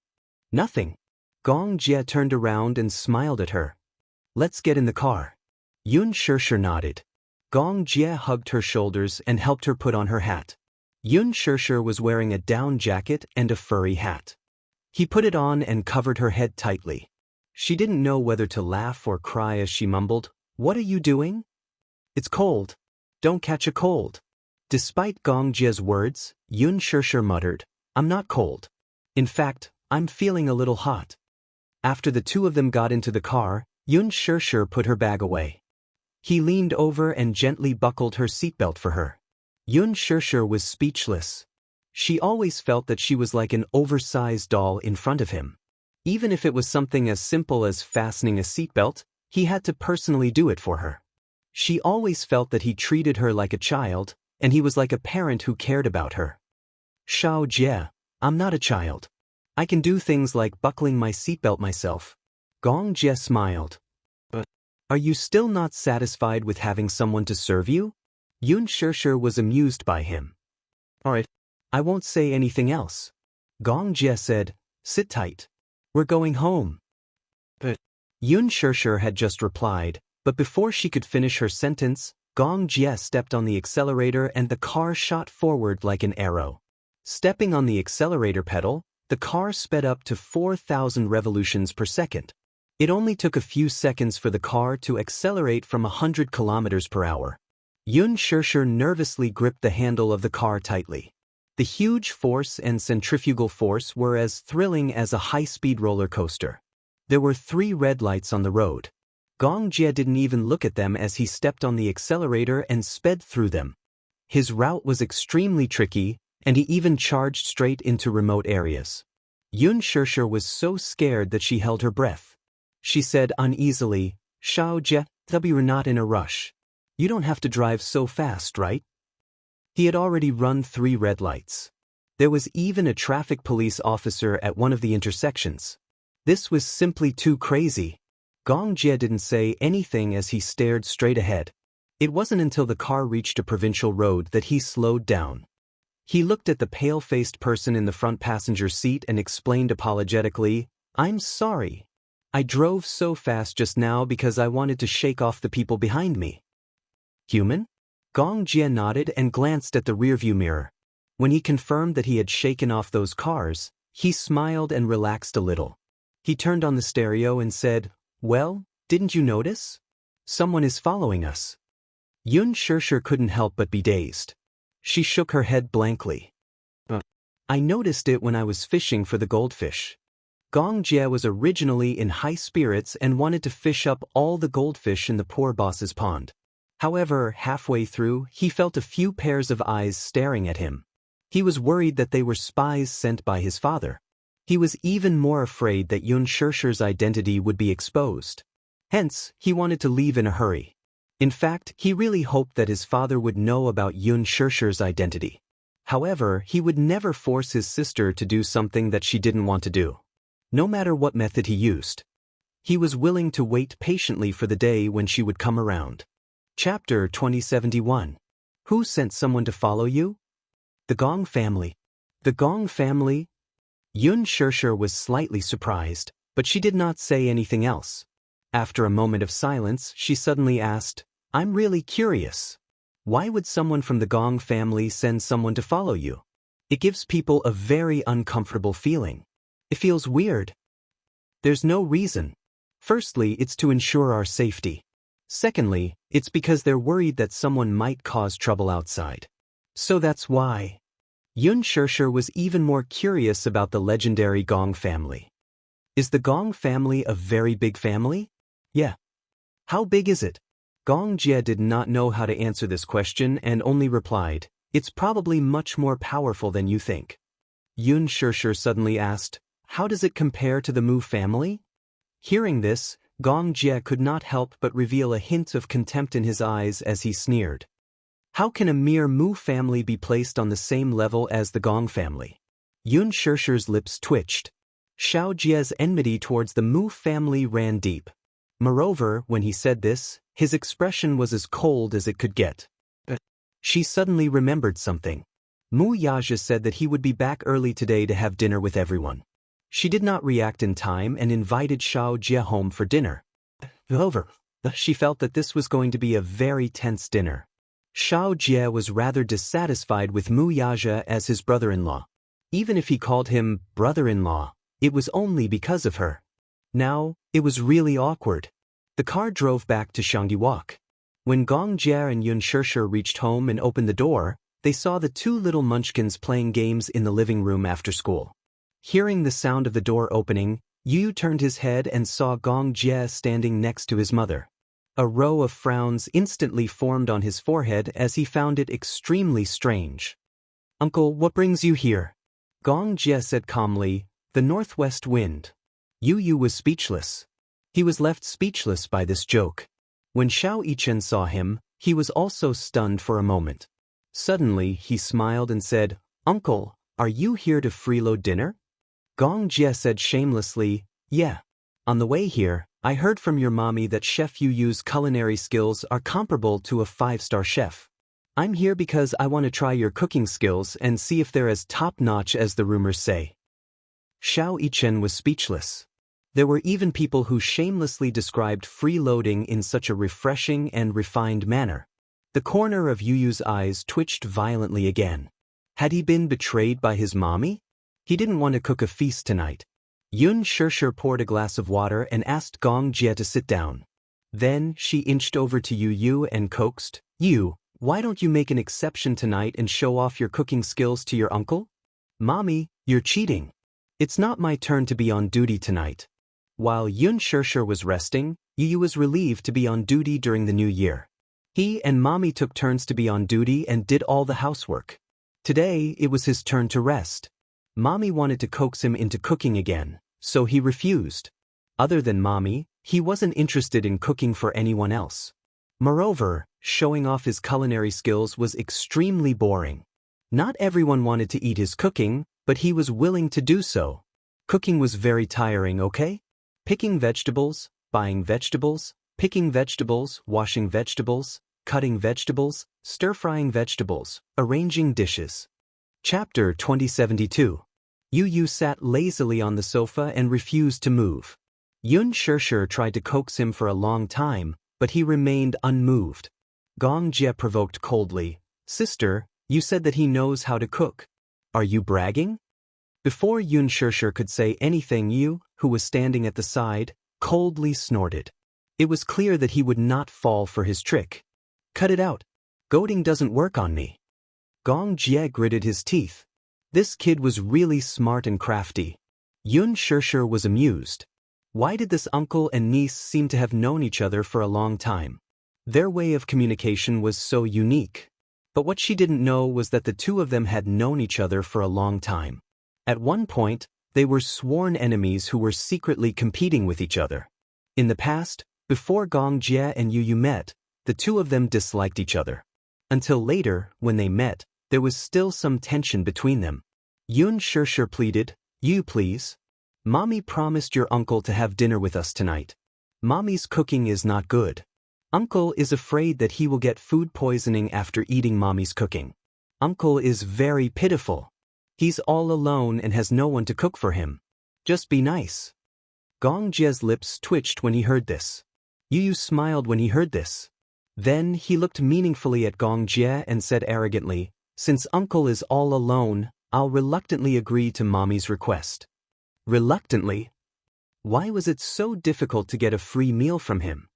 "Nothing." Xianxia turned around and smiled at her. "Let's get in the car." Xianxia nodded. Xianxia hugged her shoulders and helped her put on her hat. Xianxia was wearing a down jacket and a furry hat. He put it on and covered her head tightly. She didn't know whether to laugh or cry as she mumbled, "What are you doing?" "It's cold. Don't catch a cold." Despite Xianxia's words, Xianxia muttered, "I'm not cold. In fact, I'm feeling a little hot." After the two of them got into the car, Xianxia put her bag away. He leaned over and gently buckled her seatbelt for her. Xianxia was speechless. She always felt that she was like an oversized doll in front of him. Even if it was something as simple as fastening a seatbelt, he had to personally do it for her. She always felt that he treated her like a child, and he was like a parent who cared about her. Xiao Jie, I'm not a child. I can do things like buckling my seatbelt myself. Gong Jie smiled. But are you still not satisfied with having someone to serve you? Yun Shishir was amused by him. Alright, I won't say anything else. Gong Jie said, sit tight. We're going home. But Yun Shishir had just replied, but before she could finish her sentence, Gong Jie stepped on the accelerator and the car shot forward like an arrow. Stepping on the accelerator pedal, the car sped up to 4,000 revolutions per second. It only took a few seconds for the car to accelerate from 100 kilometers per hour. Yun Shishir nervously gripped the handle of the car tightly. The huge force and centrifugal force were as thrilling as a high-speed roller coaster. There were 3 red lights on the road. Gong Jie didn't even look at them as he stepped on the accelerator and sped through them. His route was extremely tricky, and he even charged straight into remote areas. Yun Shishir was so scared that she held her breath. She said uneasily, Xiao Jie, we're not in a rush. You don't have to drive so fast, right? He had already run 3 red lights. There was even a traffic police officer at one of the intersections. This was simply too crazy. Gong Jie didn't say anything as he stared straight ahead. It wasn't until the car reached a provincial road that he slowed down. He looked at the pale-faced person in the front passenger seat and explained apologetically, I'm sorry. I drove so fast just now because I wanted to shake off the people behind me. Human? Gong Jie nodded and glanced at the rearview mirror. When he confirmed that he had shaken off those cars, he smiled and relaxed a little. He turned on the stereo and said, well, didn't you notice? Someone is following us. Yun Shishir couldn't help but be dazed. She shook her head blankly. I noticed it when I was fishing for the goldfish. Gong Jie was originally in high spirits and wanted to fish up all the goldfish in the poor boss's pond. However, halfway through, he felt a few pairs of eyes staring at him. He was worried that they were spies sent by his father. He was even more afraid that Yun Shishir's identity would be exposed. Hence, he wanted to leave in a hurry. In fact, he really hoped that his father would know about Yun Shishir's identity. However, he would never force his sister to do something that she didn't want to do. No matter what method he used. He was willing to wait patiently for the day when she would come around. Chapter 2071. Who sent someone to follow you? The Gong family. The Gong family? Yun Shishir was slightly surprised, but she did not say anything else. After a moment of silence, she suddenly asked, I'm really curious. Why would someone from the Gong family send someone to follow you? It gives people a very uncomfortable feeling. It feels weird. There's no reason. Firstly, it's to ensure our safety. Secondly, it's because they're worried that someone might cause trouble outside. So that's why. Yun Shishir was even more curious about the legendary Gong family. Is the Gong family a very big family? Yeah. How big is it? Gong Jie did not know how to answer this question and only replied, it's probably much more powerful than you think. Yun Shishir suddenly asked, how does it compare to the Mu family? Hearing this, Gong Jie could not help but reveal a hint of contempt in his eyes as he sneered. How can a mere Mu family be placed on the same level as the Gong family? Yun Shishir's lips twitched. Xiao Jie's enmity towards the Mu family ran deep. Moreover, when he said this, his expression was as cold as it could get. She suddenly remembered something. Mu Yaja said that he would be back early today to have dinner with everyone. She did not react in time and invited Xiao Jie home for dinner. However, she felt that this was going to be a very tense dinner. Xiao Jie was rather dissatisfied with Mu Yaja as his brother-in-law. Even if he called him brother-in-law, it was only because of her. Now, it was really awkward. The car drove back to Xianxia. When Gong Jie and Yun Shishir reached home and opened the door, they saw the 2 little munchkins playing games in the living room after school. Hearing the sound of the door opening, Yu turned his head and saw Gong Jie standing next to his mother. A row of frowns instantly formed on his forehead as he found it extremely strange. Uncle, what brings you here? Gong Jie said calmly, the northwest wind. Yu was speechless. He was left speechless by this joke. When Xianxia saw him, he was also stunned for a moment. Suddenly, he smiled and said, Uncle, are you here to freeload dinner? Gong Jie said shamelessly, yeah. On the way here, I heard from your mommy that Chef Yu's culinary skills are comparable to a 5-star chef. I'm here because I want to try your cooking skills and see if they're as top-notch as the rumors say. Xianxia was speechless. There were even people who shamelessly described freeloading in such a refreshing and refined manner. The corner of Yu's eyes twitched violently again. Had he been betrayed by his mommy? He didn't want to cook a feast tonight. Xianxia poured a glass of water and asked Gong Jie to sit down. Then she inched over to Yu and coaxed, Yu, why don't you make an exception tonight and show off your cooking skills to your uncle? Mommy, you're cheating. It's not my turn to be on duty tonight. While Xianxia was resting, Yu was relieved to be on duty during the new year. He and Mommy took turns to be on duty and did all the housework. Today, it was his turn to rest. Mommy wanted to coax him into cooking again, so he refused. Other than Mommy, he wasn't interested in cooking for anyone else. Moreover, showing off his culinary skills was extremely boring. Not everyone wanted to eat his cooking, but he was willing to do so. Cooking was very tiring, okay? Picking vegetables, buying vegetables, picking vegetables, washing vegetables, cutting vegetables, stir-frying vegetables, arranging dishes. Chapter 2072. Yu sat lazily on the sofa and refused to move. Xianxia tried to coax him for a long time, but he remained unmoved. Gong Jie provoked coldly, Sister, you said that he knows how to cook. Are you bragging? Before Xianxia could say anything, Yu, who was standing at the side, coldly snorted. It was clear that he would not fall for his trick. Cut it out. Goading doesn't work on me. Gong Jie gritted his teeth. This kid was really smart and crafty. Xianxia was amused. Why did this uncle and niece seem to have known each other for a long time? Their way of communication was so unique. But what she didn't know was that the two of them had known each other for a long time. At one point, they were sworn enemies who were secretly competing with each other. In the past, before Gong Jie and Yu met, the two of them disliked each other. Until later, when they met, there was still some tension between them. Xianxia pleaded, Yu please. Mommy promised your uncle to have dinner with us tonight. Mommy's cooking is not good. Uncle is afraid that he will get food poisoning after eating Mommy's cooking. Uncle is very pitiful. He's all alone and has no one to cook for him. Just be nice. Gong Jie's lips twitched when he heard this. Yu smiled when he heard this. Then he looked meaningfully at Gong Jie and said arrogantly, Since Uncle is all alone, I'll reluctantly agree to Mommy's request. Reluctantly? Why was it so difficult to get a free meal from him?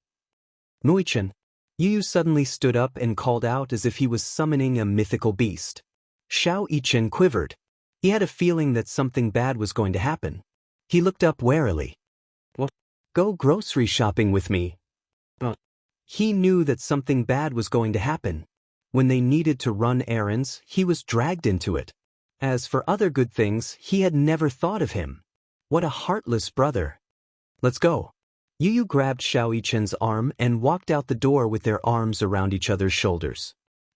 Muichin. Yu suddenly stood up and called out as if he was summoning a mythical beast. Xianxia quivered. He had a feeling that something bad was going to happen. He looked up warily. What? Go grocery shopping with me. He knew that something bad was going to happen. When they needed to run errands, he was dragged into it. As for other good things, he had never thought of him. What a heartless brother. Let's go. Yu grabbed Xianxia's arm and walked out the door with their arms around each other's shoulders.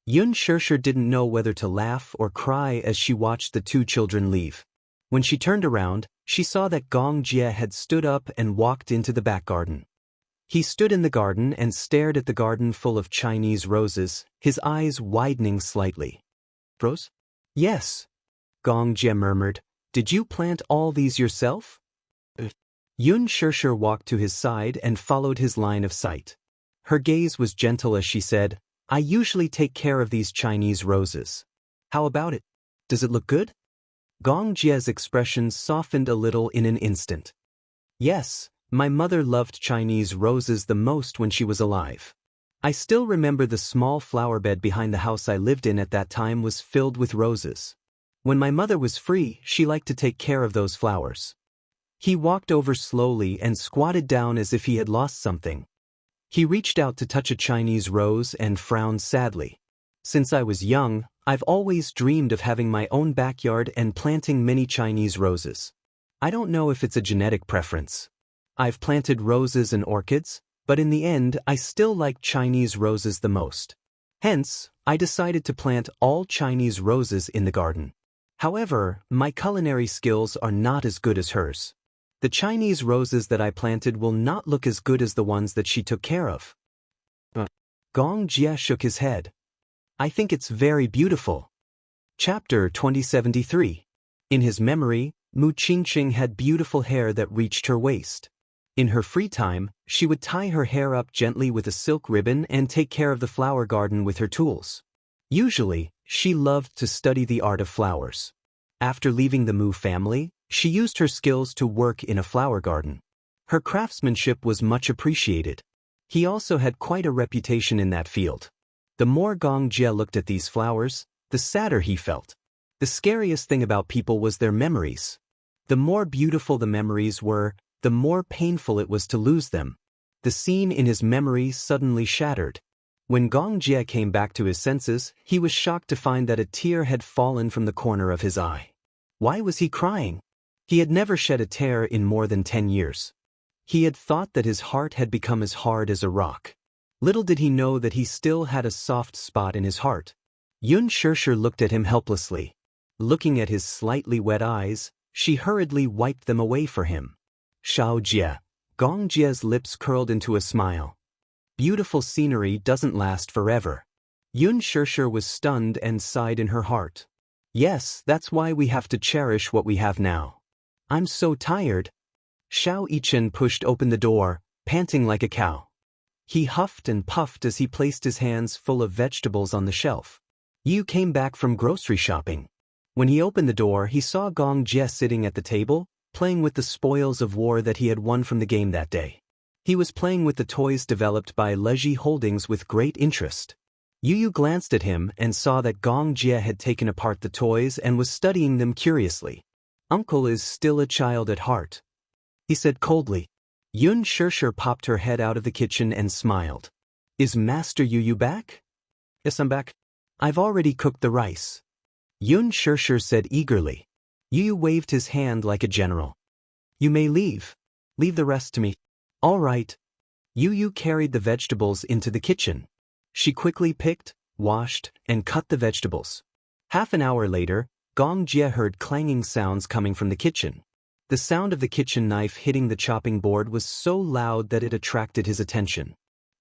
Xianxia didn't know whether to laugh or cry as she watched the two children leave. When she turned around, she saw that Gong Jie had stood up and walked into the back garden. He stood in the garden and stared at the garden full of Chinese roses, his eyes widening slightly. Rose? Yes. Gong Jie murmured. Did you plant all these yourself? Xianxia walked to his side and followed his line of sight. Her gaze was gentle as she said, I usually take care of these Chinese roses. How about it? Does it look good? Gong Jie's expression softened a little in an instant. Yes, my mother loved Chinese roses the most when she was alive. I still remember the small flower bed behind the house I lived in at that time was filled with roses. When my mother was free, she liked to take care of those flowers. He walked over slowly and squatted down as if he had lost something. He reached out to touch a Chinese rose and frowned sadly. Since I was young, I've always dreamed of having my own backyard and planting many Chinese roses. I don't know if it's a genetic preference. I've planted roses and orchids, but in the end I still like Chinese roses the most. Hence, I decided to plant all Chinese roses in the garden. However, my culinary skills are not as good as hers. The Chinese roses that I planted will not look as good as the ones that she took care of. Gong Jie shook his head. I think it's very beautiful. Chapter 2073. In his memory, Mu Qingqing had beautiful hair that reached her waist. In her free time, she would tie her hair up gently with a silk ribbon and take care of the flower garden with her tools. Usually, she loved to study the art of flowers. After leaving the Mu family, she used her skills to work in a flower garden. Her craftsmanship was much appreciated. He also had quite a reputation in that field. The more Gong Jie looked at these flowers, the sadder he felt. The scariest thing about people was their memories. The more beautiful the memories were, the more painful it was to lose them. The scene in his memory suddenly shattered. When Gong Jie came back to his senses, he was shocked to find that a tear had fallen from the corner of his eye. Why was he crying? He had never shed a tear in more than 10 years. He had thought that his heart had become as hard as a rock. Little did he know that he still had a soft spot in his heart. Xianxia looked at him helplessly. Looking at his slightly wet eyes, she hurriedly wiped them away for him. Xiao Jie. Gong Jie's lips curled into a smile. Beautiful scenery doesn't last forever. Xianxia was stunned and sighed in her heart. Yes, that's why we have to cherish what we have now. I'm so tired. Xiao Yichen pushed open the door, panting like a cow. He huffed and puffed as he placed his hands full of vegetables on the shelf. Yu came back from grocery shopping. When he opened the door, he saw Gong Jie sitting at the table, playing with the spoils of war that he had won from the game that day. He was playing with the toys developed by Leji Holdings with great interest. Yu glanced at him and saw that Gong Jie had taken apart the toys and was studying them curiously. Uncle is still a child at heart, he said coldly. Xianxia popped her head out of the kitchen and smiled. Is Master Yu back? Yes, I'm back. I've already cooked the rice. Xianxia said eagerly. Yu waved his hand like a general. You may leave. Leave the rest to me. All right. Yu carried the vegetables into the kitchen. She quickly picked, washed, and cut the vegetables. Half an hour later, Gong Jie heard clanging sounds coming from the kitchen. The sound of the kitchen knife hitting the chopping board was so loud that it attracted his attention.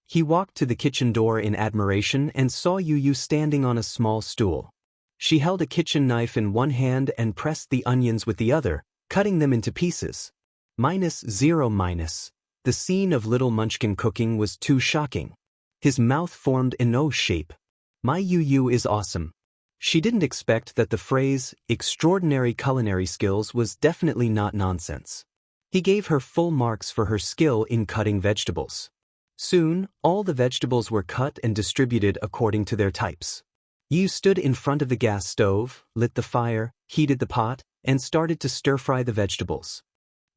He walked to the kitchen door in admiration and saw Yu standing on a small stool. She held a kitchen knife in one hand and pressed the onions with the other, cutting them into pieces. -0. The scene of little Munchkin cooking was too shocking. His mouth formed an O shape. My Yu is awesome. She didn't expect that the phrase, extraordinary culinary skills, was definitely not nonsense. He gave her full marks for her skill in cutting vegetables. Soon, all the vegetables were cut and distributed according to their types. Yu stood in front of the gas stove, lit the fire, heated the pot, and started to stir-fry the vegetables.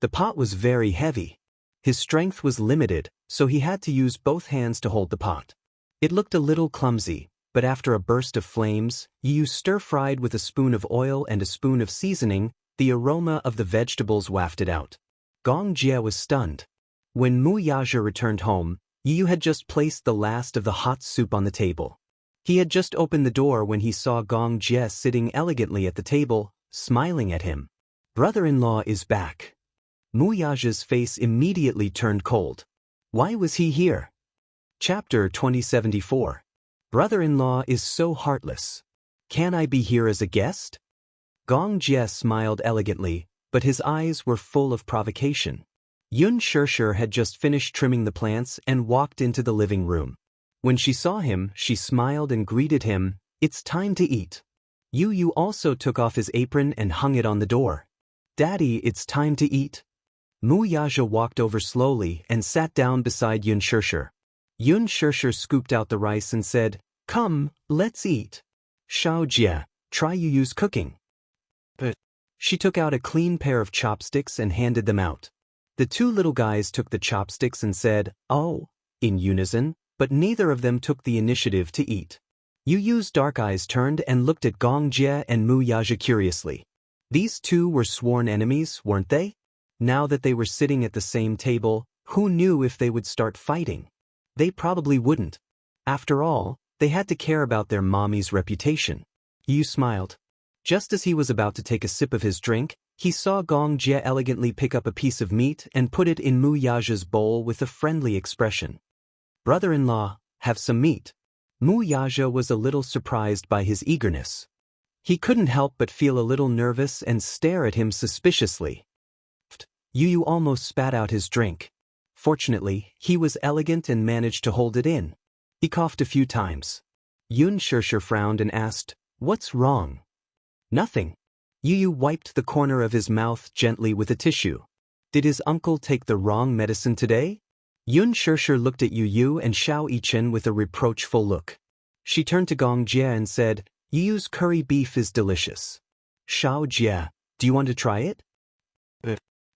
The pot was very heavy. His strength was limited, so he had to use both hands to hold the pot. It looked a little clumsy, but after a burst of flames, Yu stir-fried with a spoon of oil and a spoon of seasoning, the aroma of the vegetables wafted out. Gong Jie was stunned. When Wuxia returned home, Yu had just placed the last of the hot soup on the table. He had just opened the door when he saw Gong Jie sitting elegantly at the table, smiling at him. Brother-in-law is back. Wuxia's face immediately turned cold. Why was he here? Chapter 2074. Brother-in-law is so heartless. Can I be here as a guest? Gong Jie smiled elegantly, but his eyes were full of provocation. Xianxia had just finished trimming the plants and walked into the living room. When she saw him, she smiled and greeted him. It's time to eat. Yu also took off his apron and hung it on the door. Daddy, it's time to eat. Wuxia walked over slowly and sat down beside Xianxia. Xianxia scooped out the rice and said, Come, let's eat. Xiao Jie, try Yu's cooking. But she took out a clean pair of chopsticks and handed them out. The two little guys took the chopsticks and said, Oh, in unison, but neither of them took the initiative to eat. Yu Yu's dark eyes turned and looked at Gong Jie and Mu Yaja curiously. These two were sworn enemies, weren't they? Now that they were sitting at the same table, who knew if they would start fighting? They probably wouldn't. After all, they had to care about their mommy's reputation. Yu smiled. Just as he was about to take a sip of his drink, he saw Gong Jie elegantly pick up a piece of meat and put it in Mu Yaja's bowl with a friendly expression. Brother-in-law, have some meat. Mu Yaja was a little surprised by his eagerness. He couldn't help but feel a little nervous and stare at him suspiciously. Yu almost spat out his drink. Fortunately, he was elegant and managed to hold it in. He coughed a few times. Xianxia frowned and asked, "What's wrong?" "Nothing." Yu wiped the corner of his mouth gently with a tissue. "Did his uncle take the wrong medicine today?" Xianxia looked at Yu and Xiao Yichen with a reproachful look. She turned to Gong Jie and said, "Yu's curry beef is delicious. Xiao Jie, do you want to try it?"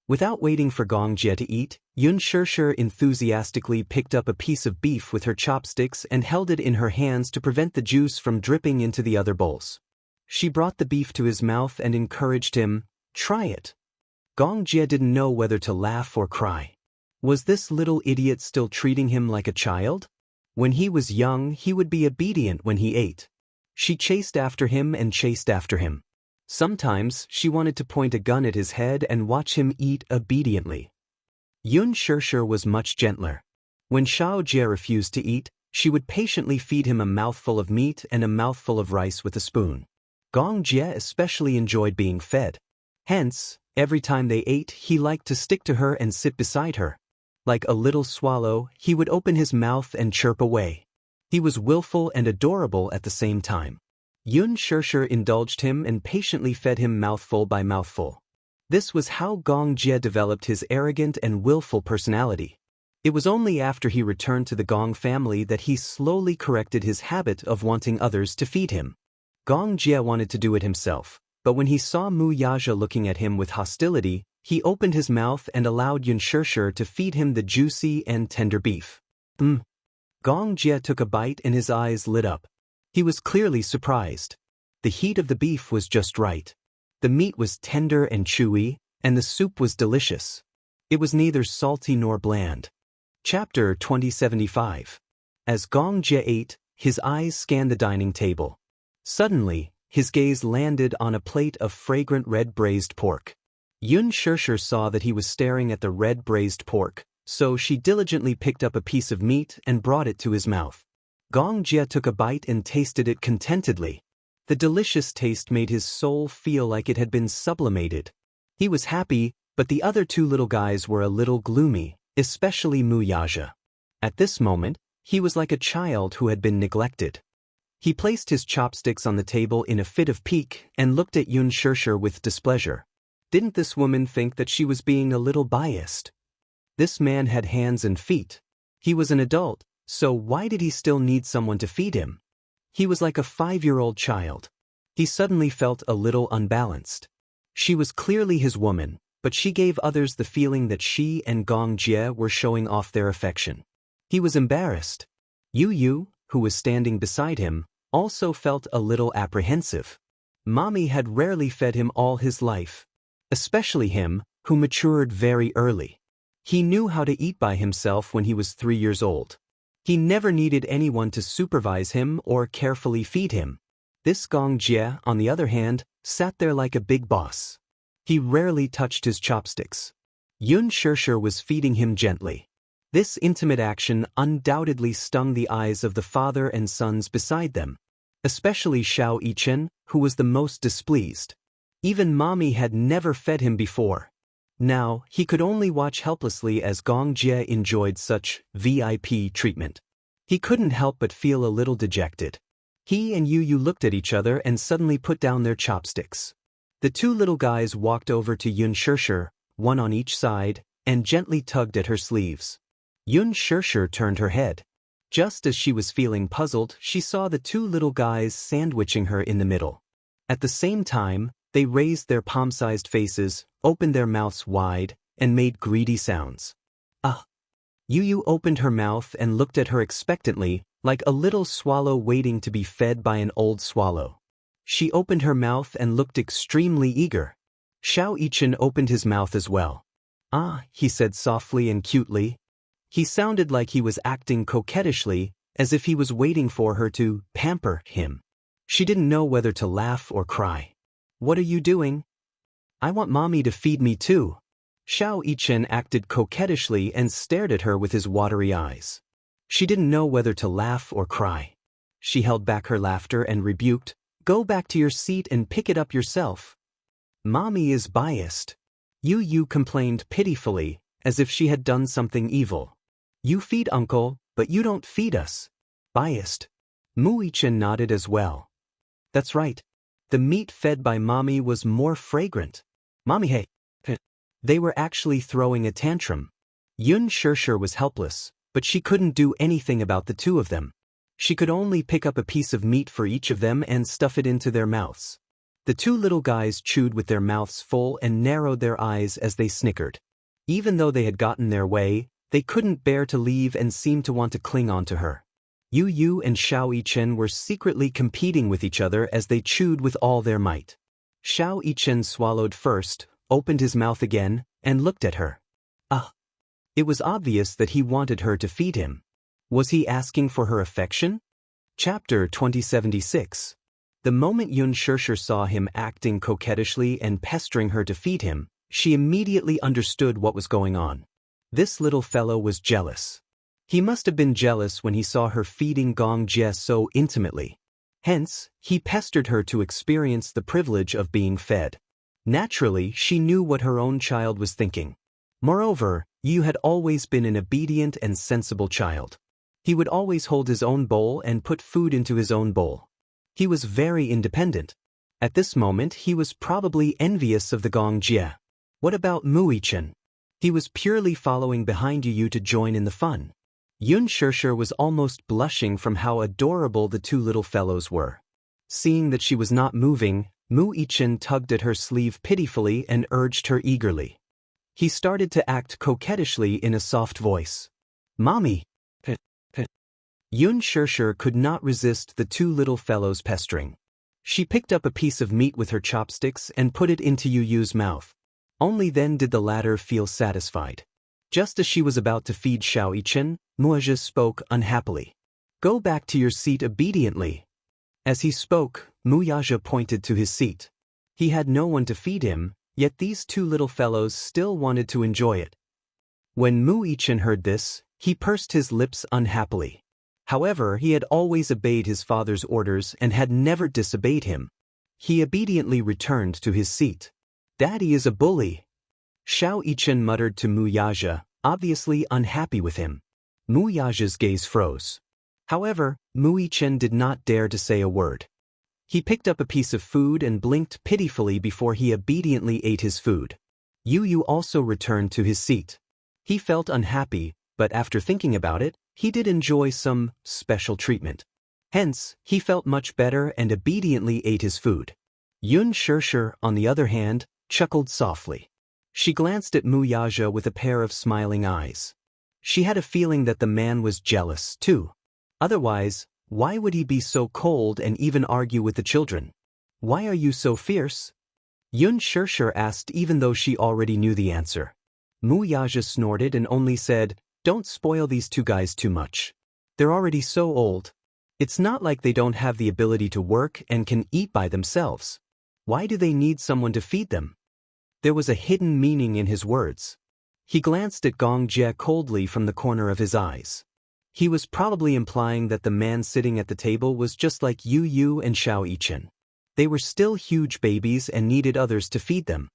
Without waiting for Gong Jie to eat, Xianxia enthusiastically picked up a piece of beef with her chopsticks and held it in her hands to prevent the juice from dripping into the other bowls. She brought the beef to his mouth and encouraged him, "Try it." Gong Jie didn't know whether to laugh or cry. Was this little idiot still treating him like a child? When he was young, he would be obedient when he ate. She chased after him and chased after him. Sometimes she wanted to point a gun at his head and watch him eat obediently. Xianxia was much gentler. When Xiao Jie refused to eat, she would patiently feed him a mouthful of meat and a mouthful of rice with a spoon. Gong Jie especially enjoyed being fed. Hence, every time they ate, he liked to stick to her and sit beside her. Like a little swallow, he would open his mouth and chirp away. He was willful and adorable at the same time. Xianxia indulged him and patiently fed him mouthful by mouthful. This was how Gong Jie developed his arrogant and willful personality. It was only after he returned to the Gong family that he slowly corrected his habit of wanting others to feed him. Gong Jie wanted to do it himself, but when he saw Mu Yaja looking at him with hostility, he opened his mouth and allowed Xianxia to feed him the juicy and tender beef. Gong Jie took a bite and his eyes lit up. He was clearly surprised. The heat of the beef was just right. The meat was tender and chewy, and the soup was delicious. It was neither salty nor bland. Chapter 2075. As Gong Jie ate, his eyes scanned the dining table. Suddenly, his gaze landed on a plate of fragrant red braised pork. Xianxia saw that he was staring at the red braised pork, so she diligently picked up a piece of meat and brought it to his mouth. Gong Jie took a bite and tasted it contentedly. The delicious taste made his soul feel like it had been sublimated. He was happy, but the other two little guys were a little gloomy, especially Mu Yaja. At this moment, he was like a child who had been neglected. He placed his chopsticks on the table in a fit of pique and looked at Xianxia with displeasure. Didn't this woman think that she was being a little biased? This man had hands and feet. He was an adult, so why did he still need someone to feed him? He was like a 5-year-old child. He suddenly felt a little unbalanced. She was clearly his woman, but she gave others the feeling that she and Gong Jie were showing off their affection. He was embarrassed. Yu, who was standing beside him, also felt a little apprehensive. Mommy had rarely fed him all his life. Especially him, who matured very early. He knew how to eat by himself when he was 3 years old. He never needed anyone to supervise him or carefully feed him. This Gong Jie, on the other hand, sat there like a big boss. He rarely touched his chopsticks. Xianxia was feeding him gently. This intimate action undoubtedly stung the eyes of the father and sons beside them, especially Xiao Yichen, who was the most displeased. Even Mommy had never fed him before. Now, he could only watch helplessly as Gong Jie enjoyed such VIP treatment. He couldn't help but feel a little dejected. He and Yu looked at each other and suddenly put down their chopsticks. The two little guys walked over to Xianxia, one on each side, and gently tugged at her sleeves. Xianxia turned her head. Just as she was feeling puzzled, she saw the two little guys sandwiching her in the middle. At the same time, they raised their palm-sized faces, opened their mouths wide, and made greedy sounds. Yu Yu opened her mouth and looked at her expectantly, like a little swallow waiting to be fed by an old swallow. She opened her mouth and looked extremely eager. Xiao Yichen opened his mouth as well. "Ah," he said softly and cutely. He sounded like he was acting coquettishly, as if he was waiting for her to pamper him. She didn't know whether to laugh or cry. "What are you doing?" "I want mommy to feed me too." Xiao Yichen acted coquettishly and stared at her with his watery eyes. She didn't know whether to laugh or cry. She held back her laughter and rebuked, "Go back to your seat and pick it up yourself." "Mommy is biased." Yu Yu complained pitifully, as if she had done something evil. "You feed uncle, but you don't feed us." "Biased." Mu Yichen nodded as well. "That's right. The meat fed by mommy was more fragrant." "Mommy, hey." They were actually throwing a tantrum. Xianxia was helpless, but she couldn't do anything about the two of them. She could only pick up a piece of meat for each of them and stuff it into their mouths. The two little guys chewed with their mouths full and narrowed their eyes as they snickered. Even though they had gotten their way, they couldn't bear to leave and seemed to want to cling on to her. Yu Yu and Xiao Yichen were secretly competing with each other as they chewed with all their might. Xiao Yichen swallowed first, opened his mouth again, and looked at her. It was obvious that he wanted her to feed him. Was he asking for her affection? Chapter 2076. The moment Xianxia saw him acting coquettishly and pestering her to feed him, she immediately understood what was going on. This little fellow was jealous. He must have been jealous when he saw her feeding Gong Jie so intimately. Hence, he pestered her to experience the privilege of being fed. Naturally, she knew what her own child was thinking. Moreover, Yu had always been an obedient and sensible child. He would always hold his own bowl and put food into his own bowl. He was very independent. At this moment, he was probably envious of the Gong Jie. What about Mu Yichen? He was purely following behind Yu Yu to join in the fun. Xianxia was almost blushing from how adorable the two little fellows were. Seeing that she was not moving, Mu Yichen tugged at her sleeve pitifully and urged her eagerly. He started to act coquettishly in a soft voice. "Mommy!" Xianxia could not resist the two little fellows' pestering. She picked up a piece of meat with her chopsticks and put it into Yu Yu's mouth. Only then did the latter feel satisfied. Just as she was about to feed Xiao Yichen, Muaja spoke unhappily. "Go back to your seat obediently." As he spoke, Muaja pointed to his seat. He had no one to feed him, yet these two little fellows still wanted to enjoy it. When Mu Yichen heard this, he pursed his lips unhappily. However, he had always obeyed his father's orders and had never disobeyed him. He obediently returned to his seat. "Daddy is a bully." Xiao Yichen muttered to Muaja, obviously unhappy with him. Muaja's gaze froze. However, Mu Yichen did not dare to say a word. He picked up a piece of food and blinked pitifully before he obediently ate his food. Yu Yu also returned to his seat. He felt unhappy, but after thinking about it, he did enjoy some special treatment. Hence, he felt much better and obediently ate his food. Xianxia, on the other hand, chuckled softly. She glanced at Muaja with a pair of smiling eyes. She had a feeling that the man was jealous, too. Otherwise, why would he be so cold and even argue with the children? "Why are you so fierce?" Xianxia asked even though she already knew the answer. Muaja snorted and only said, "Don't spoil these two guys too much. They're already so old. It's not like they don't have the ability to work and can eat by themselves. Why do they need someone to feed them?" There was a hidden meaning in his words. He glanced at Gong Jie coldly from the corner of his eyes. He was probably implying that the man sitting at the table was just like Yu Yu and Xiao Yichen. They were still huge babies and needed others to feed them.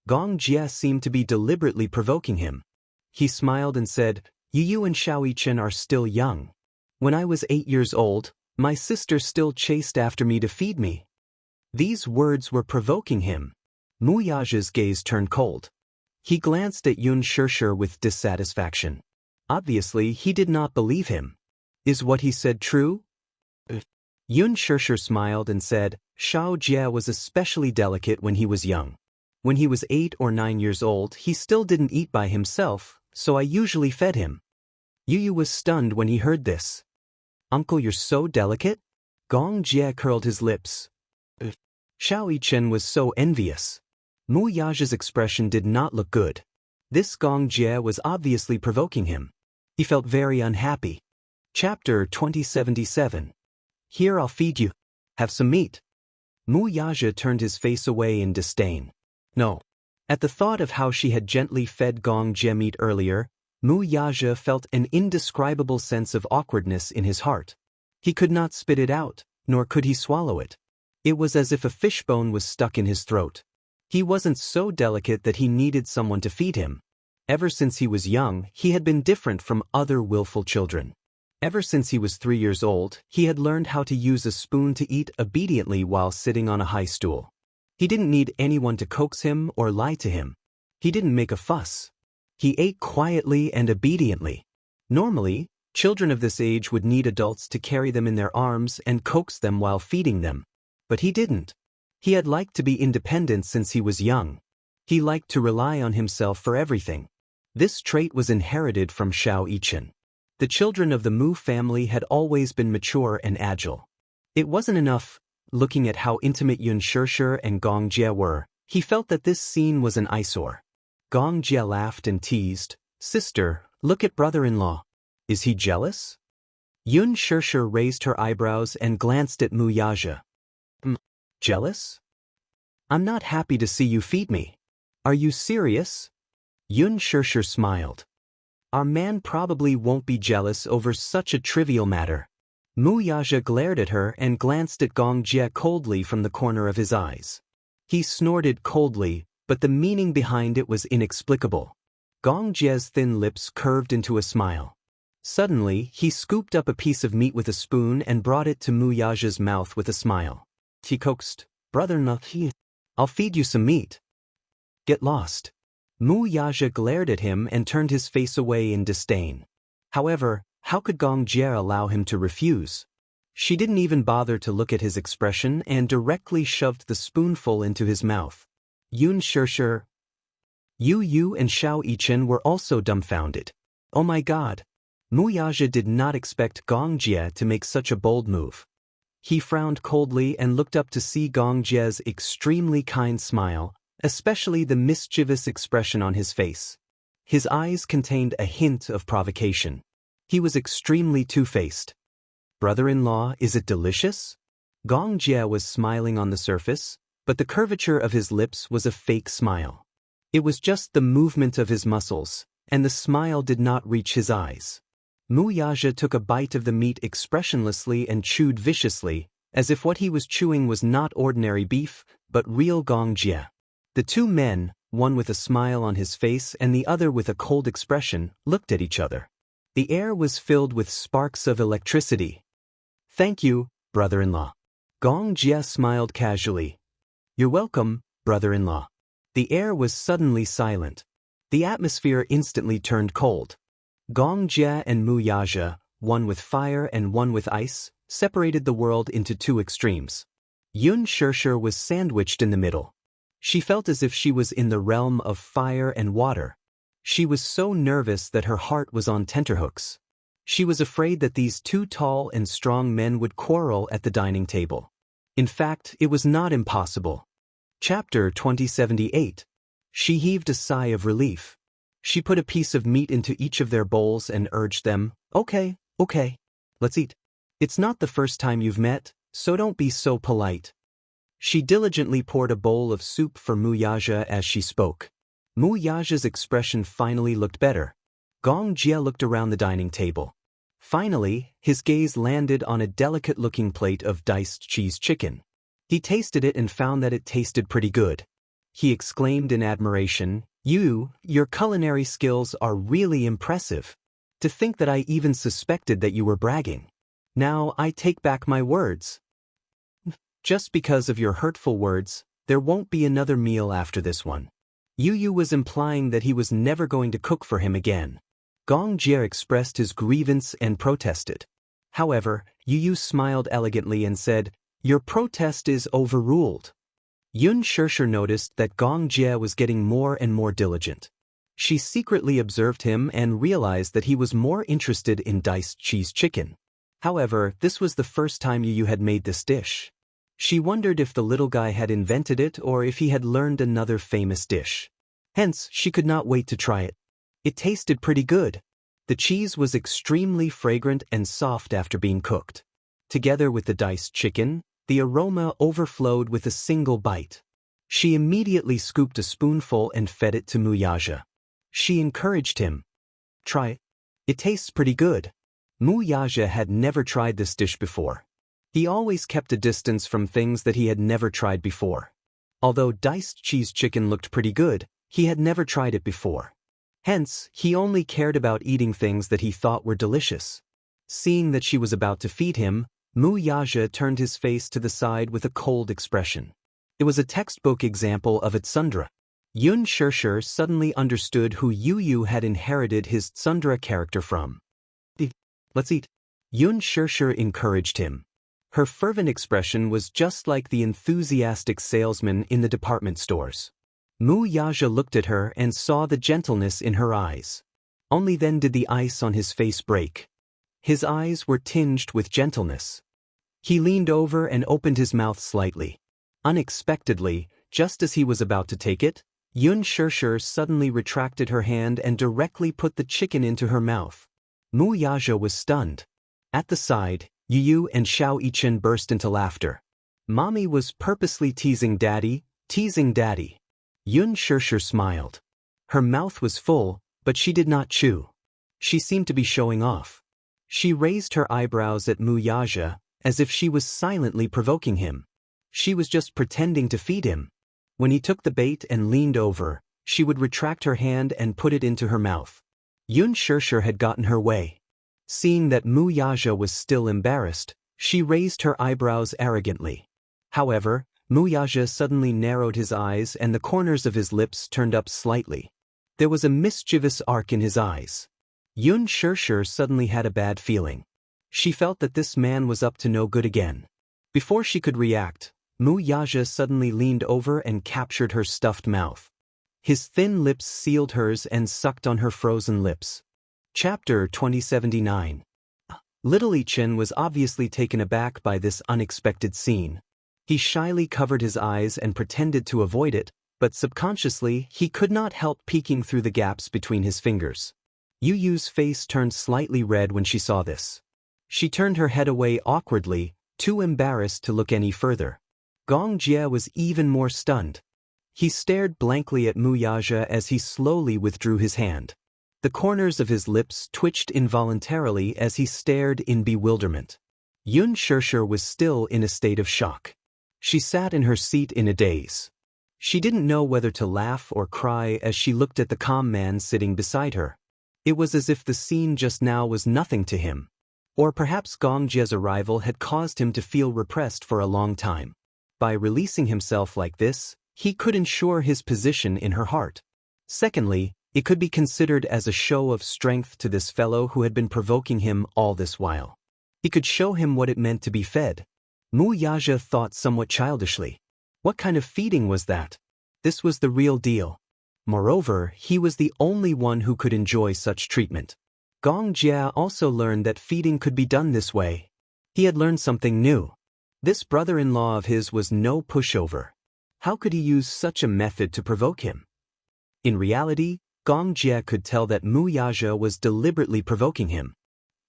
Gong Jie seemed to be deliberately provoking him. He smiled and said, "Yu Yu and Xiao Yichen are still young. When I was 8 years old, my sister still chased after me to feed me." These words were provoking him. Muaja's gaze turned cold. He glanced at Xianxia with dissatisfaction. Obviously, he did not believe him. Is what he said true? Xianxia smiled and said, "Xiao Jie was especially delicate when he was young. When he was 8 or 9 years old, he still didn't eat by himself, so I usually fed him." Yu was stunned when he heard this. Uncle, you're so delicate? Gong Jie curled his lips. Xiao Yichen was so envious. Mu Yaja's expression did not look good. This Gong Jie was obviously provoking him. He felt very unhappy. Chapter 2077. Here, I'll feed you. Have some meat. Mu Yaja turned his face away in disdain. No. At the thought of how she had gently fed Gong Jie meat earlier, Mu Yaja felt an indescribable sense of awkwardness in his heart. He could not spit it out, nor could he swallow it. It was as if a fishbone was stuck in his throat. He wasn't so delicate that he needed someone to feed him. Ever since he was young, he had been different from other willful children. Ever since he was 3 years old, he had learned how to use a spoon to eat obediently while sitting on a high stool. He didn't need anyone to coax him or lie to him. He didn't make a fuss. He ate quietly and obediently. Normally, children of this age would need adults to carry them in their arms and coax them while feeding them. But he didn't. He had liked to be independent since he was young. He liked to rely on himself for everything. This trait was inherited from Xiao Yichen. The children of the Mu family had always been mature and agile. It wasn't enough. Looking at how intimate Xianxia and Gong Jie were, he felt that this scene was an eyesore. Gong Jie laughed and teased, "Sister, look at brother-in-law. Is he jealous?" Xianxia raised her eyebrows and glanced at Mu Yaja. Jealous? I'm not happy to see you feed me. Are you serious? Xianxia smiled. Our man probably won't be jealous over such a trivial matter. Mu Yaja glared at her and glanced at Gong Jie coldly from the corner of his eyes. He snorted coldly, but the meaning behind it was inexplicable. Gong Jie's thin lips curved into a smile. Suddenly, he scooped up a piece of meat with a spoon and brought it to Mu Yaja's mouth with a smile. He coaxed, "Brother-in-law, I'll feed you some meat." Get lost. Mu Yaja glared at him and turned his face away in disdain. However, how could Gong Jie allow him to refuse? She didn't even bother to look at his expression and directly shoved the spoonful into his mouth. Xianxia, Yu and Xiao Yichen were also dumbfounded. Oh my God! Mu Yaja did not expect Gong Jie to make such a bold move. He frowned coldly and looked up to see Gong Jie's extremely kind smile, especially the mischievous expression on his face. His eyes contained a hint of provocation. He was extremely two-faced. Brother-in-law, is it delicious? Gong Jie was smiling on the surface, but the curvature of his lips was a fake smile. It was just the movement of his muscles, and the smile did not reach his eyes. Mu Yaja took a bite of the meat expressionlessly and chewed viciously, as if what he was chewing was not ordinary beef, but real Gong Jie. The two men, one with a smile on his face and the other with a cold expression, looked at each other. The air was filled with sparks of electricity. Thank you, brother-in-law. Gong Jie smiled casually. You're welcome, brother-in-law. The air was suddenly silent. The atmosphere instantly turned cold. Gong Jie and Mu Yaja, one with fire and one with ice, separated the world into two extremes. Xianxia was sandwiched in the middle. She felt as if she was in the realm of fire and water. She was so nervous that her heart was on tenterhooks. She was afraid that these two tall and strong men would quarrel at the dining table. In fact, it was not impossible. Chapter 2078. She heaved a sigh of relief. She put a piece of meat into each of their bowls and urged them, Okay, let's eat. It's not the first time you've met, so don't be so polite. She diligently poured a bowl of soup for Mu Yaja as she spoke. Mu Yaja's expression finally looked better. Gong Jie looked around the dining table. Finally, his gaze landed on a delicate-looking plate of diced cheese chicken. He tasted it and found that it tasted pretty good. He exclaimed in admiration, Your culinary skills are really impressive. To think that I even suspected that you were bragging. Now I take back my words. Just because of your hurtful words, there won't be another meal after this one. Yu was implying that he was never going to cook for him again. Gong Jie expressed his grievance and protested. However, Yu smiled elegantly and said, Your protest is overruled. Xianxia noticed that Gong Jie was getting more and more diligent. She secretly observed him and realized that he was more interested in diced cheese chicken. However, this was the first time Yu had made this dish. She wondered if the little guy had invented it or if he had learned another famous dish. Hence, she could not wait to try it. It tasted pretty good. The cheese was extremely fragrant and soft after being cooked. Together with the diced chicken, the aroma overflowed with a single bite. She immediately scooped a spoonful and fed it to Wuxia. She encouraged him. Try it. It tastes pretty good. Wuxia had never tried this dish before. He always kept a distance from things that he had never tried before. Although diced cheese chicken looked pretty good, he had never tried it before. Hence, he only cared about eating things that he thought were delicious. Seeing that she was about to feed him, Wuxia turned his face to the side with a cold expression. It was a textbook example of a tsundere. Xianxia suddenly understood who Yu had inherited his tsundere character from. Let's eat. Xianxia encouraged him. Her fervent expression was just like the enthusiastic salesman in the department stores. Wuxia looked at her and saw the gentleness in her eyes. Only then did the ice on his face break. His eyes were tinged with gentleness. He leaned over and opened his mouth slightly. Unexpectedly, just as he was about to take it, Xianxia suddenly retracted her hand and directly put the chicken into her mouth. Wuxia was stunned. At the side, Yu and Xianxia burst into laughter. Mommy was purposely teasing Daddy, teasing Daddy. Xianxia smiled. Her mouth was full, but she did not chew. She seemed to be showing off. She raised her eyebrows at Wuxia, as if she was silently provoking him. She was just pretending to feed him. When he took the bait and leaned over, she would retract her hand and put it into her mouth. Xianxia had gotten her way. Seeing that Wuxia was still embarrassed, she raised her eyebrows arrogantly. However, Wuxia suddenly narrowed his eyes and the corners of his lips turned up slightly. There was a mischievous arc in his eyes. Xianxia suddenly had a bad feeling. She felt that this man was up to no good again. Before she could react, Wuxia suddenly leaned over and captured her stuffed mouth. His thin lips sealed hers and sucked on her frozen lips. Chapter 2079. Little Chen was obviously taken aback by this unexpected scene. He shyly covered his eyes and pretended to avoid it, but subconsciously he could not help peeking through the gaps between his fingers. Yu's face turned slightly red when she saw this. She turned her head away awkwardly, too embarrassed to look any further. Gongjie was even more stunned. He stared blankly at Wuxia as he slowly withdrew his hand. The corners of his lips twitched involuntarily as he stared in bewilderment. Xianxia was still in a state of shock. She sat in her seat in a daze. She didn't know whether to laugh or cry as she looked at the calm man sitting beside her. It was as if the scene just now was nothing to him. Or perhaps Gongjie's arrival had caused him to feel repressed for a long time. By releasing himself like this, he could ensure his position in her heart. Secondly, it could be considered as a show of strength to this fellow who had been provoking him all this while. He could show him what it meant to be fed. Wuxia thought somewhat childishly. What kind of feeding was that? This was the real deal. Moreover, he was the only one who could enjoy such treatment. Gongjie also learned that feeding could be done this way. He had learned something new. This brother-in-law of his was no pushover. How could he use such a method to provoke him? In reality, Gongjie could tell that Wuxia was deliberately provoking him.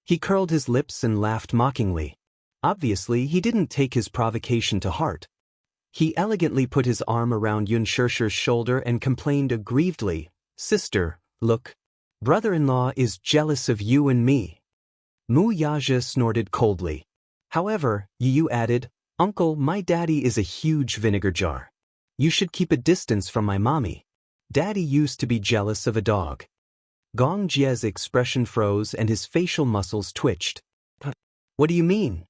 He curled his lips and laughed mockingly. Obviously, he didn't take his provocation to heart. He elegantly put his arm around Xianxia's shoulder and complained aggrievedly, "Sister, look. Brother-in-law is jealous of you and me." Wuxia snorted coldly. However, Yu added, "Uncle, my daddy is a huge vinegar jar. You should keep a distance from my mommy. Daddy used to be jealous of a dog." Gongjie's expression froze and his facial muscles twitched. "What do you mean?"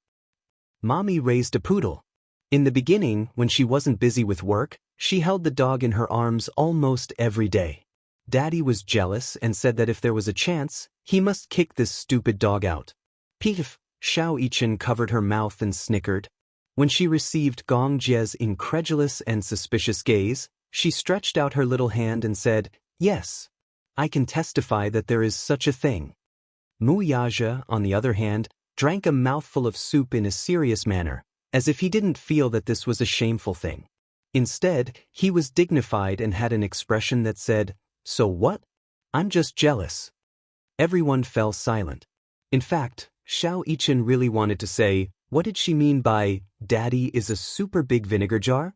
Mommy raised a poodle. In the beginning, when she wasn't busy with work, she held the dog in her arms almost every day. Daddy was jealous and said that if there was a chance, he must kick this stupid dog out. Piff! Xianxia covered her mouth and snickered. When she received Gongjie's incredulous and suspicious gaze, she stretched out her little hand and said, "Yes. I can testify that there is such a thing. Wuxia, on the other hand, drank a mouthful of soup in a serious manner, as if he didn't feel that this was a shameful thing. Instead, he was dignified and had an expression that said, "So what? I'm just jealous." Everyone fell silent. In fact, Xianxia really wanted to say, what did she mean by, "Daddy is a super big vinegar jar"?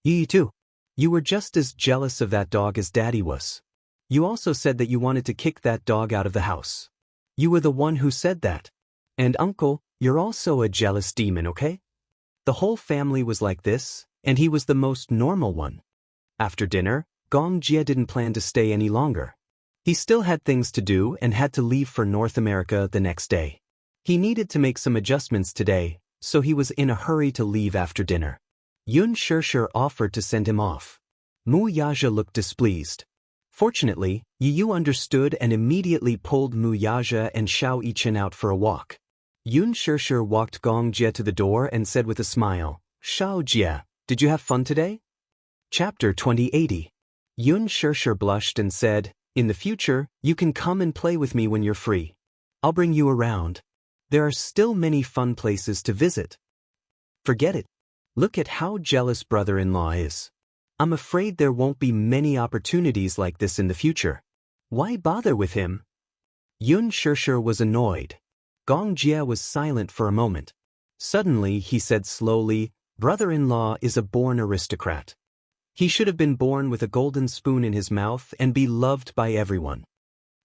You too. You were just as jealous of that dog as Daddy was. You also said that you wanted to kick that dog out of the house. You were the one who said that. And Uncle, you're also a jealous demon, okay? The whole family was like this, and he was the most normal one. After dinner, Xianxia didn't plan to stay any longer. He still had things to do and had to leave for North America the next day. He needed to make some adjustments today, so he was in a hurry to leave after dinner. Xianxia offered to send him off. Wuxia looked displeased. Fortunately, Yu understood and immediately pulled Wuxia and Xianxia out for a walk. Xianxia walked Xianxia to the door and said with a smile, "Xianxia, did you have fun today?" Chapter 2080. Xianxia blushed and said, "In the future, you can come and play with me when you're free. I'll bring you around. There are still many fun places to visit." Forget it. Look at how jealous brother-in-law is. I'm afraid there won't be many opportunities like this in the future. Why bother with him? Xianxia was annoyed. Xianxia was silent for a moment. Suddenly he said slowly, "Brother-in-law is a born aristocrat. He should have been born with a golden spoon in his mouth and be loved by everyone."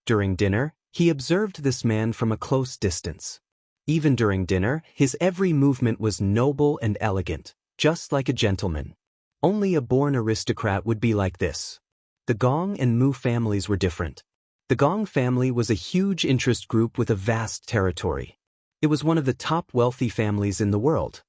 During dinner, he observed this man from a close distance. Even during dinner, his every movement was noble and elegant, just like a gentleman. Only a born aristocrat would be like this. The Gong and Mu families were different. The Gong family was a huge interest group with a vast territory. It was one of the top wealthy families in the world.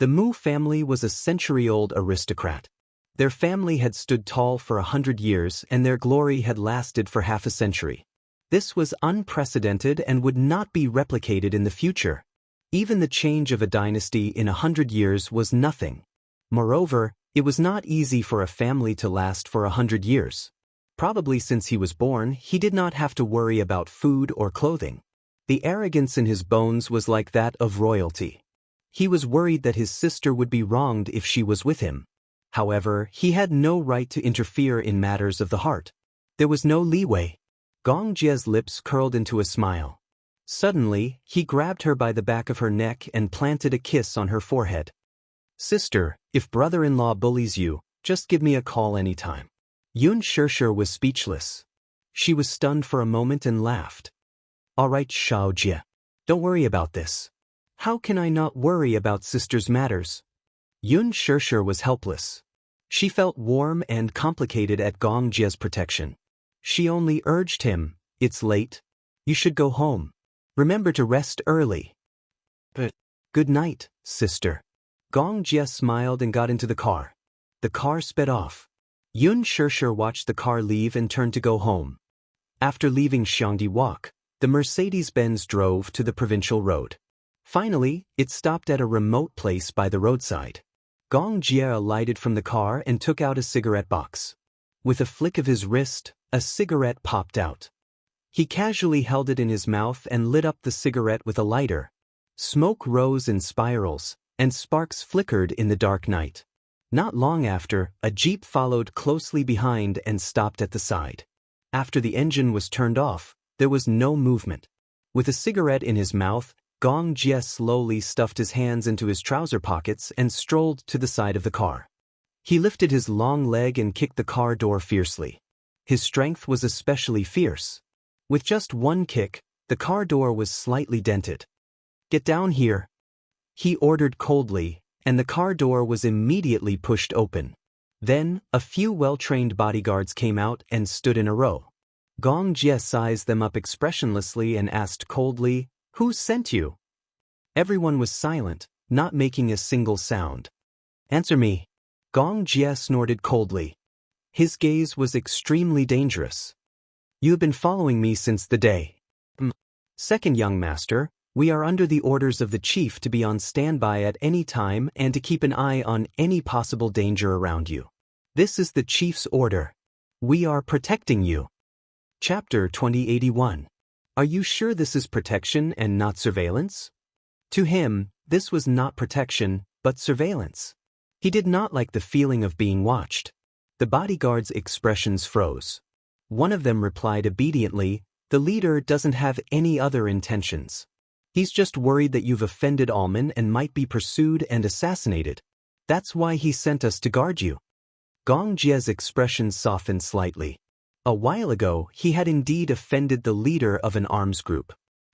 The Mu family was a century-old aristocrat. Their family had stood tall for 100 years and their glory had lasted for half a century. This was unprecedented and would not be replicated in the future. Even the change of a dynasty in 100 years was nothing. Moreover, it was not easy for a family to last for 100 years. Probably since he was born, he did not have to worry about food or clothing. The arrogance in his bones was like that of royalty. He was worried that his sister would be wronged if she was with him. However, he had no right to interfere in matters of the heart. There was no leeway. Xianxia's lips curled into a smile. Suddenly, he grabbed her by the back of her neck and planted a kiss on her forehead. "Sister, if brother-in-law bullies you, just give me a call anytime." Xianxia was speechless. She was stunned for a moment and laughed. "All right, Xianxia. Don't worry about this." "How can I not worry about sister's matters?" Xianxia was helpless. She felt warm and complicated at Xianxia's protection. She only urged him, "It's late. You should go home. Remember to rest early." "But good night, sister." Xianxia smiled and got into the car. The car sped off. Xianxia watched the car leave and turned to go home. After leaving Xiangdi Walk, the Mercedes-Benz drove to the provincial road. Finally, it stopped at a remote place by the roadside. Xianxia alighted from the car and took out a cigarette box. With a flick of his wrist, a cigarette popped out. He casually held it in his mouth and lit up the cigarette with a lighter. Smoke rose in spirals, and sparks flickered in the dark night. Not long after, a jeep followed closely behind and stopped at the side. After the engine was turned off, there was no movement. With a cigarette in his mouth, Xianxia slowly stuffed his hands into his trouser pockets and strolled to the side of the car. He lifted his long leg and kicked the car door fiercely. His strength was especially fierce. With just one kick, the car door was slightly dented. "Get down here," he ordered coldly, and the car door was immediately pushed open. Then, a few well-trained bodyguards came out and stood in a row. Xianxia sized them up expressionlessly and asked coldly, "Who sent you?" Everyone was silent, not making a single sound. "Answer me." Xianxia snorted coldly. His gaze was extremely dangerous. "You have been following me since the day." "Second, young master, we are under the orders of the chief to be on standby at any time and to keep an eye on any possible danger around you. This is the chief's order. We are protecting you." Chapter 2081. Are you sure this is protection and not surveillance? To him, this was not protection, but surveillance. He did not like the feeling of being watched. The bodyguard's expressions froze. One of them replied obediently, "The leader doesn't have any other intentions. He's just worried that you've offended Alman and might be pursued and assassinated. That's why he sent us to guard you." Gong Jie's expression softened slightly. A while ago, he had indeed offended the leader of an arms group.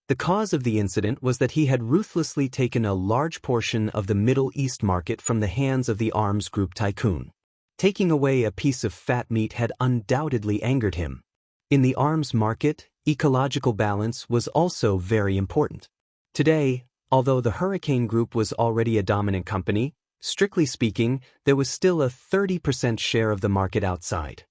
The cause of the incident was that he had ruthlessly taken a large portion of the Middle East market from the hands of the arms group tycoon. Taking away a piece of fat meat had undoubtedly angered him. In the arms market, ecological balance was also very important. Today, although the Hurricane Group was already a dominant company, strictly speaking, there was still a 30% share of the market outside.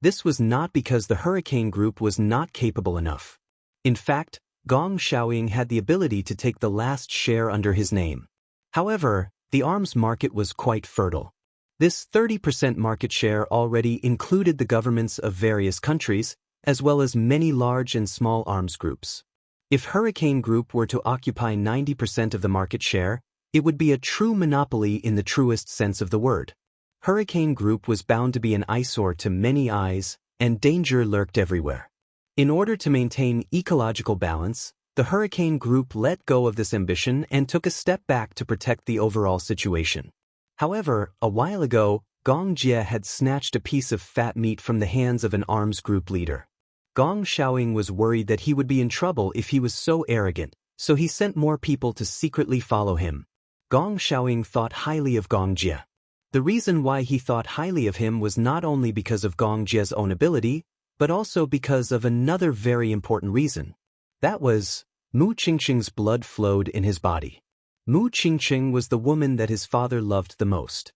This was not because the Hurricane Group was not capable enough. In fact, Gong Xiaoying had the ability to take the last share under his name. However, the arms market was quite fertile. This 30% market share already included the governments of various countries, as well as many large and small arms groups. If Hurricane Group were to occupy 90% of the market share, it would be a true monopoly in the truest sense of the word. Hurricane Group was bound to be an eyesore to many eyes, and danger lurked everywhere. In order to maintain ecological balance, the Hurricane Group let go of this ambition and took a step back to protect the overall situation. However, a while ago, Gong Jie had snatched a piece of fat meat from the hands of an arms group leader. Gong Xiaoying was worried that he would be in trouble if he was so arrogant, so he sent more people to secretly follow him. Gong Xiaoying thought highly of Gong Jie. The reason why he thought highly of him was not only because of Gong Jie's own ability, but also because of another very important reason. That was, Mu Qingqing's blood flowed in his body. Mu Qingqing was the woman that his father loved the most.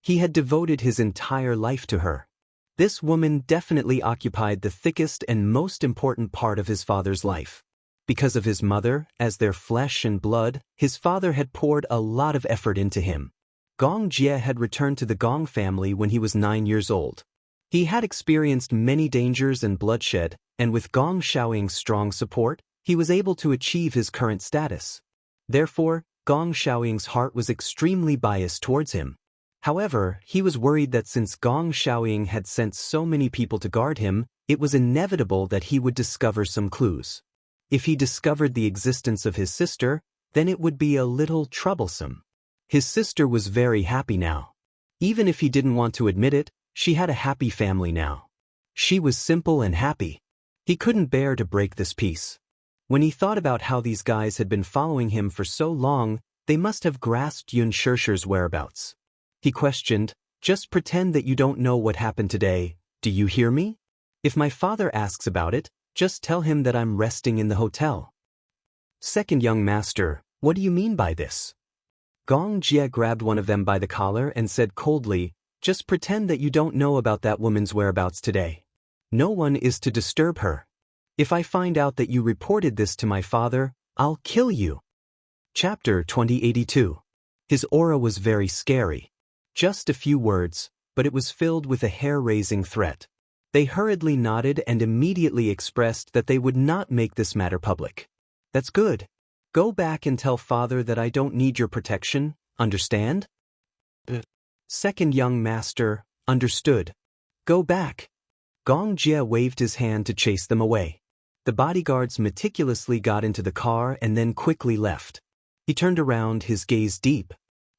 He had devoted his entire life to her. This woman definitely occupied the thickest and most important part of his father's life. Because of his mother, as their flesh and blood, his father had poured a lot of effort into him. Gong Jie had returned to the Gong family when he was 9 years old. He had experienced many dangers and bloodshed, and with Gong Xiaoying's strong support, he was able to achieve his current status. Therefore, Gong Xiaoying's heart was extremely biased towards him. However, he was worried that since Gong Xiaoying had sent so many people to guard him, it was inevitable that he would discover some clues. If he discovered the existence of his sister, then it would be a little troublesome. His sister was very happy now. Even if he didn't want to admit it, she had a happy family now. She was simple and happy. He couldn't bear to break this peace. When he thought about how these guys had been following him for so long, they must have grasped Xianxia's whereabouts. He questioned, "Just pretend that you don't know what happened today, do you hear me? If my father asks about it, just tell him that I'm resting in the hotel." "Second young master, what do you mean by this?" Gong Jie grabbed one of them by the collar and said coldly, "Just pretend that you don't know about that woman's whereabouts today. No one is to disturb her. If I find out that you reported this to my father, I'll kill you." Chapter 2082. His aura was very scary. Just a few words, but it was filled with a hair-raising threat. They hurriedly nodded and immediately expressed that they would not make this matter public. "That's good. Go back and tell father that I don't need your protection, understand?" Second young master, understood. Go back. Gong Jie waved his hand to chase them away. The bodyguards meticulously got into the car and then quickly left. He turned around, his gaze deep.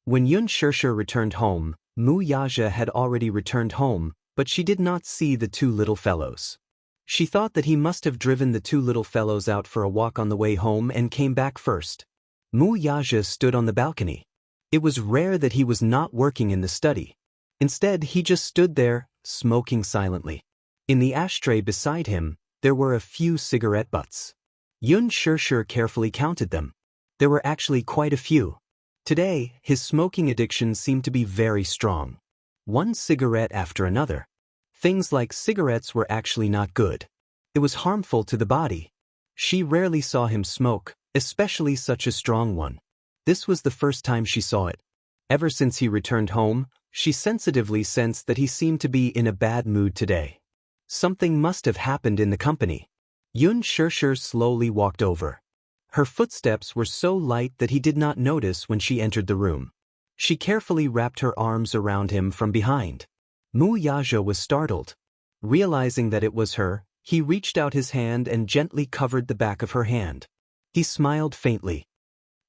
When Xianxia returned home, Mu Yazhe had already returned home, but she did not see the two little fellows. She thought that he must have driven the two little fellows out for a walk on the way home and came back first. Mu Yazhe stood on the balcony. It was rare that he was not working in the study. Instead, he just stood there, smoking silently. In the ashtray beside him, there were a few cigarette butts. Xianxia carefully counted them. There were actually quite a few. Today, his smoking addiction seemed to be very strong. One cigarette after another. Things like cigarettes were actually not good. It was harmful to the body. She rarely saw him smoke, especially such a strong one. This was the first time she saw it. Ever since he returned home, she sensitively sensed that he seemed to be in a bad mood today. Something must have happened in the company. Xianxia slowly walked over. Her footsteps were so light that he did not notice when she entered the room. She carefully wrapped her arms around him from behind. Wuxia was startled. Realizing that it was her, he reached out his hand and gently covered the back of her hand. He smiled faintly.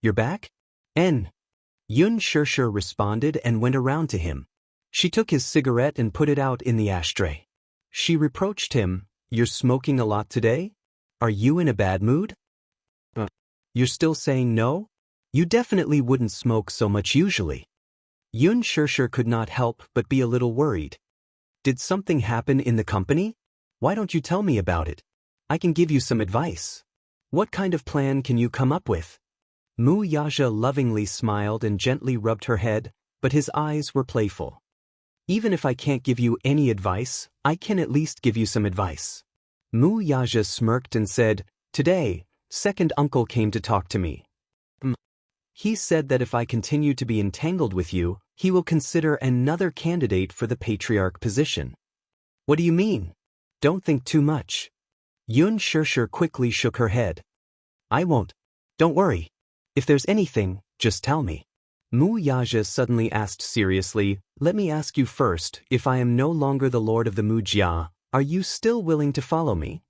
"You're back?" Xianxia responded and went around to him. She took his cigarette and put it out in the ashtray. She reproached him, "You're smoking a lot today? Are you in a bad mood? You're still saying no? You definitely wouldn't smoke so much usually." Xianxia could not help but be a little worried. "Did something happen in the company? Why don't you tell me about it? I can give you some advice. What kind of plan can you come up with?" Wuxia lovingly smiled and gently rubbed her head, but his eyes were playful. "Even if I can't give you any advice, I can at least give you some advice." Wuxia smirked and said, "Today, second uncle came to talk to me. He said that if I continue to be entangled with you, he will consider another candidate for the patriarch position." "What do you mean? Don't think too much." Xianxia quickly shook her head. "I won't. Don't worry. If there's anything, just tell me." Wuxia suddenly asked seriously, "Let me ask you first, if I am no longer the lord of the Wuxia, are you still willing to follow me?"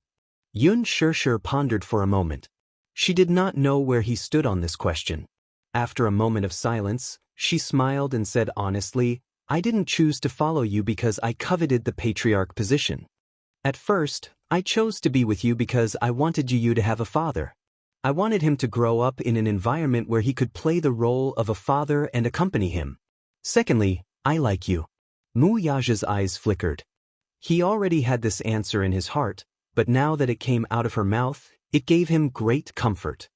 Xianxia pondered for a moment. She did not know where he stood on this question. After a moment of silence, she smiled and said honestly, "I didn't choose to follow you because I coveted the patriarch position. At first, I chose to be with you because I wanted you to have a father. I wanted him to grow up in an environment where he could play the role of a father and accompany him. Secondly, I like you." Wuxia's eyes flickered. He already had this answer in his heart, but now that it came out of her mouth, it gave him great comfort.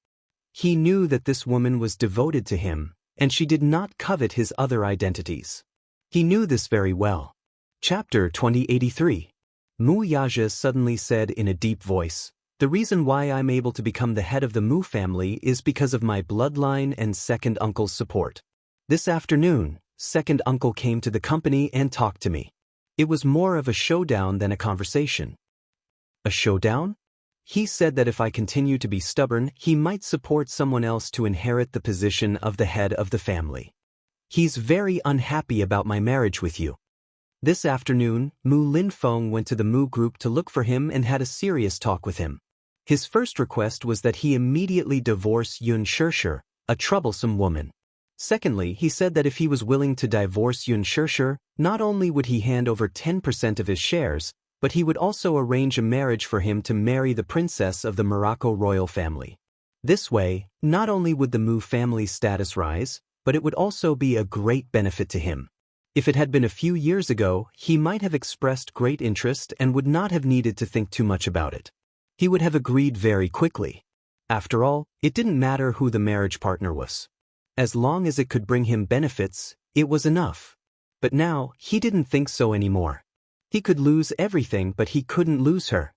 He knew that this woman was devoted to him, and she did not covet his other identities. He knew this very well. Chapter 2083. Wuxia suddenly said in a deep voice, "The reason why I'm able to become the head of the Mu family is because of my bloodline and second uncle's support. This afternoon, second uncle came to the company and talked to me. It was more of a showdown than a conversation." "A showdown?" "He said that if I continue to be stubborn, he might support someone else to inherit the position of the head of the family. He's very unhappy about my marriage with you." This afternoon, Mu Linfeng went to the Mu group to look for him and had a serious talk with him. His first request was that he immediately divorce Xianxia, a troublesome woman. Secondly, he said that if he was willing to divorce Xianxia, not only would he hand over 10% of his shares, but he would also arrange a marriage for him to marry the princess of the Morocco royal family. This way, not only would the Mu family's status rise, but it would also be a great benefit to him. If it had been a few years ago, he might have expressed great interest and would not have needed to think too much about it. He would have agreed very quickly. After all, it didn't matter who the marriage partner was. As long as it could bring him benefits, it was enough. But now, he didn't think so anymore. He could lose everything, but he couldn't lose her.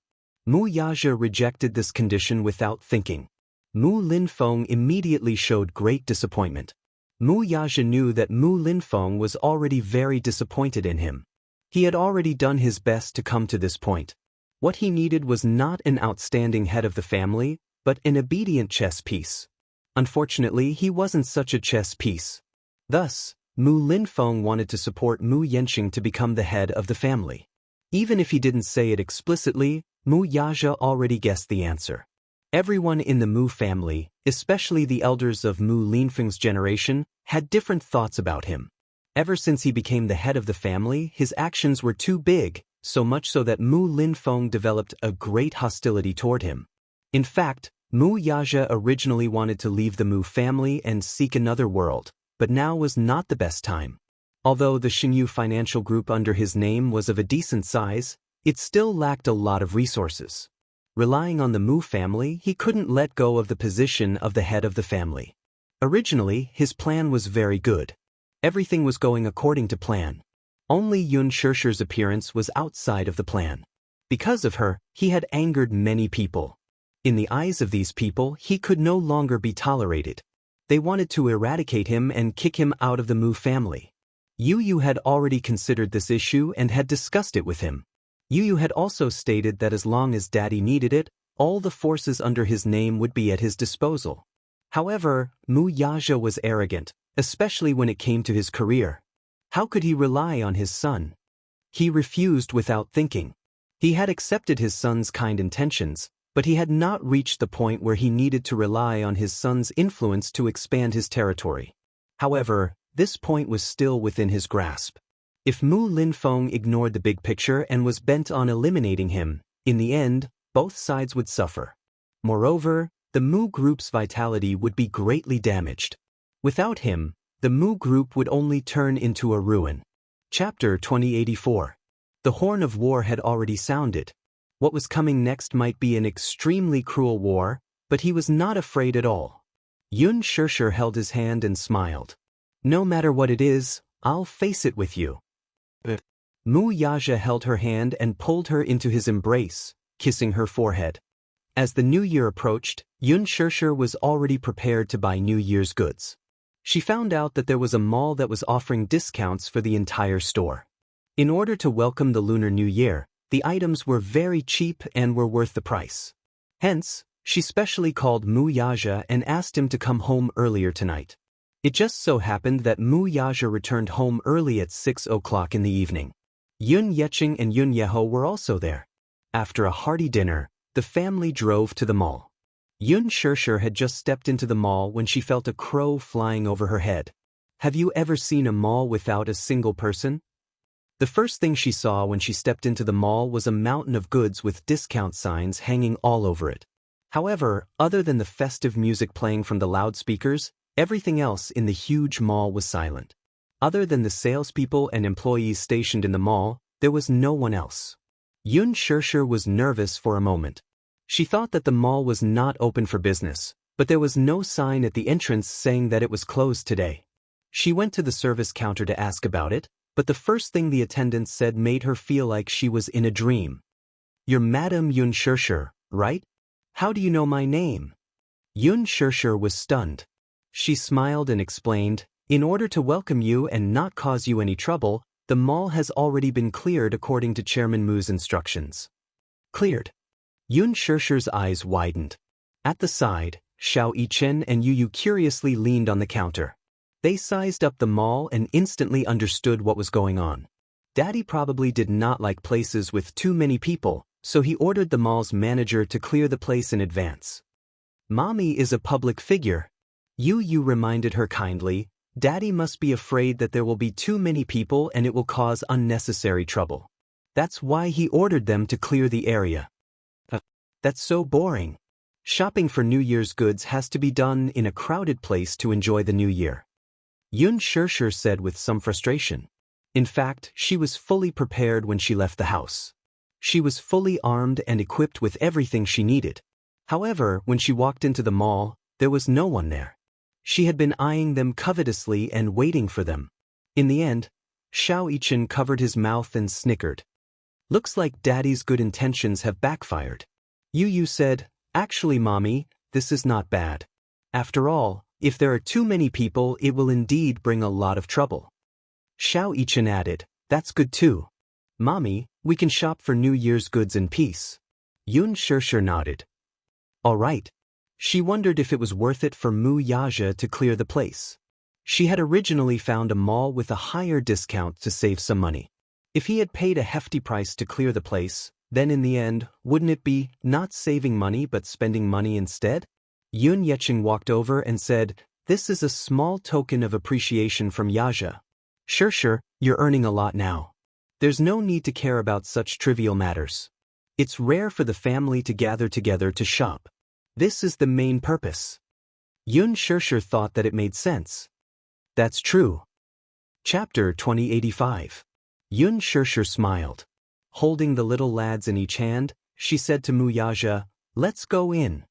Wuxia rejected this condition without thinking. Mu Linfeng immediately showed great disappointment. Wuxia knew that Mu Linfeng was already very disappointed in him. He had already done his best to come to this point. What he needed was not an outstanding head of the family, but an obedient chess piece. Unfortunately, he wasn't such a chess piece. Thus, Mu Linfeng wanted to support Mu Yanqing to become the head of the family. Even if he didn't say it explicitly, Wuxia already guessed the answer. Everyone in the Mu family, especially the elders of Mu Linfeng's generation, had different thoughts about him. Ever since he became the head of the family, his actions were too big, so much so that Mu Linfeng developed a great hostility toward him. In fact, Wuxia originally wanted to leave the Mu family and seek another world, but now was not the best time. Although the Xinyu financial group under his name was of a decent size, it still lacked a lot of resources. Relying on the Mu family, he couldn't let go of the position of the head of the family. Originally, his plan was very good. Everything was going according to plan. Only Xianxia's appearance was outside of the plan. Because of her, he had angered many people. In the eyes of these people, he could no longer be tolerated. They wanted to eradicate him and kick him out of the Mu family. Yu had already considered this issue and had discussed it with him. Yu had also stated that as long as Daddy needed it, all the forces under his name would be at his disposal. However, Wuxia was arrogant, especially when it came to his career. How could he rely on his son? He refused without thinking. He had accepted his son's kind intentions, but he had not reached the point where he needed to rely on his son's influence to expand his territory. However, this point was still within his grasp. If Mu Linfeng ignored the big picture and was bent on eliminating him, in the end, both sides would suffer. Moreover, the Mu group's vitality would be greatly damaged. Without him, the Mu group would only turn into a ruin. Chapter 2084. The horn of war had already sounded. What was coming next might be an extremely cruel war, but he was not afraid at all. Xianxia held his hand and smiled. No matter what it is, I'll face it with you. Wuxia held her hand and pulled her into his embrace, kissing her forehead. As the new year approached, Xianxia was already prepared to buy New Year's goods. She found out that there was a mall that was offering discounts for the entire store. In order to welcome the Lunar New Year, the items were very cheap and were worth the price. Hence, she specially called Wuxia and asked him to come home earlier tonight. It just so happened that Wuxia returned home early at 6 o'clock in the evening. Yun Yeqing and Yun Yeho were also there. After a hearty dinner, the family drove to the mall. Xianxia had just stepped into the mall when she felt a crow flying over her head. Have you ever seen a mall without a single person? The first thing she saw when she stepped into the mall was a mountain of goods with discount signs hanging all over it. However, other than the festive music playing from the loudspeakers, everything else in the huge mall was silent. Other than the salespeople and employees stationed in the mall, there was no one else. Xianxia was nervous for a moment. She thought that the mall was not open for business, but there was no sign at the entrance saying that it was closed today. She went to the service counter to ask about it, but the first thing the attendant said made her feel like she was in a dream. You're Madame Xianxia, right? How do you know my name? Xianxia was stunned. She smiled and explained, in order to welcome you and not cause you any trouble, the mall has already been cleared according to Chairman Mu's instructions. Cleared. Xianxia's eyes widened. At the side, Xiao Yichen and Yu curiously leaned on the counter. They sized up the mall and instantly understood what was going on. Daddy probably did not like places with too many people, so he ordered the mall's manager to clear the place in advance. Mommy is a public figure. Yu reminded her kindly, Daddy must be afraid that there will be too many people and it will cause unnecessary trouble. That's why he ordered them to clear the area. That's so boring. Shopping for New Year's goods has to be done in a crowded place to enjoy the new year. Xianxia said with some frustration. In fact, she was fully prepared when she left the house. She was fully armed and equipped with everything she needed. However, when she walked into the mall, there was no one there. She had been eyeing them covetously and waiting for them. In the end, Xiao Yichen covered his mouth and snickered. Looks like Daddy's good intentions have backfired. Yu said, actually Mommy, this is not bad. After all, if there are too many people it will indeed bring a lot of trouble. Xiao Yichen added, that's good too. Mommy, we can shop for New Year's goods in peace. Xianxia nodded. All right. She wondered if it was worth it for Wuxia to clear the place. She had originally found a mall with a higher discount to save some money. If he had paid a hefty price to clear the place, then in the end, wouldn't it be not saving money but spending money instead? Yun Yeqing walked over and said, this is a small token of appreciation from Yaxia. Sure, you're earning a lot now. There's no need to care about such trivial matters. It's rare for the family to gather together to shop. This is the main purpose. Xianxia thought that it made sense. That's true. Chapter 2085. Xianxia smiled. Holding the little lads in each hand, she said to Wuxia, let's go in.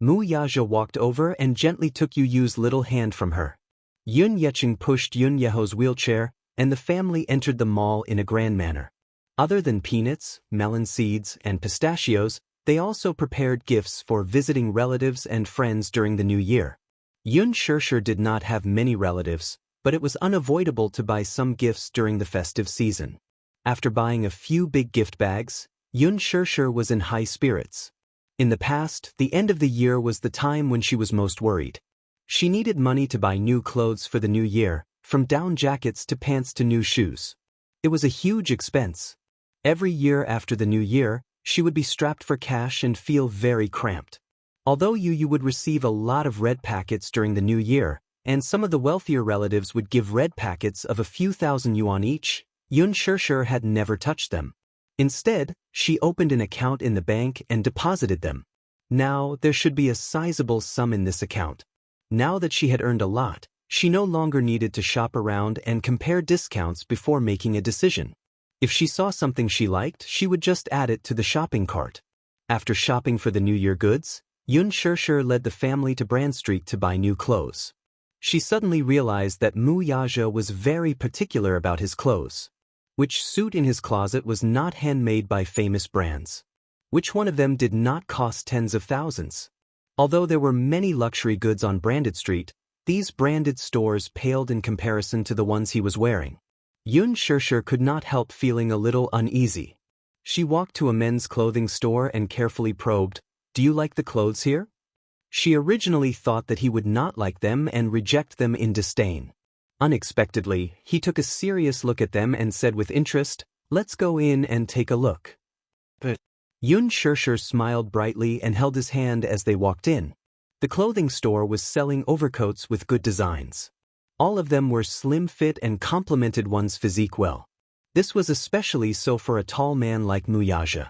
Wuxia walked over and gently took Yu's little hand from her. Yun Yeqing pushed Yun Yeho's wheelchair, and the family entered the mall in a grand manner. Other than peanuts, melon seeds, and pistachios, they also prepared gifts for visiting relatives and friends during the new year. Xianxia did not have many relatives, but it was unavoidable to buy some gifts during the festive season. After buying a few big gift bags, Xianxia was in high spirits. In the past, the end of the year was the time when she was most worried. She needed money to buy new clothes for the new year, from down jackets to pants to new shoes. It was a huge expense. Every year after the new year, she would be strapped for cash and feel very cramped. Although Yu would receive a lot of red packets during the new year, and some of the wealthier relatives would give red packets of a few thousand yuan each, Xianxia had never touched them. Instead, she opened an account in the bank and deposited them. Now, there should be a sizable sum in this account. Now that she had earned a lot, she no longer needed to shop around and compare discounts before making a decision. If she saw something she liked, she would just add it to the shopping cart. After shopping for the New Year goods, Xianxia led the family to Brand Street to buy new clothes. She suddenly realized that Wuxia was very particular about his clothes. Which suit in his closet was not handmade by famous brands? Which one of them did not cost tens of thousands? Although there were many luxury goods on Branded Street, these branded stores paled in comparison to the ones he was wearing. Xianxia could not help feeling a little uneasy. She walked to a men's clothing store and carefully probed, "Do you like the clothes here?" She originally thought that he would not like them and reject them in disdain. Unexpectedly, he took a serious look at them and said with interest, "Let's go in and take a look." But Xianxia smiled brightly and held his hand as they walked in. The clothing store was selling overcoats with good designs. All of them were slim fit and complemented one's physique well. This was especially so for a tall man like Wuxia.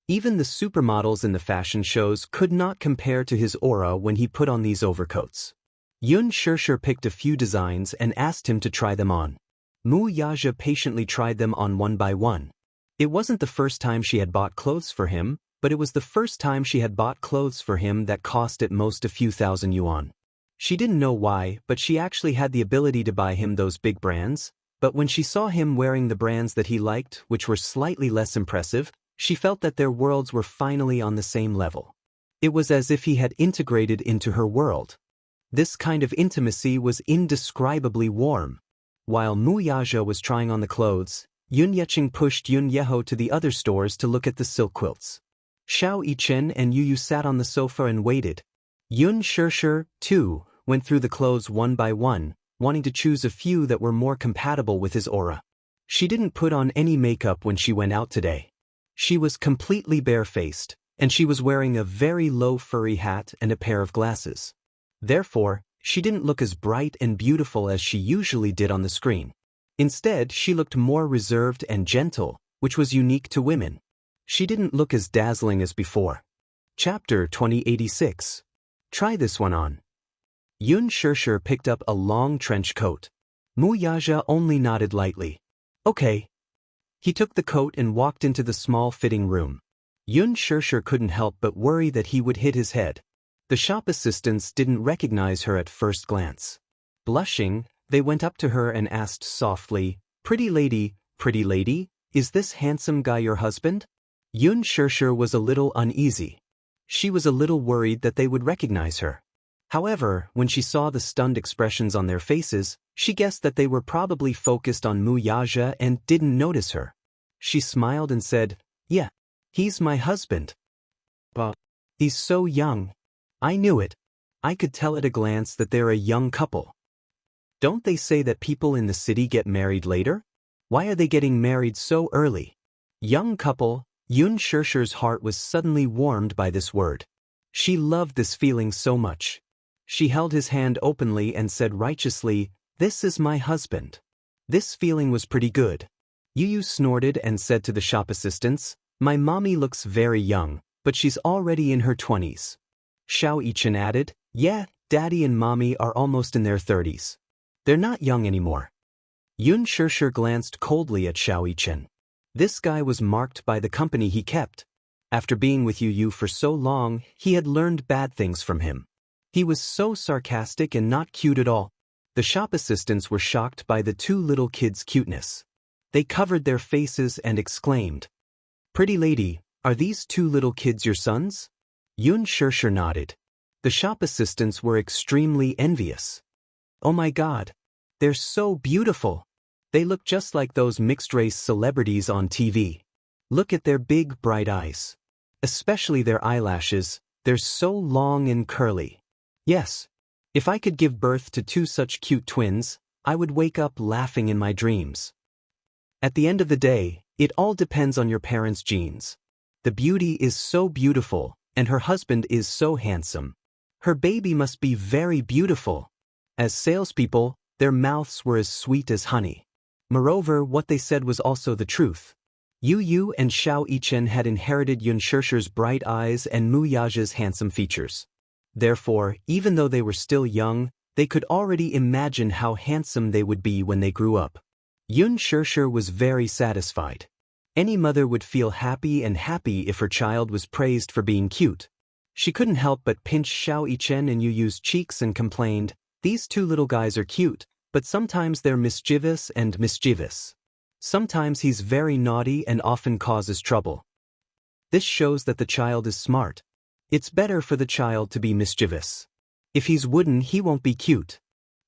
Even the supermodels in the fashion shows could not compare to his aura when he put on these overcoats. Xianxia picked a few designs and asked him to try them on. Wuxia patiently tried them on one by one. It wasn't the first time she had bought clothes for him, but it was the first time she had bought clothes for him that cost at most a few thousand yuan. She didn't know why, but she actually had the ability to buy him those big brands, but when she saw him wearing the brands that he liked, which were slightly less impressive, she felt that their worlds were finally on the same level. It was as if he had integrated into her world. This kind of intimacy was indescribably warm. While Wuxia was trying on the clothes, Yun Yeqing pushed Yun Yeho to the other stores to look at the silk quilts. Xianxia and Yu sat on the sofa and waited. Xianxia, too, went through the clothes one by one, wanting to choose a few that were more compatible with his aura. She didn't put on any makeup when she went out today. She was completely barefaced, and she was wearing a very low furry hat and a pair of glasses. Therefore, she didn't look as bright and beautiful as she usually did on the screen. Instead, she looked more reserved and gentle, which was unique to women. She didn't look as dazzling as before. Chapter 2086. Try this one on. Xianxia picked up a long trench coat. Wuxia only nodded lightly. Okay. He took the coat and walked into the small fitting room. Xianxia couldn't help but worry that he would hit his head. The shop assistants didn't recognize her at first glance. Blushing, they went up to her and asked softly, pretty lady, is this handsome guy your husband?" Xianxia was a little uneasy. She was a little worried that they would recognize her. However, when she saw the stunned expressions on their faces, she guessed that they were probably focused on Wuxia and didn't notice her. She smiled and said, "Yeah, he's my husband. But he's so young." "I knew it. I could tell at a glance that they're a young couple. Don't they say that people in the city get married later? Why are they getting married so early?" Young couple. Xianxia's heart was suddenly warmed by this word. She loved this feeling so much. She held his hand openly and said righteously, "This is my husband." This feeling was pretty good. Yu snorted and said to the shop assistants, "My mommy looks very young, but she's already in her 20s. Xianxia added, "Yeah, daddy and mommy are almost in their 30s. They're not young anymore." Xianxia glanced coldly at Xianxia. This guy was marked by the company he kept. After being with Yu for so long, he had learned bad things from him. He was so sarcastic and not cute at all. The shop assistants were shocked by the two little kids' cuteness. They covered their faces and exclaimed, "Pretty lady, are these two little kids your sons?" Xianxia nodded. The shop assistants were extremely envious. "Oh my God! They're so beautiful! They look just like those mixed-race celebrities on TV. Look at their big, bright eyes. Especially their eyelashes, they're so long and curly. Yes, if I could give birth to two such cute twins, I would wake up laughing in my dreams. At the end of the day, it all depends on your parents' genes. The beauty is so beautiful, and her husband is so handsome. Her baby must be very beautiful. As salespeople, their mouths were as sweet as honey. Moreover, what they said was also the truth. Yu and Xianxia had inherited Xianxia's bright eyes and Mu Yaja's handsome features. Therefore, even though they were still young, they could already imagine how handsome they would be when they grew up. Xianxia was very satisfied. Any mother would feel happy if her child was praised for being cute. She couldn't help but pinch Xianxia and Yu's cheeks and complained, "These two little guys are cute, but sometimes they're mischievous. Sometimes he's very naughty and often causes trouble." This shows that the child is smart. It's better for the child to be mischievous. If he's wooden, he won't be cute.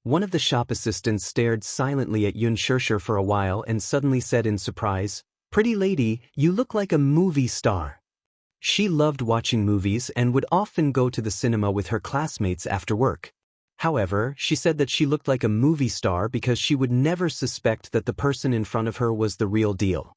One of the shop assistants stared silently at Xianxia for a while and suddenly said in surprise, "Pretty lady, you look like a movie star." She loved watching movies and would often go to the cinema with her classmates after work. However, she said that she looked like a movie star because she would never suspect that the person in front of her was the real deal.